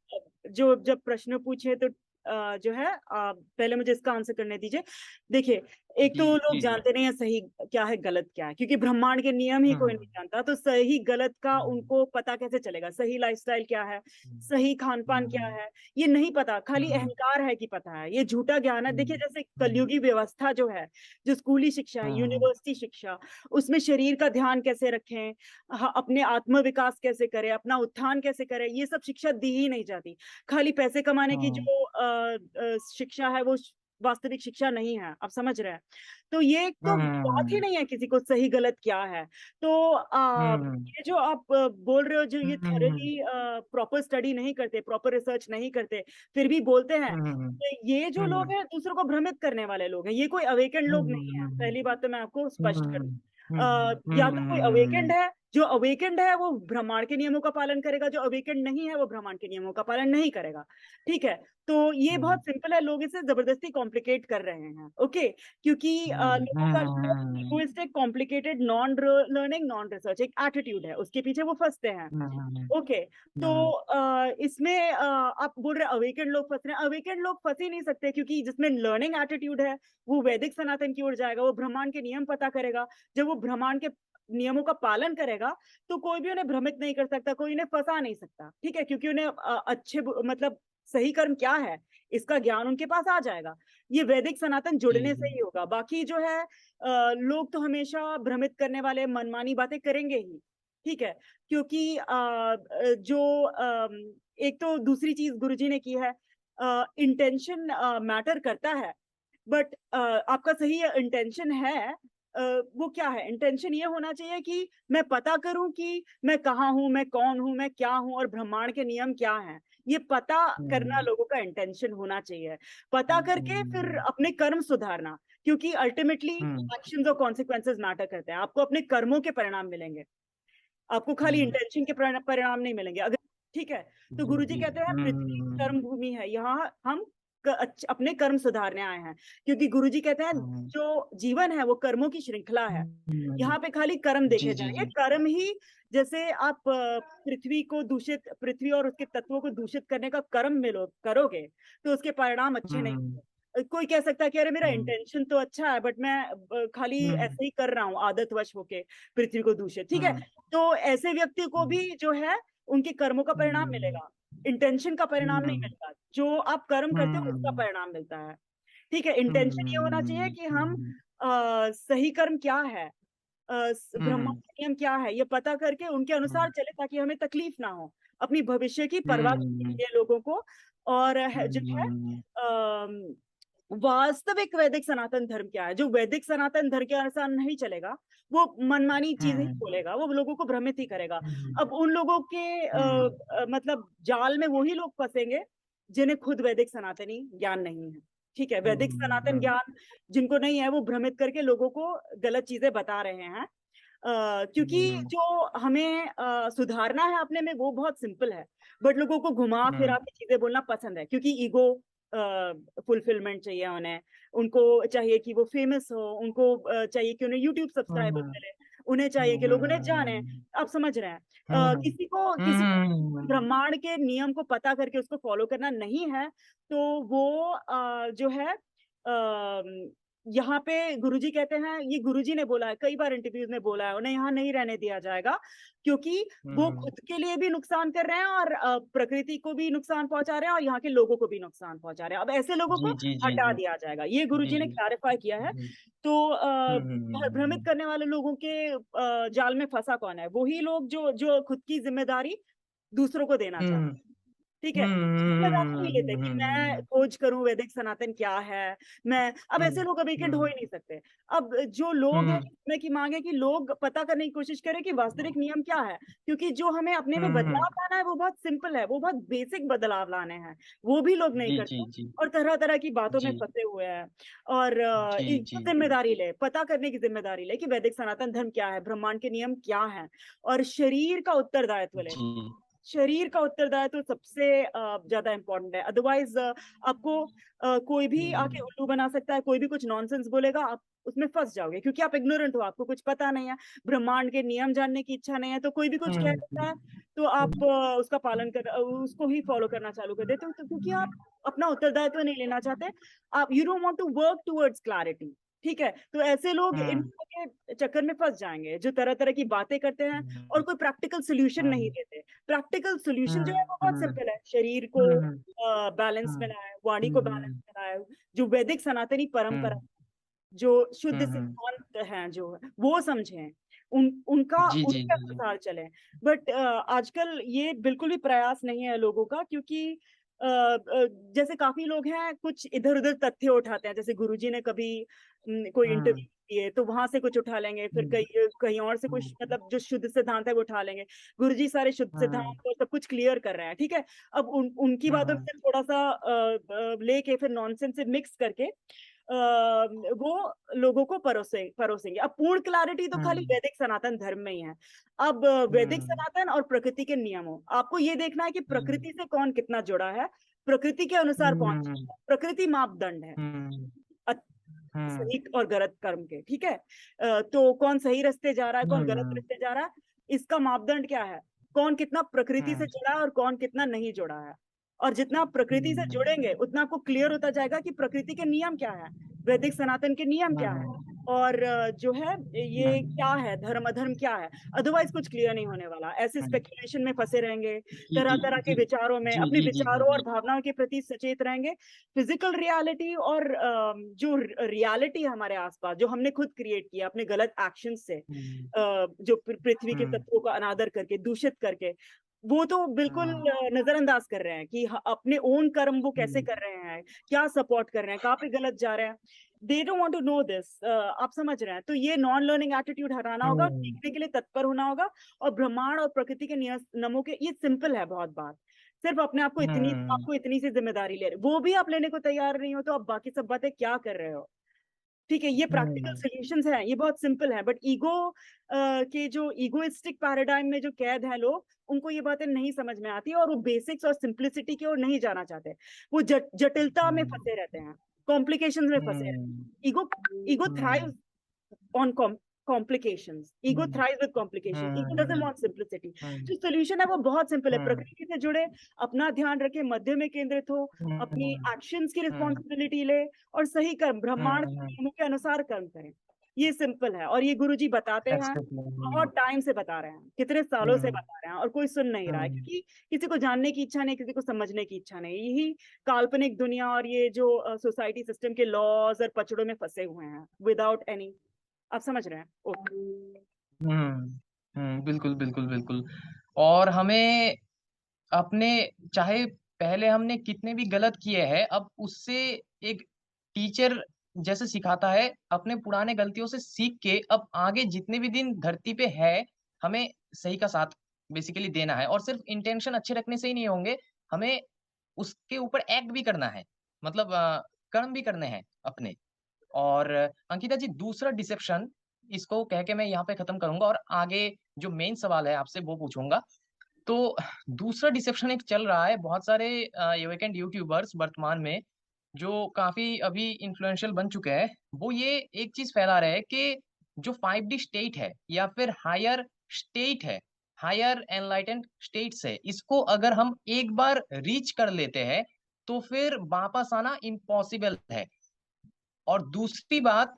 जो जब प्रश्न पूछे तो जो है पहले मुझे इसका आंसर करने दीजिए। देखिए, एक जी तो लोग जी जी। जानते नहीं है सही क्या है गलत क्या है, क्योंकि ब्रह्मांड के नियम ही कोई हम्म नहीं जानता, तो सही गलत का हम्म उनको पता कैसे चलेगा? सही लाइफस्टाइल क्या है, हम्म सही खान पान क्या हम्म है, ये नहीं पता। खाली हम्म अहंकार है कि पता है, ये झूठा ज्ञान है। देखिए, हम्म जैसे हम्म कलयुगी व्यवस्था जो है, जो स्कूली शिक्षा है, हम्म यूनिवर्सिटी शिक्षा, उसमें शरीर का ध्यान कैसे रखें, अपने आत्म विकास कैसे करें, अपना उत्थान कैसे करें, ये सब शिक्षा दी ही नहीं जाती। खाली पैसे कमाने की हम्म जो शिक्षा है वो वास्तविक शिक्षा नहीं है, आप समझ रहे हैं? तो ये तो बात ही हम्म नहीं है किसी को सही गलत क्या है। तो हम्म ये जो आप बोल रहे हो, जो ये हम्म थॉरली प्रॉपर स्टडी नहीं करते, प्रॉपर रिसर्च नहीं करते, फिर भी बोलते हैं, हम्म तो ये जो लोग हम्म हैं दूसरों को भ्रमित करने वाले लोग हैं, ये कोई अवेकन लोग नहीं है। हम्म पहली बात तो मैं आपको स्पष्ट कर दूं। हम्म या तो कोई अवेकेंड है, जो अवेकेंड है वो ब्रह्मांड के नियमों का पालन करेगा, जो अवेकेंड नहीं है वो ब्रह्मांड के नियमों का पालन नहीं करेगा। ठीक है, तो ये बहुत सिंपल है, लोग इसे जबरदस्ती कॉम्प्लिकेट कर रहे हैं। ओके, क्योंकि लोगों का जो egoistic, complicated, non learning, non research एक एटीट्यूड है, उसके पीछे वो फंसते हैं। ओके, तो इसमें आप बोल रहे अवेकेंड लोग फंस रहे हैं, अवेकेंड लोग फंस ही नहीं सकते, क्योंकि जिसमें लर्निंग एटीट्यूड है वो वैदिक सनातन की ओर जाएगा, वो ब्रह्मांड के नियम पता करेगा। जब वो ब्रह्मांड के नियमों का पालन करेगा तो कोई भी उन्हें भ्रमित नहीं कर सकता, कोई उन्हें फंसा नहीं सकता। ठीक है, क्योंकि उन्हें अच्छे मतलब सही कर्म क्या है इसका ज्ञान उनके पास आ जाएगा। ये वैदिक सनातन जुड़ने से ही होगा। बाकी जो है लोग तो हमेशा भ्रमित करने वाले मनमानी बातें करेंगे ही। ठीक है, क्योंकि जो एक तो दूसरी चीज गुरुजी ने की है, इंटेंशन मैटर करता है, बट आपका सही इंटेंशन है, वो क्या है? इंटेंशन ये होना चाहिए कि मैं पता करूं कि मैं कहाँ हूं, मैं कौन हूं, मैं क्या हूं और ब्रह्मांड के नियम क्या हैं। ये पता करना लोगों का इंटेंशन होना चाहिए। पता करके फिर अपने कर्म सुधारना, क्योंकि अल्टीमेटली एक्शंस और कॉन्सिक्वेंसेस मैटर करते हैं। आपको अपने कर्मों के परिणाम मिलेंगे, आपको खाली इंटेंशन के परिणाम नहीं मिलेंगे। अगर ठीक है, तो गुरुजी कहते हैं पृथ्वी कर्म भूमि है, यहाँ हम अपने कर्म सुधारने आए हैं। क्योंकि गुरुजी कहते हैं जो जीवन है वो कर्मों की श्रृंखला है, यहाँ पे खाली कर्म देखे जाएंगे। कर्म ही, जैसे आप पृथ्वी को दूषित, पृथ्वी और उसके तत्वों को दूषित करने का कर्म करोगे तो उसके परिणाम अच्छे नहीं। कोई कह सकता है कि अरे मेरा इंटेंशन तो अच्छा है, बट मैं खाली ऐसे ही कर रहा हूँ आदतवश होके पृथ्वी को दूषित। ठीक है, तो ऐसे व्यक्ति को भी जो है उनके कर्मों का परिणाम मिलेगा, इंटेंशन का परिणाम नहीं मिलता। जो आप कर्म करते हो उसका परिणाम मिलता है। ठीक है, इंटेंशन ये होना चाहिए कि हम सही कर्म क्या है, ब्रह्मा का नियम क्या है, ये पता करके उनके अनुसार चले, ताकि हमें तकलीफ ना हो, अपनी भविष्य की परवाह है लोगों को। और जो है वास्तविक वैदिक सनातन धर्म क्या है, जो वैदिक सनातन धर्म के अनुसार नहीं चलेगा वो मनमानी चीज ही बोलेगा, वो लोगों को भ्रमित ही करेगा। अब उन लोगों के मतलब जाल में वही लोग फंसेंगे जिन्हें खुद वैदिक सनातनी ज्ञान नहीं है। ठीक है, वैदिक सनातन ज्ञान जिनको नहीं है वो भ्रमित करके लोगों को गलत चीजें बता रहे हैं। क्योंकि जो हमें सुधारना है अपने में वो बहुत सिंपल है, बट लोगों को घुमा फिरा के चीजें बोलना पसंद है, क्योंकि ईगो फुलफिलमेंट चाहिए उन्हें। उनको चाहिए कि वो फेमस हो, उनको चाहिए कि उन्हें यूट्यूब सब्सक्राइबर मिले, उन्हें चाहिए कि लोग उन्हें जाने। आप समझ रहे हैं? किसी ब्रह्मांड के नियम को पता करके उसको फॉलो करना नहीं है, तो वो जो है यहाँ पे गुरुजी कहते हैं, ये गुरुजी ने बोला है, कई बार इंटरव्यूज में बोला है, उन्हें यहाँ नहीं रहने दिया जाएगा, क्योंकि वो खुद के लिए भी नुकसान कर रहे हैं और प्रकृति को भी नुकसान पहुंचा रहे हैं और यहाँ के लोगों को भी नुकसान पहुंचा रहे हैं। अब ऐसे लोगों को हटा दिया जाएगा, ये गुरुजी ने क्लैरिफाई किया है। तो भ्रमित करने वाले लोगों के जाल में फंसा कौन है? वही लोग जो जो खुद की जिम्मेदारी दूसरों को देना चाहते हैं। ठीक है, जिम्मेदारी नहीं लेते कि मैं खोज करूं वैदिक सनातन क्या है। मैं अब ऐसे लोग अवेकेंड हो ही नहीं सकते। अब जो लोग हैं, मैं की मांग है कि लोग पता करने की कोशिश करें कि वास्तविक नियम क्या है, क्योंकि जो हमें अपने में बदलाव लाना है वो बहुत सिंपल है, वो बहुत बेसिक बदलाव लाने हैं, वो भी लोग नहीं करते और तरह तरह की बातों में फंसे हुए हैं। और जिम्मेदारी ले, पता करने की जिम्मेदारी ले कि वैदिक सनातन धर्म क्या है, ब्रह्मांड के नियम क्या है, और शरीर का उत्तरदायित्व ले। शरीर का उत्तरदायित्व तो सबसे ज्यादा इंपॉर्टेंट है। अदरवाइज आपको कोई भी आके उल्लू बना सकता है, कोई भी कुछ नॉनसेंस बोलेगा, आप उसमें फंस जाओगे, क्योंकि आप इग्नोरेंट हो, आपको कुछ पता नहीं है, ब्रह्मांड के नियम जानने की इच्छा नहीं है, तो कोई भी कुछ कह देता है तो आप उसका पालन कर, उसको ही फॉलो करना चालू कर देते हो, तो क्योंकि आप अपना उत्तरदायित्व नहीं लेना चाहते, आप you don't want to work towards clarity. ठीक है, तो ऐसे लोग इन के चक्कर में फंस जाएंगे, जो तरह तरह की बातें करते हैं और कोई प्रैक्टिकल सोल्यूशन नहीं देते। प्रैक्टिकल सोल्यूशन जो है वो बहुत सिंपल है, शरीर को बैलेंस में लाए, वाणी को बैलेंस में लाए, जो वैदिक सनातनी परंपरा, जो शुद्ध सिद्धांत हैं, जो वो समझें, उनका उनके अनुसार चलें। बट आजकल ये बिल्कुल भी प्रयास नहीं है लोगों का, क्योंकि जैसे काफी लोग हैं कुछ इधर उधर तथ्य उठाते हैं, जैसे गुरुजी ने कभी कोई इंटरव्यू दिए तो वहां से कुछ उठा लेंगे, फिर कहीं कहीं और से कुछ, मतलब जो शुद्ध सिद्धांत है वो उठा लेंगे। गुरुजी सारे शुद्ध सिद्धांत और सब कुछ क्लियर कर रहे हैं। ठीक है, अब उनकी बातों में से थोड़ा सा लेके फिर नॉनसेंस से मिक्स करके वो लोगों को परोसेंगे। अब पूर्ण क्लैरिटी तो खाली हम्म वैदिक सनातन धर्म में ही है। अब वैदिक हम्म सनातन और प्रकृति के नियमों, आपको ये देखना है कि हम्म प्रकृति से कौन कितना जुड़ा है, प्रकृति के अनुसार कौन चल हम्म रहा है। प्रकृति मापदंड है हम्म हम्म सही और गलत कर्म के, ठीक है। तो कौन सही रास्ते जा रहा है, कौन गलत हम्म रास्ते जा रहा है, इसका मापदंड क्या है, कौन कितना प्रकृति से हम्म जुड़ा है और कौन कितना नहीं जुड़ा है। और जितना आप प्रकृति से जुड़ेंगे उतना आपको क्लियर होता जाएगा कि प्रकृति के नियम क्या है, वैदिक सनातन के नियम क्या है, और जो है ये क्या है, धर्म अधर्म क्या है। अदरवाइज कुछ क्लियर नहीं होने वाला, ऐसे हम्म, स्पेकुलेशन में फंसे रहेंगे, जी तरह जी तरह के जी विचारों में, जी अपने जी जी जी विचारों और जी भावनाओं के प्रति सचेत रहेंगे। फिजिकल रियलिटी और जो रियलिटी हमारे आसपास जो हमने खुद क्रिएट किया अपने गलत एक्शन से, हम्म जो पृथ्वी के हम्म तत्वों का अनादर करके, दूषित करके, वो तो बिल्कुल हम्म नजरअंदाज कर रहे हैं कि अपने ओन कर्म वो कैसे हम्म कर रहे हैं, क्या सपोर्ट कर रहे हैं, कहाँ पे गलत जा रहे हैं। They don't want to know this, आप समझ रहे हैं। तो ये नॉन लर्निंग एटीट्यूड हटाना होगा, हम्म सीखने के लिए तत्पर होना होगा। और ब्रह्मांड और प्रकृति के नियमों के, ये सिंपल है बहुत बात। सिर्फ अपने आप को इतनी, हम्म आपको इतनी सी जिम्मेदारी ले रहे, वो भी आप लेने को तैयार नहीं हो, तो आप बाकी सब बातें क्या कर रहे हो। ठीक है, ये प्रैक्टिकल हम्म सॉल्यूशंस हैं, ये बहुत सिंपल है, बट ईगो के जो ईगोइस्टिक पैराडाइम में जो कैद है लोग, उनको ये बातें नहीं समझ में आती और वो बेसिक्स और सिंप्लिसिटी की ओर नहीं जाना चाहते। वो जटिलता में फंसे रहते हैं, कॉम्प्लिकेशंस में फंसे रहते हम्म हैं। Ego ego hmm thrives on complications. Ego hmm thrives with complication. Ego doesn't hmm want simplicity. हम्म जो सोल्यूशन है वो बहुत सिंपल है, हम्म प्रकृति से जुड़े, अपना ध्यान रखे, मध्य में केंद्रित हो, अपनी हम्म एक्शंस की हम्म रिस्पॉन्सिबिलिटी ले, और सही कर्म ब्रह्मांड के हम्म नियमों के अनुसार कर्म करें। ये सिंपल है, और ये गुरुजी बताते हैं, एक्सेप्ट बहुत टाइम से बता रहे हैं, कितने सालों से बता रहे हैं, और कोई सुन नहीं रहा है, हम्म क्योंकि किसी को जानने की इच्छा नहीं, किसी को समझने की इच्छा नहीं। यही काल्पनिक दुनिया और ये जो सोसाइटी सिस्टम के लॉज और पचड़ों में फंसे हुए हैं, विदाउट एनी, आप समझ रहे हैं। ओके। बिल्कुल बिल्कुल बिल्कुल। और हमें अपने, चाहे पहले हमने कितने भी गलत किए हैं, अब उससे एक टीचर जैसे सिखाता है, अपने पुराने गलतियों से सीख के अब आगे जितने भी दिन धरती पे है, हमें सही का साथ बेसिकली देना है। और सिर्फ इंटेंशन अच्छे रखने से ही नहीं होंगे, हमें उसके ऊपर एक्ट भी करना है, मतलब कर्म भी करने हैं अपने। और अंकिता जी, दूसरा डिसेप्शन, इसको कह के मैं यहाँ पे खत्म करूंगा और आगे जो मेन सवाल है आपसे वो पूछूंगा। तो दूसरा डिसेप्शन एक चल रहा है, बहुत सारे वीकेंड यूट्यूबर्स वर्तमान में जो काफी अभी इन्फ्लुएंशियल बन चुके हैं, वो ये एक चीज फैला रहे हैं कि जो 5D स्टेट है या फिर हायर स्टेट है, हायर एनलाइटेंड स्टेट्स है, इसको अगर हम एक बार रीच कर लेते हैं तो फिर वापस आना इम्पॉसिबल है। और दूसरी बात,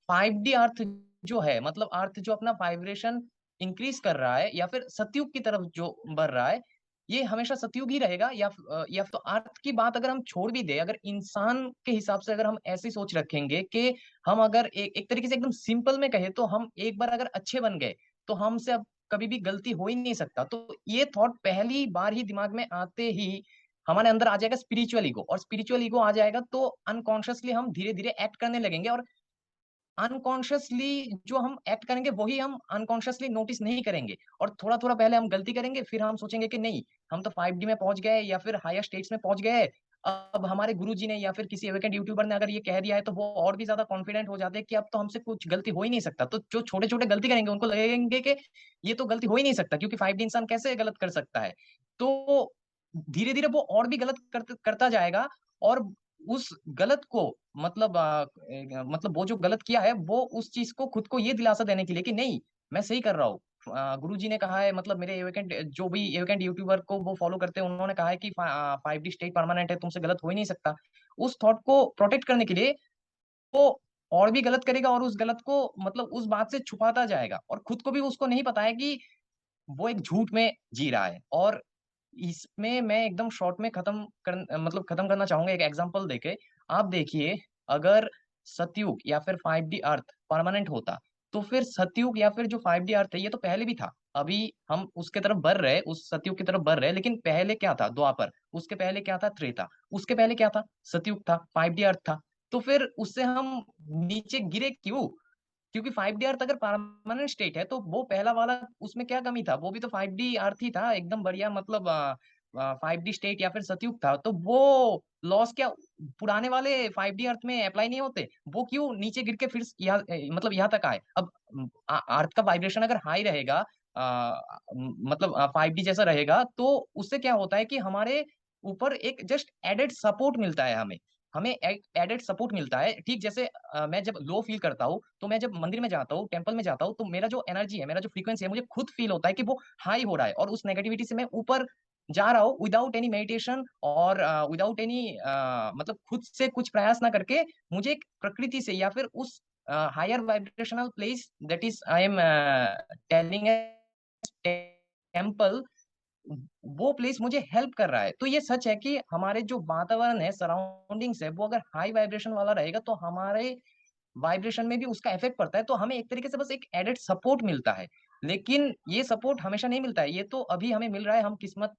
5D अर्थ जो है, मतलब अर्थ जो अपना वाइब्रेशन इंक्रीज कर रहा है या फिर सतयुग की तरफ जो बढ़ रहा है, ये हमेशा सतयुग ही रहेगा। या तो अर्थ की बात अगर हम छोड़ भी दे, अगर इंसान के हिसाब से अगर हम ऐसी सोच रखेंगे कि हम अगर एक तरीके से एकदम सिंपल में कहे तो हम एक बार अगर अच्छे बन गए तो हमसे अब कभी भी गलती हो ही नहीं सकता, तो ये थॉट पहली बार ही दिमाग में आते ही हमारे अंदर आ जाएगा स्पिरिचुअल ईगो। और स्पिरिचुअल ईगो आ जाएगा तो अनकॉन्शियसली हम धीरे धीरे एक्ट करने लगेंगे, और अनकॉन्शियसली जो हम एक्ट करेंगे वही हम अनकॉन्शियसली नोटिस नहीं करेंगे। और थोड़ा थोड़ा पहले हम गलती करेंगे, फिर हम सोचेंगे कि नहीं, हम तो 5D में पहुंच गए या फिर हायर स्टेट्स में पहुंच गए। अब हमारे गुरुजी ने या फिर किसी एवेकेंट यूट्यूबर ने अगर ये कह दिया है तो वो और भी ज्यादा कॉन्फिडेंट हो जाते हैं कि अब तो हमसे कुछ गलती हो ही नहीं सकता। तो जो छोटे छोटे गलती करेंगे उनको लगेंगे कि ये तो गलती हो ही नहीं सकता, क्योंकि 5D इंसान कैसे गलत कर सकता है। तो धीरे धीरे वो और भी गलत करता जाएगा। और उस गलत को, मतलब मतलब वो जो गलत किया है, वो उस चीज को खुद को ये दिलासा देने के लिए कि नहीं, मैं सही कर रहा हूँ, गुरु जी ने कहा है, मतलब मेरे एवेकेंट जो भी एवेकेंट यूट्यूबर को वो फॉलो करते हैं उन्होंने कहा है कि 5D स्टेट परमानेंट है, तुमसे गलत हो ही नहीं सकता। उस थॉट को प्रोटेक्ट करने के लिए वो और भी गलत करेगा, और उस गलत को मतलब उस बात से छुपाता जाएगा, और खुद को भी उसको नहीं पता है कि वो एक झूठ में जी रहा है। और इसमें मैं एकदम शॉर्ट में मतलब खत्म करना चाहूंगा एक एग्जांपल देके। आप देखिए, अगर सतयुग या फिर 5D अर्थ परमानेंट होता, तो फिर सतयुग या फिर जो 5D अर्थ है ये तो पहले भी था, अभी हम उसके तरफ बढ़ रहे, उस सतयुग की तरफ बढ़ रहे, लेकिन पहले क्या था, द्वापर, उसके पहले क्या था, त्रेता, उसके पहले क्या था, सतयुग था, 5D अर्थ था। तो फिर उससे हम नीचे गिरे क्यों? क्योंकि 5D अर्थ अगर परमानेंट स्टेट है तो वो पहला वाला उसमें क्या कमी था, वो भी तो 5D अर्थ ही था, एकदम बढ़िया, मतलब 5D स्टेट या फिर सतयुग था, तो वो लॉस क्या पुराने वाले 5D अर्थ में अप्लाई नहीं होते? वो क्यों नीचे गिर के फिर यहाँ मतलब यहाँ तक आए? अब अर्थ का वाइब्रेशन अगर हाई रहेगा, मतलब 5D जैसा रहेगा, तो उससे क्या होता है कि हमारे ऊपर एक जस्ट एडेड सपोर्ट मिलता है हमें। हमें एडेड सपोर्ट मिलता है, ठीक जैसे मैं जब लो फील करता हूँ, तो मैं जब मंदिर में जाता हूँ, टेंपल में जाता हूँ, तो मेरा जो एनर्जी है, मेरा जो फ्रीक्वेंसी है, मुझे खुद फील होता है कि वो हाई हो रहा है, और उस नेगेटिविटी से मैं ऊपर जा रहा हूँ विदाउट एनी मेडिटेशन और विदाउट एनी मतलब खुद से कुछ प्रयास ना करके। मुझे एक प्रकृति से या फिर उस higher vibrational place that is I am telling temple, वो प्लेस मुझे हेल्प कर रहा है। तो ये सच है कि हमारे जो वातावरण है, सराउंडिंग्स है, वो अगर हाई वाइब्रेशन वाला रहेगा तो हमारे वाइब्रेशन में भी उसका इफेक्ट पड़ता है, तो हमें एक तरीके से बस एक एडेड सपोर्ट मिलता है। लेकिन ये सपोर्ट हमेशा नहीं मिलता है, ये तो अभी हमें मिल रहा है, हम किस्मत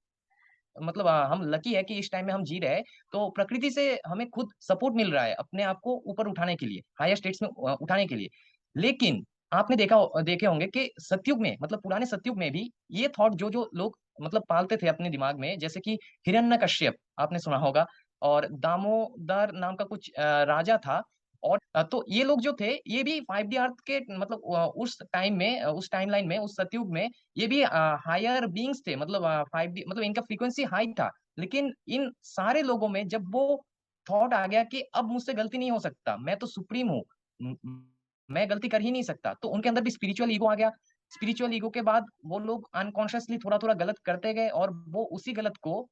मतलब हम लकी है कि इस टाइम में हम जी रहे हैं, तो प्रकृति से हमें खुद सपोर्ट मिल रहा है अपने आप को ऊपर उठाने के लिए, हायर स्टेट्स में उठाने के लिए। लेकिन आपने देखे होंगे कि सतयुग में, मतलब पुराने सतयुग में भी ये थॉट जो जो लोग मतलब पालते थे अपने दिमाग में, जैसे कि हिरण्यकश्यप आपने सुना होगा, और दामोदर नाम का कुछ राजा था। और तो ये लोग जो थे, ये भी 5D अर्थ के मतलब उस टाइम में, उस टाइमलाइन में, उस सतयुग में ये भी हायर बीइंग्स थे, मतलब 5D, मतलब इनका फ्रीक्वेंसी हाई था। लेकिन इन सारे लोगों में जब वो थॉट आ गया कि अब मुझसे गलती नहीं हो सकता, मैं तो सुप्रीम हूँ, मैं गलती कर ही नहीं सकता, तो उनके अंदर भी स्पिरिचुअल ईगो आ गया। स्पिरिचुअल ईगो के बाद वो लोग अनकॉन्शियसली थोड़ा थोड़ा गलत करते गए, और वो उसी गलत को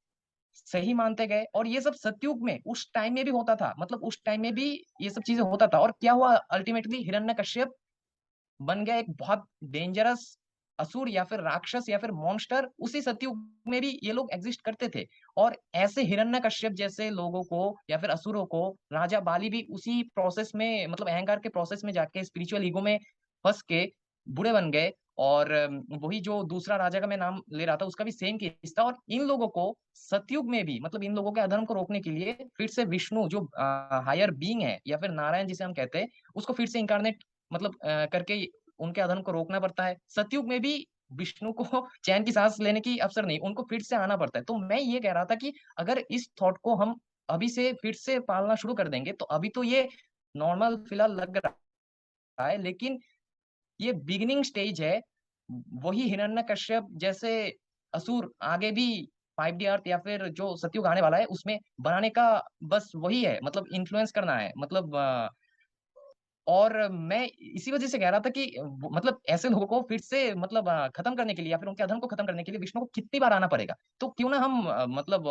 सही मानते गए। और ये सब सतयुग में उस टाइम में भी होता था, मतलब उस टाइम में भी ये सब चीजें होता था। और क्या हुआ अल्टीमेटली, हिरण्यकश्यप बन गया एक बहुत डेंजरस असुर या फिर राक्षस या फिर मॉन्स्टर। उसी सतयुग में भी ये लोग एग्जिस्ट करते थे। और ऐसे हिरण्यकश्यप जैसे लोगों को या फिर असुरों को राजा बाली भी उसी प्रोसेस में, मतलब अहंकार के प्रोसेस में जाके स्पिरिचुअल ईगो में फंस के बुरे बन गए। और वही जो दूसरा राजा का मैं नाम ले रहा था, उसका भी सेम केस था। और इन लोगों को सतयुग में भी, मतलब इन लोगों के अधर्म को रोकने के लिए फिर से विष्णु जो हायर बीइंग है, या फिर नारायण जिसे हम कहते हैं, उसको फिर से इंकारनेट मतलब करके उनके अधर्म को रोकना पड़ता है। सतयुग में भी विष्णु को चैन की सांस लेने की अवसर नहीं, उनको फिर से आना पड़ता है। तो मैं ये कह रहा था कि अगर इस थॉट को हम अभी से फिर से पालना शुरू कर देंगे, तो अभी तो ये नॉर्मल फिलहाल लग रहा है, लेकिन ये बिगिनिंग स्टेज है। वही हिरण्यकश्यप जैसे असुर आगे भी 5D अर्थ या फिर जो सतयुग आने वाला है उसमें बनाने का बस वही है, मतलब इन्फ्लुएंस करना है, मतलब और मैं इसी वजह से कह रहा था कि मतलब ऐसे लोगों को फिर से मतलब खत्म करने के लिए या फिर उनके अधर्म को खत्म करने के लिए विष्णु को कितनी बार आना पड़ेगा। तो क्यों ना हम मतलब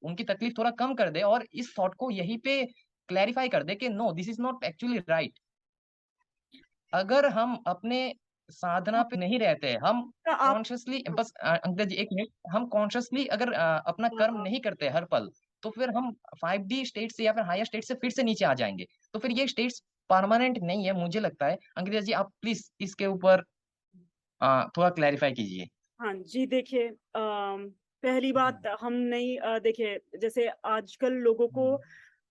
उनकी तकलीफ थोड़ा कम कर दे, और इस थॉट को यहीं पे क्लैरिफाई कर दे कि no, this is not actually right. अगर हम अपने साधना पे नहीं रहते, हम तो आप कॉन्शियसली बस अंग्रेजी एक मिनट, हम कॉन्शियसली अगर अपना कर्म नहीं करते हर पल, तो फिर हम 5D स्टेट से या फिर हायर स्टेट से फिर से नीचे आ जाएंगे। तो फिर ये स्टेट्स परमानेंट नहीं है मुझे लगता है। अंग्रेजी आप प्लीज इसके ऊपर थोड़ा क्लैरिफाई कीजिए। हाँ जी, देखिए पहली बात हम नहीं देखिए, जैसे आजकल लोगों को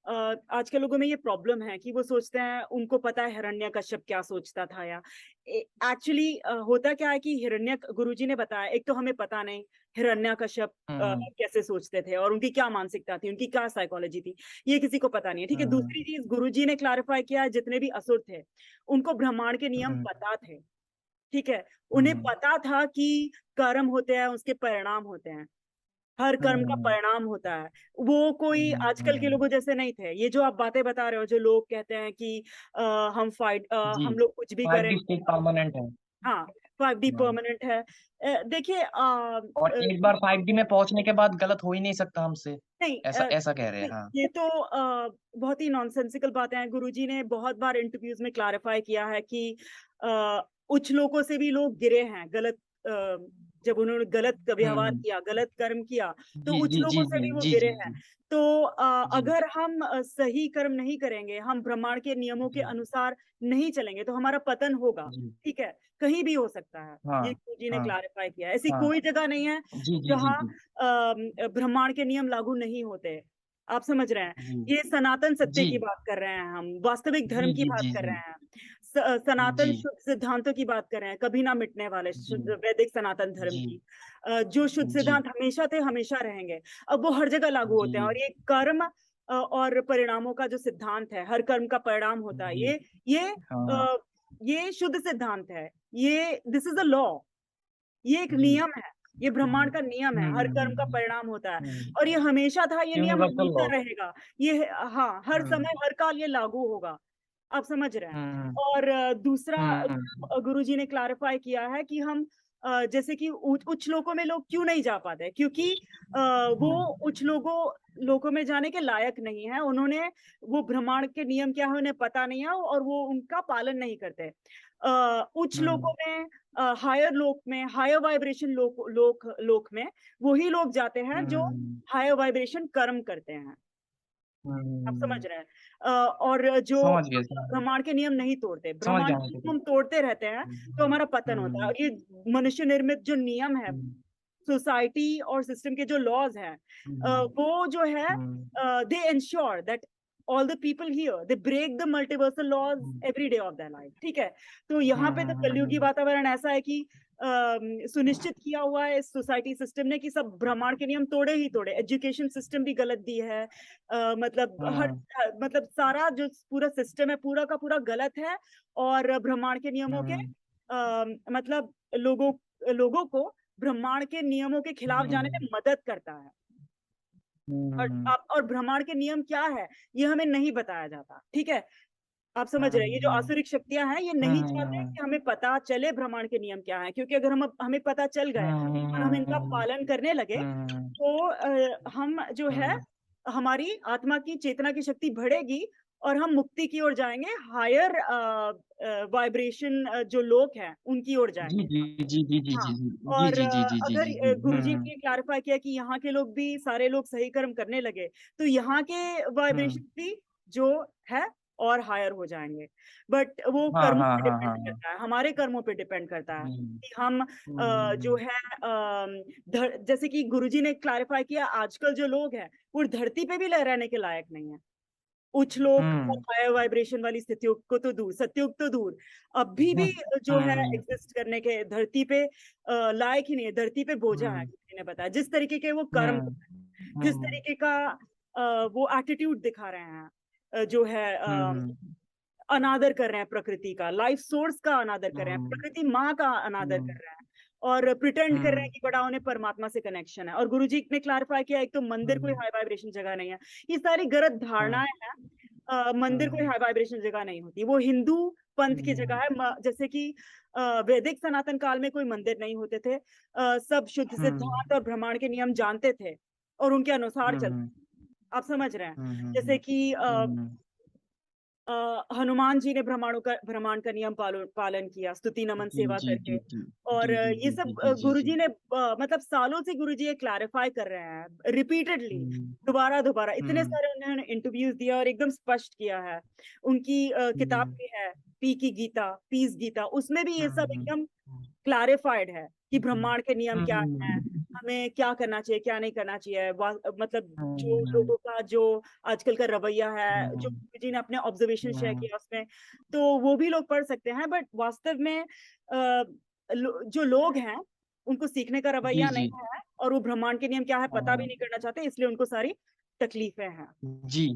आजकल लोगों में ये प्रॉब्लम है कि वो सोचते हैं उनको पता है हिरण्यकश्यप क्या सोचता था, या एक्चुअली होता क्या है कि हिरण्य गुरुजी ने बताया, एक तो हमें पता नहीं हिरण्यकश्यप हम्म कैसे सोचते थे और उनकी क्या मानसिकता थी, उनकी क्या साइकोलॉजी थी, ये किसी को पता नहीं है। ठीक है, हम्म दूसरी चीज गुरुजी ने क्लैरिफाई किया, जितने भी असुर थे उनको ब्रह्मांड के नियम हम्म पता थे। ठीक है, उन्हें हम्म पता था कि कर्म होते हैं, उसके परिणाम होते हैं, हर कर्म का हम्म परिणाम होता है। वो कोई आजकल के हम्म। लोगों जैसे नहीं थे। ये जो आप बातें बता रहे हो, जो लोग कहते हैं कि जी, हम लोग कुछ भी करें, 5D स्टेट परमानेंट है। हाँ 5D हाँ। परमानेंट है। देखिए और एक बार 5D में पहुंचने के बाद गलत हो ही नहीं सकता हमसे, नहीं ऐसा ऐसा कह रहे हैं, नहीं, हाँ। ये तो बहुत ही नॉनसेंसिकल बातें हैं। गुरुजी ने बहुत बार इंटरव्यूज में क्लैरिफाई किया है कि कुछ लोगों से भी लोग गिरे हैं, गलत जब उन्होंने गलत व्यवहार हम्म। किया, गलत कर्म किया, तो जी उच जी जी लोगों से जी भी वो जी गिरे जी हैं। जी तो जी अगर हम सही कर्म नहीं करेंगे, हम ब्रह्मांड के नियमों के जी अनुसार नहीं चलेंगे, तो हमारा पतन होगा। जी। ठीक है, कहीं भी हो सकता है। हाँ ये गुरुजी ने हाँ क्लैरिफाई किया, ऐसी हाँ। कोई जगह नहीं है जी जी जी जहाँ जी ब्रह्मांड के नियम लागू नहीं होते। आप समझ रहे हैं, जी ये सनातन सत्य जी की बात कर रहे हैं, हम वास्तविक जी धर्म की जी बात जी कर जी रहे हैं। सनातन जी, शुद्ध सिद्धांतों की बात कर रहे हैं, कभी ना मिटने वाले जी, शुद्ध वैदिक सनातन धर्म जी, की, जो शुद्ध जी, सिद्धांत हमेशा थे, हमेशा रहेंगे। अब वो हर जगह लागू जी, होते हैं, और ये कर्म और परिणामों का जो सिद्धांत है, हर कर्म का परिणाम होता है, जी, ये हाँ, अ, ये शुद्ध सिद्धांत है। ये दिस इज़ अ लॉ, ये एक जी, नियम है, ये ब्रह्मांड का नियम है, हर कर्म का हुँ, परिणाम होता है, हुँ, और ये हमेशा था, ये नियम यूनिवर्सल हमेशा लॉ, रहेगा। ये हाँ, हर हुँ, समय, हर काल ये लागू होगा। आप समझ रहे हैं? हुँ, और दूसरा हुँ, गुरुजी ने क्लैरिफ़ाई किया है कि हम जैसे कि उच्च लोकों में लोग क्यों नहीं जा पाते? क्योंकि वो हुँ, उच्च लोकों में जाने के लायक नहीं है। उन्होंने वो ब्रह्मांड के नियम क्या है उन्हें पता नहीं है, और वो उनका पालन नहीं करते। उच्च लोकों हुँ, में, हायर लोक में, हायर वाइब्रेशन लोक में वही लोग जाते हैं जो हुँ, हायर वाइब्रेशन कर्म करते हैं। आप समझ हुँ, रहे हैं? और जो समझ गया, समझ गया, ब्रह्मांड के नियम नहीं तोड़ते, समझ ब्रह्मांड गया मैं के नियम तेरी हम तोड़ते रहते हैं, तो हमारा पतन होता है, हुँ, और ये मनुष्य निर्मित जो नियम है, हुँ, सोसाइटी और सिस्टम के जो लॉज़ हैं, हुँ, वो जो है, हुँ, they ensure that all the people here they break the multiversal laws hmm, every day of their life, ठीक है? तो हुँ, यहाँ पे तो हुँ, कलयुगी हुँ, वातावरण ऐसा है कि सुनिश्चित किया हुआ है इस सोसाइटी सिस्टम ने कि सब ब्रह्मांड के नियम तोड़े ही तोड़े। एजुकेशन सिस्टम भी गलत दी है, मतलब हुँ, मतलब सारा जो पूरा सिस्टम है, पूरा का पूरा गलत है, और ब्रह्मांड के नियमों के हुँ, मतलब लोगों लोगों को ब्रह्मांड के नियमों के खिलाफ जाने में मदद करता है। हुँ, और ब्रह्मांड के नियम क्या है, ये हमें नहीं बताया जाता, ठीक है? आप समझ रहे हैं? ये जो हुँ, आसुरिक शक्तियाँ हैं, ये नहीं चाहते हुँ, कि हमें पता चले ब्रह्मांड के नियम क्या हैं, क्योंकि अगर हमें पता चल गए और हम इनका हुँ, पालन करने लगे, हुँ, तो हम जो है, हुँ, हमारी आत्मा की चेतना की शक्ति बढ़ेगी, और हम मुक्ति की ओर जाएँगे, हायर वाइब्रेशन जो लोक हैं, उनकी ओर जी, जाएँगे। जी, जी, जी, जी, हाँ, जी, जी, और जी, जी, जी, जी, अगर जी, जी, गुरुजी हुँ, ने क्लैरिफ़ाई किया कि यहाँ के लोग भी, सारे लोग सही कर्म करने लगे, तो यहाँ के हुँ, वाइब्रेशन भी जो है और हायर हो जाएँगे। बट वो हाँ, कर्मों हाँ, पे हाँ, डिपेंड हाँ, हाँ, करता है, हमारे कर्मों पे डिपेंड करता है हुँ, कि हम जो हुँ, है ध जैसे कि गुरुजी ने क्लैरिफ़ाई किया, आजकल जो लोग हैं, वो धरती पे भी रहने के लायक नहीं है। उच्च लोक और हुँ, हायर वाइब्रेशन वाली स्थितियों को तो दूर, सत्युग तो दूर, अभी भी हुँ, जो है हुँ, एग्ज़िस्ट करने के धरती पे लायक ही नहीं है, धरती पे बोझा है, हुँ, किसी ने बताया। जिस तरीके के वो कर्म हुँ, कर रहे हैं, जिस हुँ, तरीके का वो एटीट्यूड दिखा रहे हैं, जो है हुँ, अनादर कर रहे हैं प्रकृति का, लाइफ सोर्स का अनादर कर रहे हैं, हुँ, प्रकृति माँ का अनादर कर हुँ, रहे हैं, और प्रिटेंड कर रहे हैं हुँ, कि बड़ा उन्हें परमात्मा से कनेक्शन है। और गुरुजी ने क्लैरिफाई किया, एक तो मंदिर कोई हुँ, हाई वाइब्रेशन जगह नहीं है। ये सारी गलत हुँ, धारणाएँ हैं। मंदिर कोई हुँ, हाई वाइब्रेशन जगह नहीं होती, वो हिंदू पंथ की जगह हुँ, है। जैसे कि वैदिक सनातन काल में कोई मंदिर नहीं होते थे। सब शुद्ध हुँ, सिद्धांत और ब्रह्मांड के नियम जानते थे, और उनके अनुसार चलते। हुँ, आप समझ रहे हैं? हुँ, जैसे हुँ, कि हुँ, हनुमान जी ने ब्रह्मांड का नियम पालन किया, स्तुति नमन जी, सेवा जी, करके। जी, जी, और जी, जी, ये जी, सब जी, जी, जी, जी, गुरुजी ने मतलब सालों से गुरुजी ये क्लैरिफाई कर रहे हैं, रिपीटेडली, हुँ, दोबारा-दोबारा, इतने हुँ, सारे उन्होंने इंटरव्यूज़ दिया और एकदम स्पष्ट किया है। उनकी किताब हुँ, भी है, पी की गीता, पीस गीता, उसमें भी ये सब हुँ, एकदम क्लैरिफाइड है कि हुँ, ब्रह्मांड के नियम क्या हैं, हुँ, हमें क्या करना चाहिए, क्या नहीं करना चाहिए। मतलब जो हुँ, लोगों का जो आजकल का रवैया है, जो हुँ, गुरुजी ने अपने ऑब्जर्वेशन शेयर हुँ, किया उसमें, तो वो भी लोग पढ़ सकते हैं। बट वास्तव में जो लोग हैं, उनको सीखने का जी, रवैया जी, नहीं है, और वो ब्रह्मांड के नियम क्या है पता भी हाँ, नहीं करना चाहते, इसलिए उनको सारी तकलीफें हैं। जी।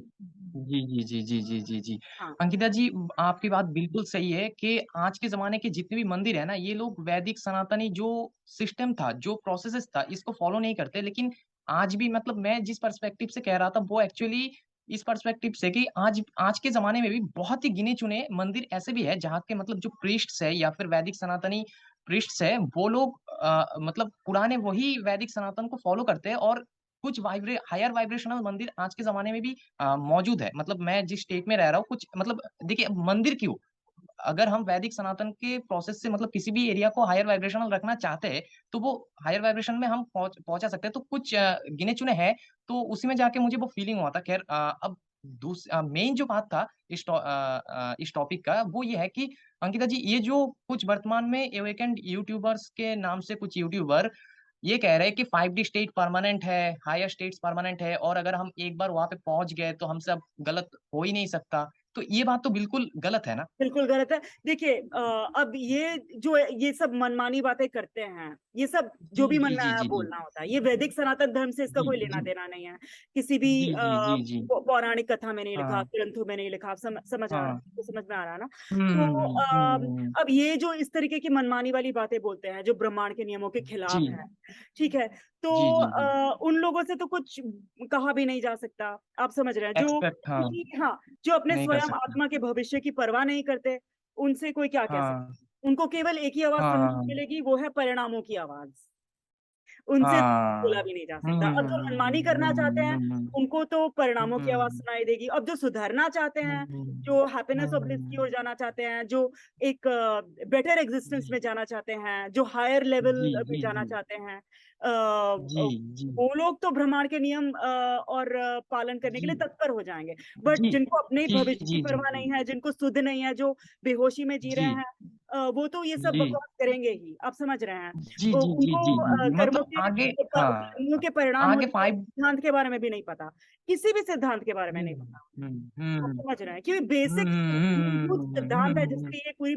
जी, जी, जी, जी, जी, जी, जी। हाँ। अंकिता जी, आपकी बात बिल्कुल सही है कि आज के ज़माने के जितने भी मंदिर हैं ना, ये लोग वैदिक सनातनी जो सिस्टम था, जो प्रोसेसेस था, इसको फ़ॉलो नहीं करते। लेकिन आज भी मतलब मैं जिस पर्सपेक्टिव से कह रहा था, वो एक्चुअली इस पर्सपेक्टिव से कि आज आज के ज़माने में भी बहुत ही गिने-चुने मंदिर ऐसे भी हैं, जहाँ के मतलब जो प्रीस्ट्स हैं या फिर वैदिक सनातनी प्रीस्ट्स हैं, वो लोग मतलब पुराने वही वैदिक सनातन को फ़ॉलो करते हैं और कुछ हायर वाइब्रेशनल मंदिर आज के ज़माने में भी मौजूद है। मतलब मैं जिस स्टेट में रह रहा हूँ कुछ मतलब देखिए मंदिर क्यों? अगर हम वैदिक सनातन के प्रोसेस से मतलब किसी भी एरिया को हायर वाइब्रेशनल रखना चाहते हैं, तो वो हायर वाइब्रेशन में हम पहुँचा सकते हैं। तो कुछ गिने-चुने हैं, तो उसी में जाके मुझे वो फीलिंग हुआ था। ख़ैर अब मेन जो बात था इस टॉपिक का वो ये है कि अंकिता जी ये जो कुछ वर्तमान में एवेकेंड यूट्यूबर्स के नाम से कुछ यूट्यूबर ये कह रहे हैं कि 5D स्टेट परमानेंट है, हायर स्टेट्स परमानेंट है और अगर हम एक बार वहाँ पे पहुँच गए तो हमसे अब गलत हो ही नहीं सकता। तो ये बात तो बिल्कुल गलत है ना? बिल्कुल गलत है। देखिए अब ये सब मनमानी बातें करते हैं, ये सब जी, जो भी मन जी, में जी, आया जी, जी। बोलना होता है। ये वैदिक सनातन धर्म से इसका जी, कोई जी। लेना-देना नहीं है। किसी भी जी, जी, जी, जी। पौराणिक कथा में नहीं लिखा, हाँ, ग्रंथों में नहीं लिखा। आप हाँ। समझ में आ रहा है ना? हुँ, तो हुँ, हुँ। हुँ, हुँ, हुँ। अब ये जो इस तरीके की मनमानी वाली बातें बोलते हैं, जो ब्रह्मांड के नियमों के जी। खिलाफ है, ठीक है? तो जी, जी, जी। उन लोगों से तो कुछ कहा भी नहीं जा सकता। आप समझ रहे हैं? एक्सपेक्ट हाँ, हाँ, जो अपने नहीं कर स्वयं सकते। आत्मा के भविष्य की परवाह नहीं करते, उनसे कोई क्या कह सकता हाँ। है? उनको केवल एक ही आवाज़ हाँ, सुनने हाँ, को हाँ। मिलेगी, वो है परिणामों की आवाज़। उनसे बोला हाँ। भी नहीं जा हुँ, सकता। हुँ, अब जो हुँ, मनमानी करना चाहते हुँ, हैं, हुँ, हुँ, उनको तो परिणामों की आवाज़ हुँ, सुनाई देगी। अब जो सुधरना चाहते हुँ, हैं, हुँ, जो हुँ, हैप्पीनेस और ब्लिस की हुँ। ओर जाना चाहते हैं, जो एक बेटर एक्जिस्टेंस जी, में जाना चाहते हैं, जो हायर लेवल जी, में जी, जाना जी। चाहते हैं, जी, जी। वो लोग तो ब्रह्मांड के नियम और पालन करने के जी, लिए तत्पर हो जाएँगे। बट जी। जिनको अपने जी, भविष्य की जी, जी, परवाह जी। नहीं है, जिनको सुध नहीं है, जो बेहोशी में जी जी, रहे हैं, वो तो ये सब जी। बकवास करेंगे ही। आप समझ रहे हैं? जी, जी, जी, उनको जी, जी, जी। कर्मों मतलब के आगे कर्मों हाँ, के परिणाम आगे होने वाले 5 सिद्धांत के बारे में भी नहीं पता। किसी भी सिद्धांत के बारे में हुँ, नहीं पता। हुँ, आप हुँ, समझ रहे हैं? क्योंकि हुँ, बेसिक हुँ, मूलभूत हुँ, हुँ, सिद्धांत है हुँ, जिस पे ये पूरी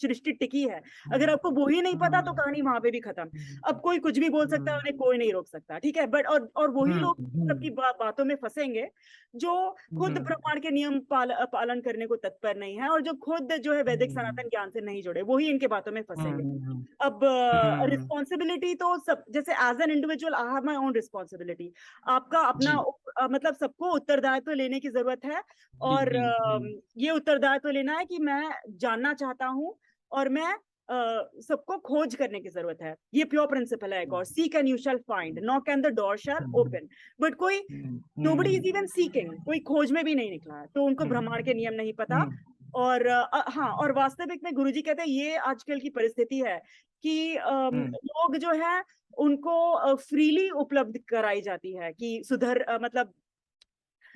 सृष्टि टिकी है। अगर हुँ, आपको वो ही नहीं पता तो हुँ, कहानी वहाँ पे भी खत्म। हुँ, अब कोई कुछ भी बोल सकता है, हुँ, उन्हें कोई नहीं रोक सकता, ठीक है? बट और वही हुँ, लोग सबकी हुँ, बातों में फँसेंगे, जो खुद हुँ, ब्रह्मांड के नियम पालन करने को तत्पर नहीं है और जो खुद जो है वैदिक हुँ, सनातन ज्ञान से नहीं जुड़े, वो ही इनके बातों में हुँ, फँसेंगे। हुँ, अब हुँ, रिस्पॉन्सिबिलिटी तो सब जैसे as an individual I have my own responsibility. आपका अपना जी, मतलब सबको उत्तरदायित्व लेने की ज़रूरत है जी, और जी, जी, ये उत्तरदायित्व लेना है कि मैं जानना चाहता हूँ और मैं सबको खोज करने की ज़रूरत है। ये प्योर प्रिंसिपल है एक और seek and you shall find, knock and the door shall hmm, open. But कोई हुँ, nobody hmm, is even seeking, कोई खोज में भी नहीं निकला है, तो उनको हुँ, ब्रह्मांड के नियम नहीं पता। हुँ, और हाँ, और वास्तविक में गुरुजी कहते हैं ये आजकल की परिस्थिति है कि हुँ, लोग जो है उनको फ्रीली उपलब्ध कराई जाती है कि मतलब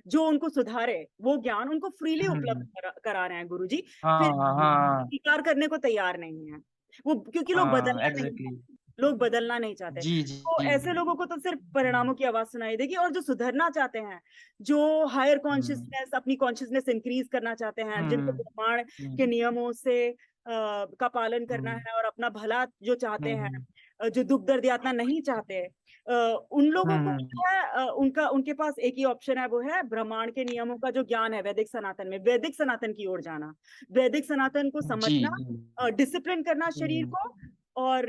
जो उनको सुधारे, वो ज्ञान उनको फ्रीली उपलब्ध हुँ, करा रहे हैं गुरुजी। फिर हाँ, हाँ, स्वीकार करने को तैयार नहीं है। वो क्योंकि लोग हाँ, बदलना नहीं एग्ज़ैक्टली। चाहते, लोग बदलना नहीं चाहते। जी, जी, तो जी, ऐसे लोगों को तो सिर्फ हुँ, परिणामों की आवाज़ सुनाई देगी और जो सुधरना चाहते हैं, जो हायर हुँ, कॉन्शसनेस अपनी कॉन्शसनेस इंक्रीज़ करना चाहते हैं, जिनको हुँ, ब्रह्मांड के हुँ, नियमों से का पालन करना हुँ, है और अपना भला जो चाहते हैं, हुँ, जो दुःख दर्द यातना नहीं चाहते, उन लोगों को हुँ, जो है उनके पास एक ही ऑप्शन है, वो है ब्रह्मांड के नियमों का जो ज्ञान है वैदिक सनातन में, वैदिक सनातन की ओर जाना। वैदिक सनातन को जी, समझना, जी, डिसिप्लिन करना शरीर हुँ, को और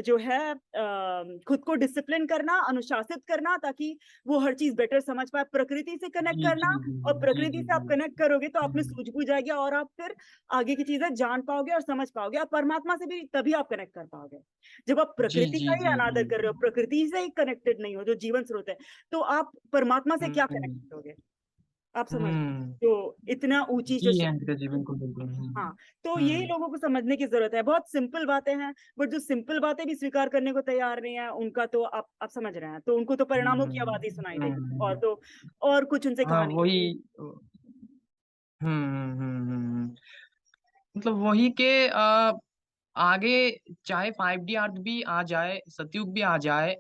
जो है खुद को डिसिप्लिन करना, अनुशासित करना ताकि वो हर चीज़ बेटर समझ पाए, प्रकृति से कनेक्ट जी, करना जी, जी, और जी, प्रकृति जी, से आप जी, कनेक्ट करोगे तो आप में हुँ, सूझबूझ आएगी और आप फिर आगे की चीज़ें जान पाओगे और समझ पाओगे। आप परमात्मा से भी तभी आप कनेक्ट कर पाओगे। जब आप जी, प्रकृति जी, का ही जी, जी, अनादर कर रहे हो, प्रकृति से ही कनेक्टेड नहीं हो, जो जीवन स्रोत है, तो आप परमात्मा से क्या कनेक्ट हुँ, करोगे? आप समझ रहे हैं? हुँ, जो इतना ऊँची जो जी, शक्ति अंकिता जी, बिल्कुल, बिल्कुल, हाँ, तो यही हुँ, लोगों को समझने की ज़रूरत है। बहुत सिंपल बातें हैं, बट जो सिंपल बातें भी स्वीकार करने को तैयार नहीं है, उनका तो आप समझ रहे हैं। तो उनको तो परिणामों की हुँ, आवाज़ ही सुनाई देगी और हुँ, तो और कुछ उनसे हाँ, कहा नहीं वही हुँ, हुँ, हुँ, हुँ, हुँ, मतलब वही के आगे चाहे 5D अर्थ भी आ जाए, सतयुग भी आ जाए,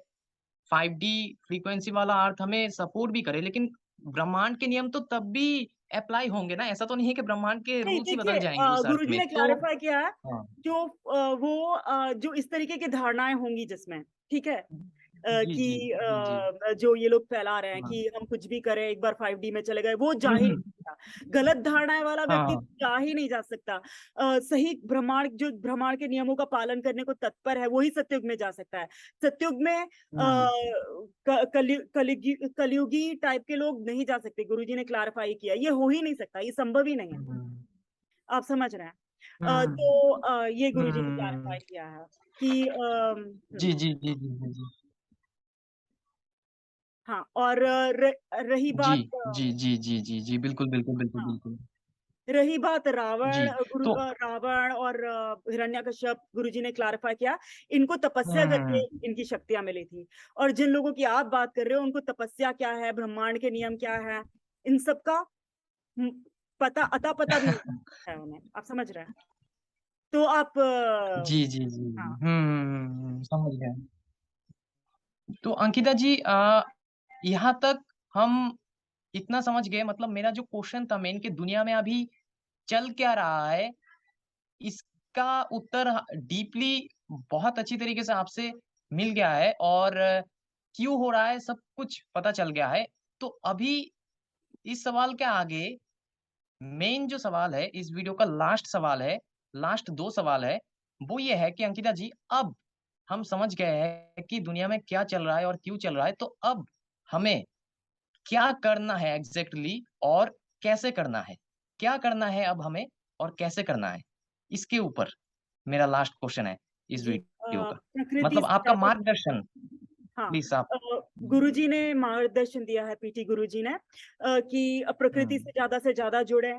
5D फ्रीक्वेंसी वाला अर्थ हमें सपोर्ट भी करे, लेकिन ब्रह्मांड के नियम तो तब भी एप्लाई होंगे ना, ऐसा तो नहीं है कि ब्रह्मांड के नहीं, रूल्स ही देखिए बदल जाएँगे उस अर्थ गुरुजी में, ने तो क्लैरिफ़ाई किया है, हाँ। जो जो इस तरीके की धारणाएँ होंगी जिसमें, ठीक है? जी, जी, जी, जी। जो ये लोग फैला रहे हैं हाँ। कि हम कुछ भी करें, एक बार 5D में चले गए, वो जा हुँ, ही नहीं हुँ। सकता। गलत धारणाएँ वाला हाँ, व्यक्ति हाँ। जा ही नहीं जा सकता। सही ब्रह्मांड के नियमों का पालन करने को तत्पर है, वही सतयुग में जा सकता है। सतयुग में हुँ, कलयुगी टाइप के लोग नहीं जा सकते, गुरुजी ने क्लैरिफ़ाई किया। ये हो ही नहीं सकता, ये संभव ही नहीं है। हुँ, आप समझ रहे हैं? हुँ, तो ये गुरुजी ने हुँ। क्लैरिफ़ाई किया है कि जी, जी, जी, जी, जी, जी। हाँ, और रही जी, बात जी, जी, जी, जी, जी, बिल्कुल, बिल्कुल, बिल्कुल, हाँ, बिल्कुल। रही बात जी, तो रावण और हिरण्यकश्यप, गुरुजी ने क्लैरिफ़ाई किया, इनको तपस्या करके हुँ, इनकी शक्तियाँ मिली थी। और जिन लोगों की आप बात कर रहे हो, उनको तपस्या क्या है, ब्रह्मांड के नियम क्या है, इन सब का उम, अता-पता भी नहीं है उन्हें। आप समझ रहे हैं? तो आप जी, जी, जी। हाँ, हुँ, हुँ, हुँ, हुँ, समझ गया। तो अंकिता जी यहाँ तक हम इतना समझ गए, मतलब मेरा जो क्वेश्चन था मेन कि दुनिया में अभी चल क्या रहा है, इसका उत्तर डीपली बहुत अच्छी तरीके से आपसे मिल गया है, और क्यों हो रहा है सब कुछ पता चल गया है। तो अभी इस सवाल के आगे मेन जो सवाल है, इस वीडियो का लास्ट सवाल है, लास्ट 2 सवाल है, वो ये है कि अंकिता जी, अब हम समझ गए हैं कि दुनिया में क्या चल रहा है और क्यों चल रहा है, तो अब हमें क्या करना है एग्जैक्टली और कैसे करना है? क्या करना है अब हमें और कैसे करना है? इसके ऊपर मेरा लास्ट क्वेश्चन है इस जी, वीडियो का। प्रकृति मतलब से आपका ज्यादा, मार्गदर्शन हाँ, प्लीज आप। गुरुजी ने मार्गदर्शन दिया है, पीटी गुरुजी ने, कि प्रकृति से ज्यादा जुड़े,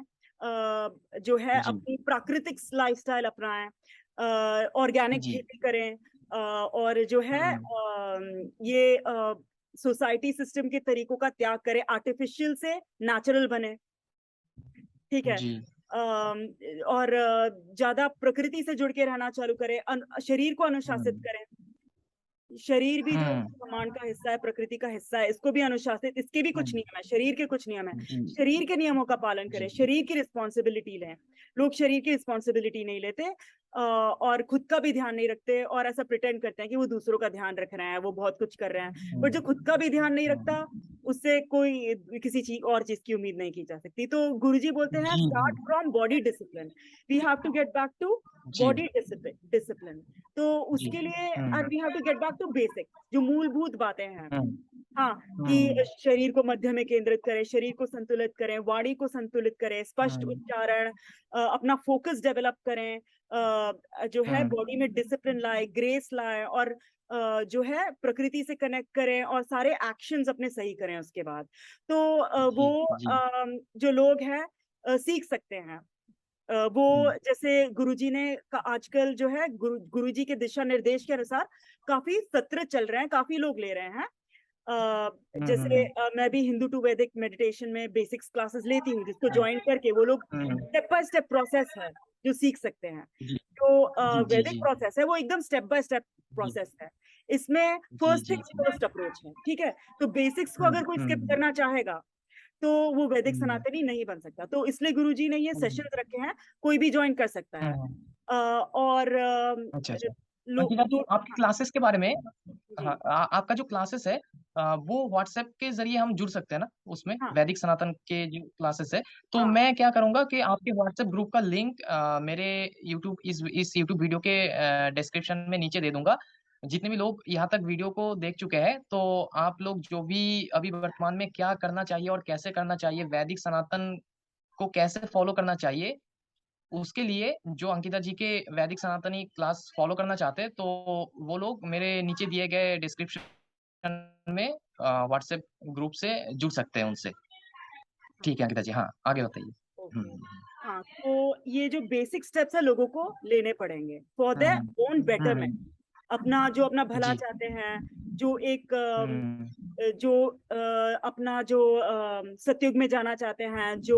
जो है जी, अपनी प्राकृतिक लाइफस्टाइल अपनाएं, ऑर्गेनिक जी। खेती करें, और जो है हुँ, ये सोसाइटी सिस्टम के तरीकों का त्याग करें, आर्टिफिशियल से नेचुरल बने, ठीक है। जी। और ज्यादा प्रकृति से जुड़ के रहना चालू करें, शरीर को अनुशासित हुँ, करें। शरीर भी जो हुँ, ब्रह्मांड का हिस्सा है, प्रकृति का हिस्सा है, इसको भी अनुशासित, इसके भी कुछ हुँ, नियम है, शरीर के कुछ नियम है। जी, शरीर के नियमों का पालन करें, जी, शरीर की रिस्पॉन्सिबिलिटी लें। लोग शरीर की रिस्पॉन्सिबिलिटी नहीं लेते, और खुद का भी ध्यान नहीं रखते, और ऐसा प्रिटेंड करते हैं कि वो दूसरों का ध्यान रख रहे हैं, वो बहुत कुछ कर रहे हैं, हुँ, पर जो खुद का भी ध्यान नहीं हुँ, रखता, उससे कोई किसी चीज और चीज की उम्मीद नहीं की जा सकती। तो गुरुजी बोलते हैं, जी, start from body discipline, we have to get back to जी, बॉडी डिसिप्लिन। तो जी। उसके लिए हुँ, and we have to get back to basic, जो मूलभूत बातें हैं। हुँ, हाँ, कि हुँ, शरीर को मध्य में केंद्रित करें, शरीर को संतुलित करें, वाणी को संतुलित करें, स्पष्ट हुँ, उच्चारण, अपना फोकस डेवलप करें, जो है हुँ, बॉडी में डिसिप्लिन लाए, ग्रेस लाए, और जो है प्रकृति से कनेक्ट करें, और सारे एक्शंस अपने सही करें उसके बाद। तो जी, वो जी, जो लोग हैं सीख सकते हैं। हुँ, वो जैसे गुरुजी ने आजकल जो है गुरुजी के दिशा निर्देश के अनुसार काफी सत्र चल रहे हैं, काफी लोग ले रहे हैं। हुँ, हुँ, जैसे हुँ, मैं भी हिंदू टू वैदिक मेडिटेशन में बेसिक्स क्लासेस लेती हूँ, जिसको ज्वाइन करके वो लोग हुँ, स्टेप बाय स्टेप प्रोसेस है जो सीख सकते हैं। जी, जो जी, जी, वैदिक जी, प्रोसेस है वो एकदम स्टेप बाय स्टेप जी, प्रोसेस है। इसमें जी, फर्स्ट जी, थिंग्स जी। फर्स्ट अप्रोच है, ठीक है। तो बेसिक्स को हुँ, अगर कोई स्किप हुँ, करना चाहेगा, तो वो वैदिक हुँ, सनातनी नहीं बन सकता। तो इसलिए गुरुजी ने ये हुँ, सेशंस रखे हैं, कोई भी ज्वाइन कर सकता है। हुँ, और अच्छा, अच्छा। लो अंकिता जी, दो, आपकी हाँ, क्लासेस के बारे में, हाँ, जी, आपका जो क्लासेस है, वो व्हाट्सएप के ज़रिए हम जुड़ सकते हैं ना उसमें? हाँ, वैदिक सनातन के जो क्लासेस है, तो हाँ, मैं क्या करूँगा कि आपके व्हाट्सएप ग्रुप का लिंक मेरे यूट्यूब इस यूट्यूब वीडियो के डिस्क्रिप्शन में नीचे दे दूँगा। जितने भी लोग यहाँ तक वीडियो को देख चुके हैं, तो आप लोग जो भी अभी वर्तमान में क्या करना चाहिए और कैसे करना चाहिए, वैदिक सनातन को कैसे फॉलो करना चाहिए, उसके लिए जो अंकिता जी के वैदिक सनातनी क्लास फॉलो करना चाहते हैं, तो वो लोग मेरे नीचे दिए गए डिस्क्रिप्शन में व्हाट्सएप ग्रुप से जुड़ सकते हैं उनसे। हाँ, ठीक है अंकिता जी, हाँ, आगे बताइए। ओके। हुँ, हाँ, तो ये जो बेसिक स्टेप्स है लोगों को लेने पड़ेंगे for hmm, their own hmm, betterment. अपना जो अपना भला जी, चाहते हैं, जो एक हुँ, जो अपना जो सतयुग में जाना चाहते हैं, जो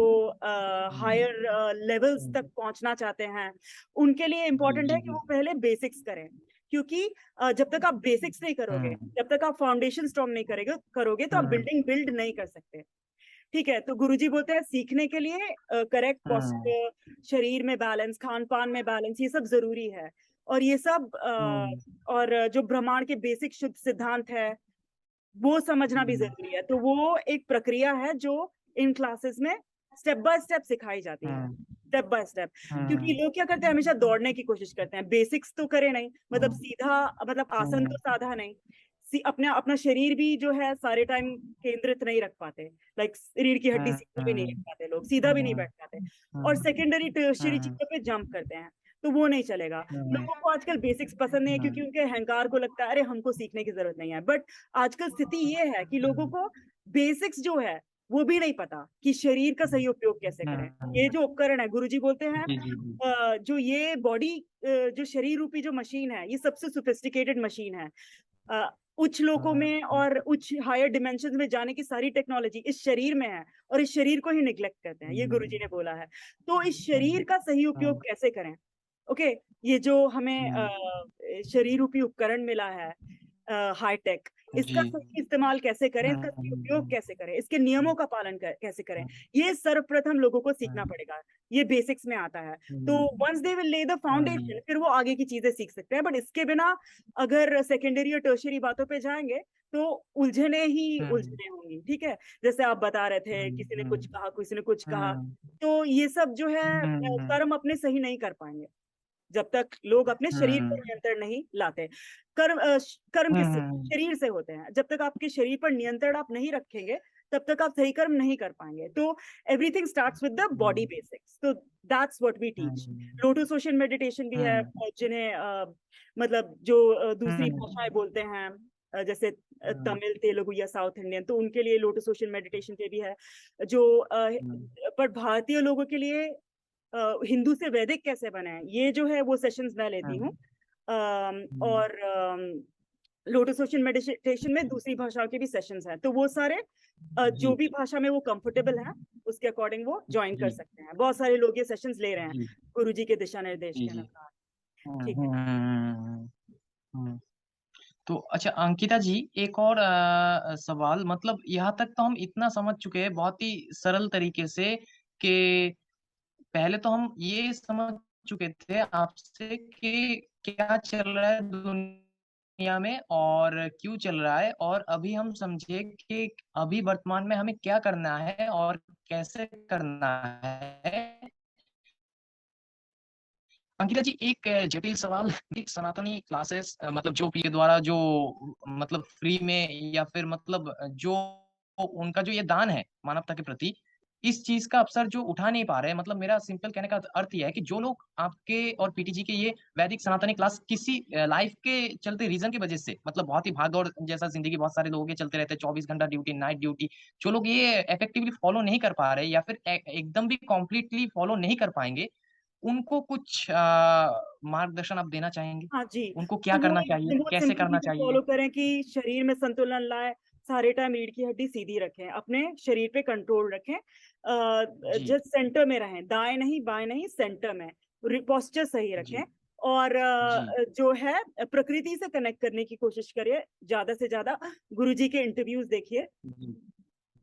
हुँ, हायर लेवल्स हुँ, तक पहुंचना चाहते हैं, उनके लिए जी, इम्पोर्टेंट है जी, कि जी। वो पहले बेसिक्स करें। क्योंकि जब तक आप बेसिक्स नहीं करोगे, हुँ, जब तक आप फाउंडेशन स्ट्रॉन्ग नहीं करोगे करोगे तो आप हुँ, बिल्डिंग बिल्ड नहीं कर सकते। ठीक है, तो गुरुजी बोलते हैं सीखने के लिए करेक्ट हुँ, पोस्चर, शरीर में बैलेंस, खान पान में बैलेंस, ये सब जरूरी है। और ये सब हुँ, और जो ब्रह्मांड के बेसिक शुद्ध सिद्धांत है वो समझना भी हुँ, जरूरी है। तो वो एक प्रक्रिया है जो इन क्लासेस में स्टेप बाय स्टेप सिखाई जाती है, हुँ, स्टेप बाय स्टेप। क्योंकि हुँ, लोग क्या करते हैं, हमेशा दौड़ने की कोशिश करते हैं, बेसिक्स तो करे नहीं, मतलब हुँ, सीधा, मतलब आसन हुँ, तो साधा नहीं, अपना अपना शरीर भी जो है सारे टाइम केंद्रित नहीं रख पाते। लाइक शरीर की हड्डी हुँ, सीधा भी नहीं हुँ, रख पाते, लोग सीधा भी नहीं हुँ, बैठ पाते, और सेकेंडरी टर्शियरी हुँ, चीजों पे जंप करते हैं। तो वो नहीं चलेगा। हुँ, लोगों को आजकल बेसिक्स पसंद नहीं है, हुँ, क्योंकि उनके अहंकार को लगता है अरे हमको सीखने की जरूरत नहीं है। बट आजकल स्थिति ये है कि लोगों को बेसिक्स जो है वो भी नहीं पता कि शरीर का सही उपयोग कैसे करें। ये हुँ, जो उपकरण है, गुरुजी बोलते हैं, जी, जी, जी। जो ये बॉडी, जो शरीर रूपी जो मशीन है, ये सबसे सोफिस्टिकेटेड मशीन है। अ, उच्च लोकों हुँ, में और उच्च हायर डिमेंशन में जाने की सारी टेक्नोलॉजी इस शरीर में है, और इस शरीर को ही निग्लेक्ट करते हैं, ये हुँ, गुरुजी ने बोला है। तो इस शरीर हुँ, का सही उपयोग हुँ, कैसे करें? ओके, ये जो हमें हुँ, शरीर रूपी उपकरण मिला है, हाई टेक, इसका जी। सही इस्तेमाल कैसे करें, इसका सही उपयोग कैसे करें, इसके नियमों का पालन कैसे करें, ये सर्वप्रथम लोगों को सीखना पड़ेगा। ये बेसिक्स में आता है। तो once they will lay the foundation, फिर वो आगे की चीजें सीख सकते हैं। बट इसके बिना अगर सेकेंडरी और टर्शियरी बातों पे जाएंगे तो उलझने ही उलझने होंगी। ठीक है, जैसे आप बता रहे थे, किसी ने कुछ कहा, किसी ने कुछ कहा, तो ये सब जो है कर्म अपने सही नहीं कर पाएंगे जब तक लोग अपने शरीर पर नियंत्रण नहीं लाते। कर्म किससे? शरीर से होते हैं। जब तक आपके शरीर पर नियंत्रण आप नहीं रखेंगे, तब तक आप सही कर्म नहीं कर पाएंगे। तो everything starts with the body basics. तो that's what we teach. Lotus Ocean Meditation भी है, जिन्हें मतलब जो दूसरी भाषाएं बोलते हैं, जैसे तमिल, तेलुगु या साउथ इंडियन, तो उनके लिए लोटस ओशन मेडिटेशन पे भी है। जो पर भारतीय लोगों के लिए हिंदू से वैदिक कैसे बने हैं, ये जो है वो सेशंस मैं लेती हूँ। और लोटस ओशन मेडिटेशन में दूसरी भाषाओं के भी सेशंस हैं, तो वो सारे जो भी भाषा में वो कंफर्टेबल है उसके अकॉर्डिंग वो ज्वाइन कर सकते हैं। बहुत सारे लोग ये सेशंस ले रहे हैं गुरुजी के दिशा निर्देश के अनुसार। ठीक है। तो अच्छा अंकिता जी, एक और सवाल, मतलब यहाँ तक तो हम इतना समझ चुके हैं बहुत ही सरल तरीके से कि पहले तो हम ये समझ चुके थे आपसे कि क्या चल रहा है दुनिया में और क्यों चल रहा है, और अभी हम समझे कि अभी वर्तमान में हमें क्या करना है और कैसे करना है। अंकिता जी, एक जटिल सवाल, एक सनातनी क्लासेस मतलब जो पीए द्वारा जो मतलब फ्री में या फिर मतलब जो उनका जो ये दान है मानवता के प्रति, इस चीज का अवसर जो उठा नहीं पा रहे हैं, मतलब मेरा सिंपल कहने का अर्थ यह है कि जो लोग आपके और पीटीजी के ये वैदिक सनातनी क्लास किसी लाइफ के चलते रीजन की वजह से, मतलब बहुत ही भागदौड़ जैसा जिंदगी बहुत सारे लोगों के चलते रहते हैं, 24 घंटा ड्यूटी, नाइट ड्यूटी, जो लोग ये इफेक्टिवली फॉलो नहीं कर पा रहे या फिर एकदम भी कॉम्प्लीटली फॉलो नहीं कर पाएंगे, उनको कुछ मार्गदर्शन आप देना चाहेंगे? हाँ जी। उनको तो क्या करना चाहिए, वो कैसे सिंपल करना चीजें चाहिए? फॉलो करें कि शरीर में संतुलन लाए, सारे टाइम रीढ़ की हड्डी सीधी रखें, अपने शरीर पे कंट्रोल रखें, जी। जस्ट सेंटर में रहें, दाएं नहीं बाएं नहीं, सेंटर में पोस्चर सही रखें। जी। और जी। जो है प्रकृति से कनेक्ट करने की कोशिश करिए ज्यादा से ज्यादा। गुरुजी के इंटरव्यूज देखिए,